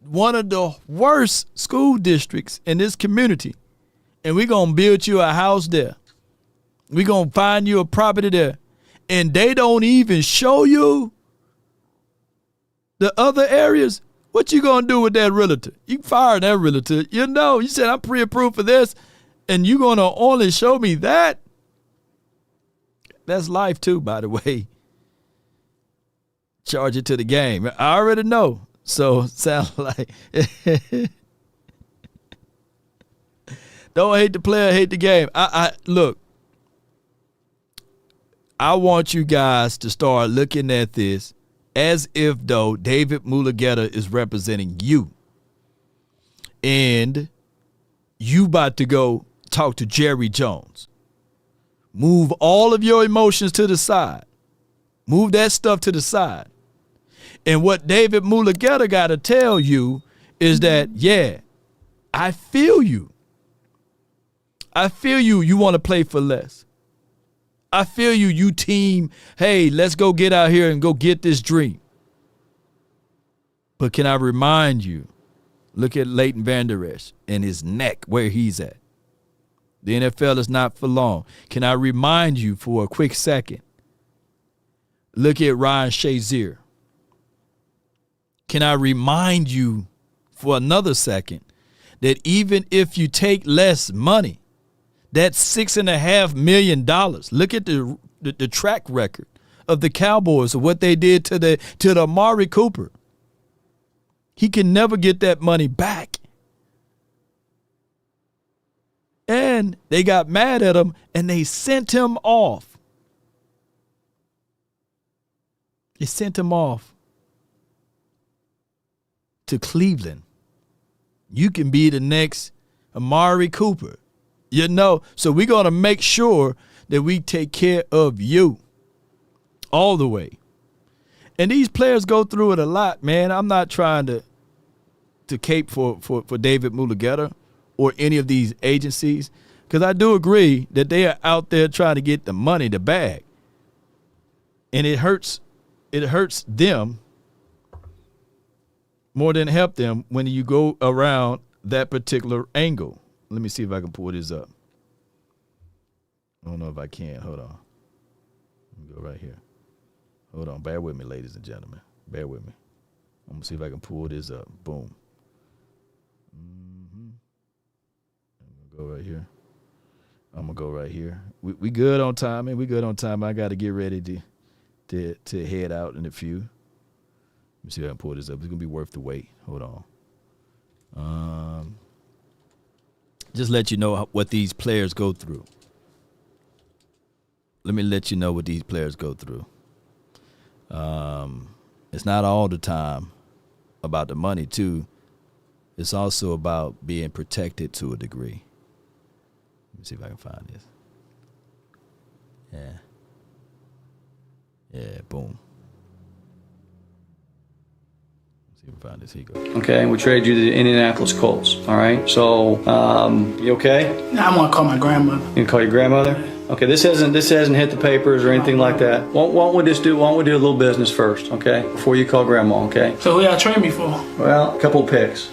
one of the worst school districts in this community, and we're going to build you a house there. We're going to find you a property there. And they don't even show you the other areas. What you going to do with that realtor? You fire that realtor. You know, you said I'm pre-approved for this, and you going to only show me that? That's life too, by the way. Charge it to the game. I already know. So sound like don't hate the player, hate the game. I look. I want you guys to start looking at this as if though David Mulugeta is representing you. And you about to go talk to Jerry Jones. Move all of your emotions to the side. Move that stuff to the side. And what David Mulugeta got to tell you is that, yeah, I feel you. I feel you. You want to play for less. I feel you. You team, hey, let's go get out here and go get this dream. But can I remind you, look at Leighton Vander Esch and his neck, where he's at. The NFL is not for long. Can I remind you for a quick second? Look at Ryan Shazier. Can I remind you for another second that even if you take less money, that's $6.5 million. Look at the track record of the Cowboys, of what they did to the Amari Cooper. He can never get that money back. And they got mad at him and they sent him off. They sent him off to Cleveland. You can be the next Amari Cooper. You know, so we're going to make sure that we take care of you all the way. And these players go through it a lot, man. I'm not trying to cape for David Mulugeta or any of these agencies, because I do agree that they are out there trying to get the money, the bag. And it hurts them more than help them when you go around that particular angle. Let me see if I can pull this up. I don't know if I can. Hold on. Let me go right here. Hold on. Bear with me, ladies and gentlemen. Bear with me. I'm going to see if I can pull this up. Boom. I'm going to go right here. I'm going to go right here. We good on time, man. We good on time. I got to get ready to head out in a few. Let me see if I can pull this up. It's going to be worth the wait. Hold on. Just let you know what these players go through. Let me let you know what these players go through. It's not all the time about the money, too. It's also about being protected to a degree. Let me see if I can find this. Yeah, boom. Let's see if I can find this. Here you go. Okay, we traded you to the Indianapolis Colts. All right, so you okay? I'm gonna call my grandmother. You can call your grandmother? Okay, this hasn't hit the papers or anything like that. Why don't we do a little business first, okay? Before you call grandma, okay? So who y'all trade me for? Well, a couple picks.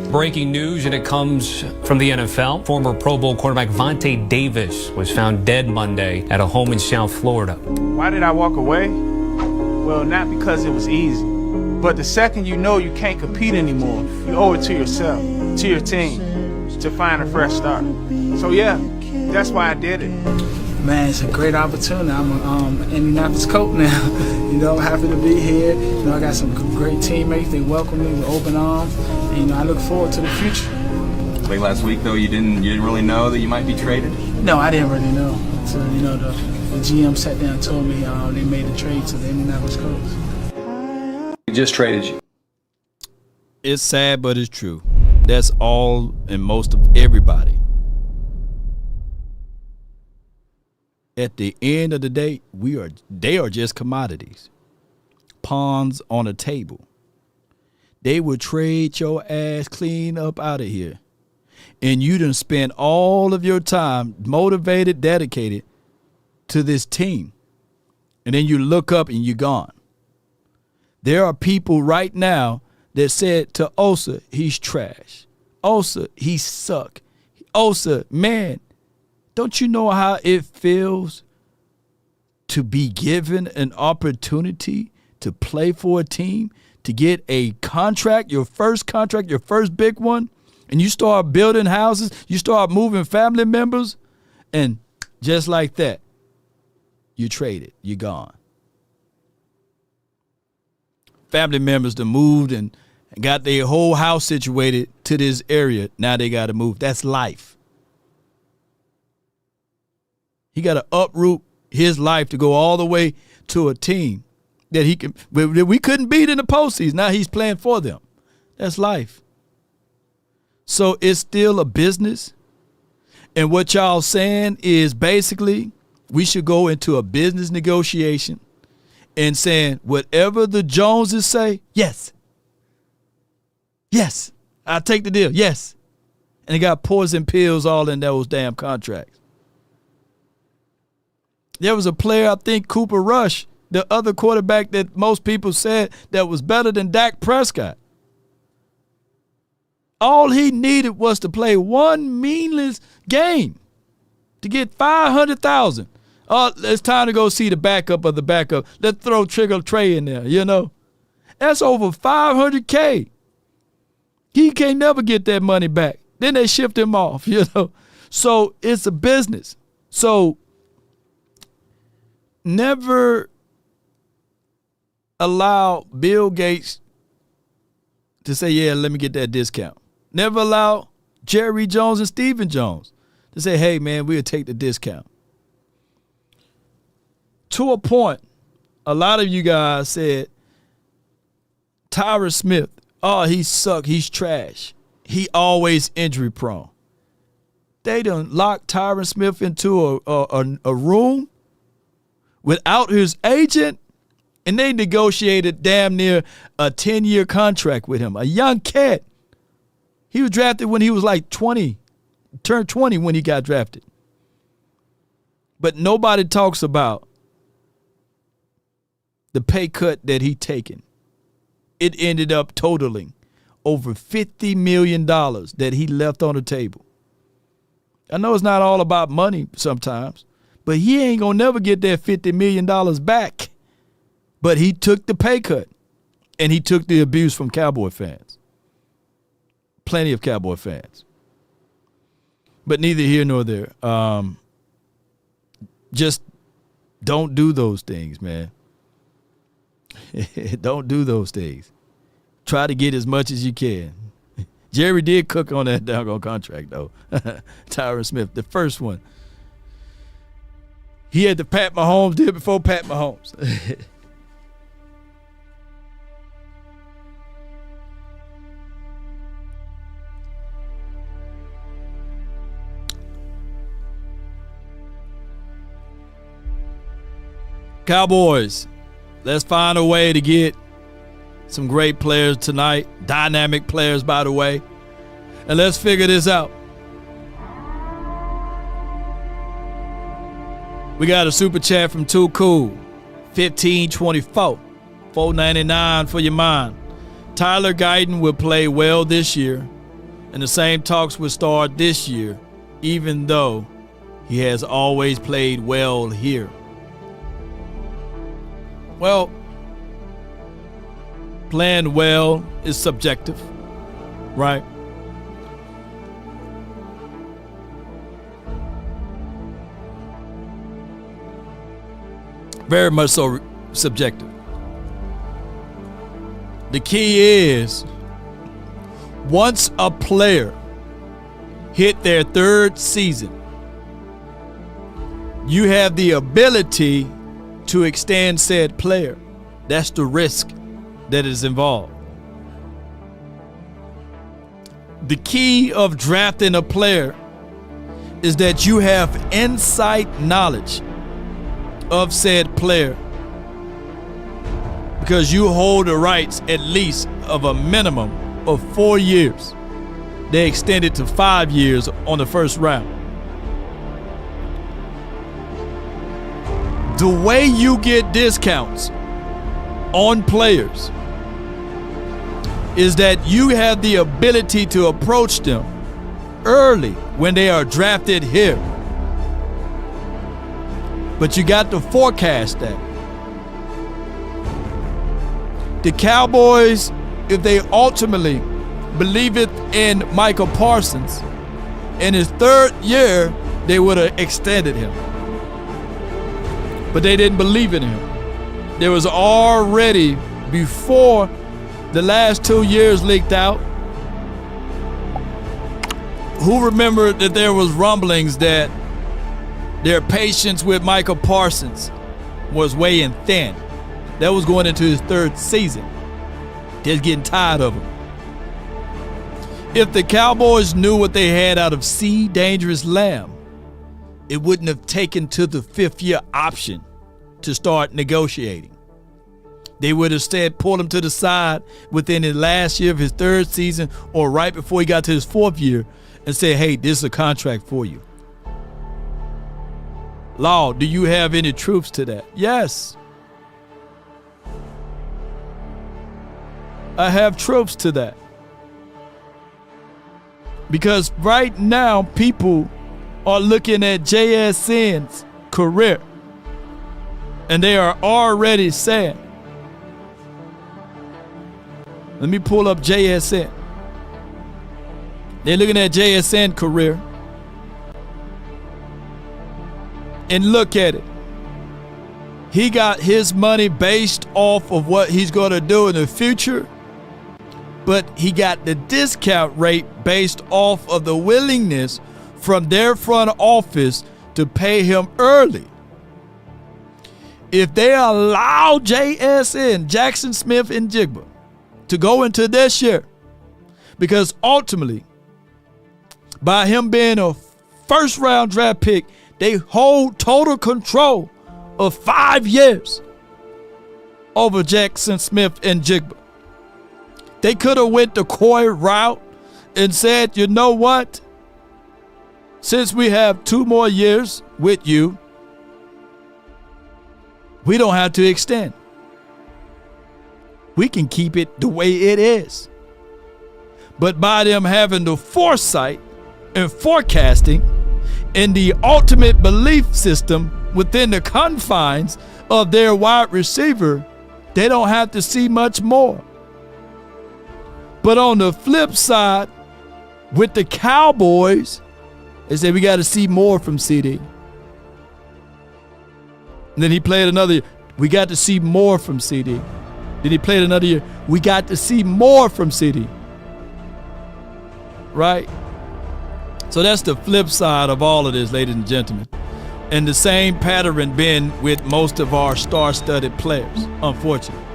Breaking news, and it comes from the NFL. Former Pro Bowl quarterback Vontae Davis was found dead Monday at a home in South Florida. Why did I walk away? Well, not because it was easy, but the second you know you can't compete anymore, you owe it to yourself, to your team, to find a fresh start. So yeah, that's why I did it. Man, it's a great opportunity. I'm an Indianapolis coach now. I'm happy to be here. I got some great teammates. They welcome me with open arms. And, I look forward to the future. Like last week, though, you didn't really know that you might be traded? No, I didn't really know. So, the GM sat down and told me they made the trade to the Indianapolis Colts. We just traded you. It's sad, but it's true. That's all and most of everybody. At the end of the day, they are just commodities, pawns on a table. They will trade your ass clean up out of here. And you done spend all of your time motivated, dedicated to this team. And then you look up and you're gone. There are people right now that said to Osa, he's trash. Osa, he suck. Osa, man, don't you know how it feels to be given an opportunity to play for a team, to get a contract, your first big one, and you start building houses, you start moving family members, and just like that, you traded, you're gone. Family members that moved and got their whole house situated to this area, now they got to move. That's life. He got to uproot his life to go all the way to a team that we couldn't beat in the postseason. Now he's playing for them. That's life. So it's still a business. And what y'all saying is basically we should go into a business negotiation and saying whatever the Joneses say, yes. Yes, I'll take the deal. Yes. And they got poison pills all in those damn contracts. There was a player, I think Cooper Rush, the other quarterback that most people said that was better than Dak Prescott. All he needed was to play one meaningless game to get $500,000. Oh, it's time to go see the backup of the backup. Let's throw Trigger Trey in there, That's over $500K. He can't never get that money back. Then they shipped him off, So it's a business. So never allow Bill Gates to say, yeah, let me get that discount. Never allow Jerry Jones and Stephen Jones to say, hey, man, we'll take the discount. To a point, a lot of you guys said, Tyron Smith, oh, he suck, he's trash. He always injury prone. They done locked Tyron Smith into a room without his agent, and they negotiated damn near a 10-year contract with him. A young cat. He was drafted when he was like 20, turned 20 when he got drafted. But nobody talks about the pay cut that he taken. It ended up totaling over $50 million that he left on the table. I know it's not all about money sometimes, but he ain't going to never get that $50 million back. But he took the pay cut, and he took the abuse from Cowboy fans. Plenty of Cowboy fans. But neither here nor there. Just don't do those things, man. Don't do those things. Try to get as much as you can. Jerry did cook on that doggone contract, though. Tyron Smith, the first one. He had the Pat Mahomes deal before Pat Mahomes. Cowboys, let's find a way to get some great players tonight. Dynamic players, by the way. And let's figure this out. We got a super chat from Too Cool. 1524. $4.99 for your mind. Tyler Guyton will play well this year, and the same talks will start this year, even though he has always played well here. Well, playing well is subjective, right? Very much so subjective. The key is, once a player hit their third season, you have the ability to extend said player. That's the risk that is involved. The key of drafting a player is that you have inside knowledge of said player, because you hold the rights at least of a minimum of 4 years. They extended to 5 years on the first round. The way you get discounts on players is that you have the ability to approach them early when they are drafted here. But you got to forecast that. The Cowboys, if they ultimately believe it in Michael Parsons, in his third year, they would have extended him. But they didn't believe in him. There was already, before the last 2 years leaked out, who remembered that there was rumblings that their patience with Michael Parsons was weighing thin. That was going into his third season. They're getting tired of him. If the Cowboys knew what they had out of C. Dangerous Lamb, it wouldn't have taken to the fifth-year option to start negotiating. They would have instead pulled him to the side within the last year of his third season or right before he got to his fourth year and said, hey, this is a contract for you. Law, do you have any truths to that? Yes. I have truths to that. Because right now, people are looking at JSN's career, and they are already saying, let me pull up JSN. They're looking at JSN's career and look at it. He got his money based off of what he's going to do in the future, but he got the discount rate based off of the willingness from their front office to pay him early. If they allow JSN, Jackson Smith and Jigba, to go into this year, because ultimately, by him being a first-round draft pick, they hold total control of 5 years over Jackson Smith and Jigba. They could have went the Coy route and said, you know what? Since we have 2 more years with you, we don't have to extend. We can keep it the way it is. But by them having the foresight and forecasting and the ultimate belief system within the confines of their wide receiver, they don't have to see much more. But on the flip side, with the Cowboys, they said we got to see more from CD. And then he played another year. We got to see more from CD. Then he played another year. We got to see more from CD. Right? So that's the flip side of all of this, ladies and gentlemen. And the same pattern been with most of our star-studded players, unfortunately.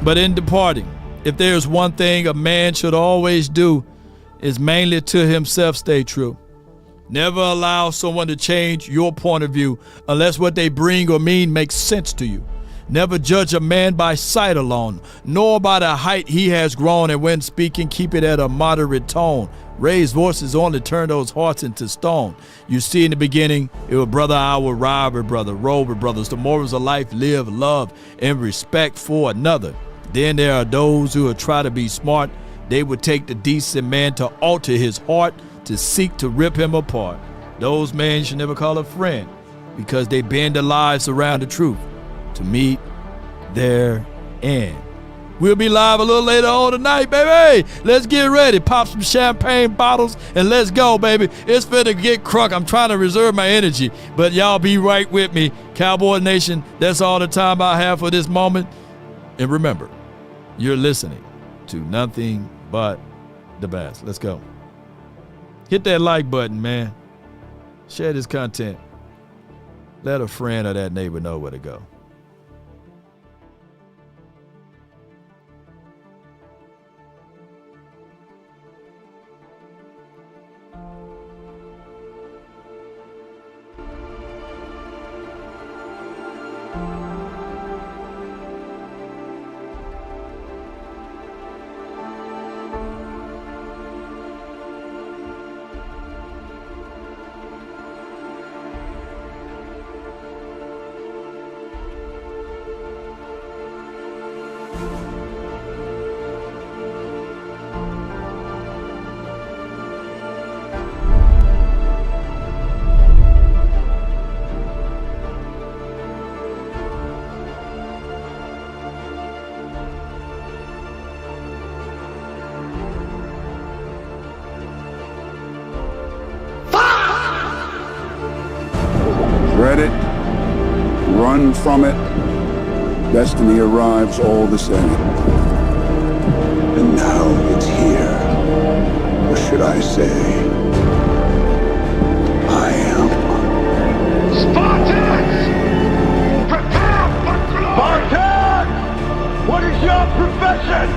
But in departing, if there's one thing a man should always do, is mainly to himself stay true. Never allow someone to change your point of view unless what they bring or mean makes sense to you. Never judge a man by sight alone, nor by the height he has grown, and when speaking, keep it at a moderate tone. Raise voices only turn those hearts into stone. You see, in the beginning, it was brother I will rob with brother, roll with brothers. The morals of life, live, love, and respect for another. Then there are those who will try to be smart. They would take the decent man to alter his heart, to seek to rip him apart. Those men you should never call a friend, because they bend their lives around the truth to meet their end. We'll be live a little later on tonight, baby. Let's get ready. Pop some champagne bottles and let's go, baby. It's finna get crunk. I'm trying to reserve my energy, but y'all be right with me. Cowboy Nation, that's all the time I have for this moment. And remember, you're listening to nothing but the best. Let's go. Hit that like button, man. Share this content. Let a friend or that neighbor know where to go. Dread it, run from it, destiny arrives all the same. And now it's here. Or should I say, I am. Spartans! Prepare for glory! Spartans! What is your profession?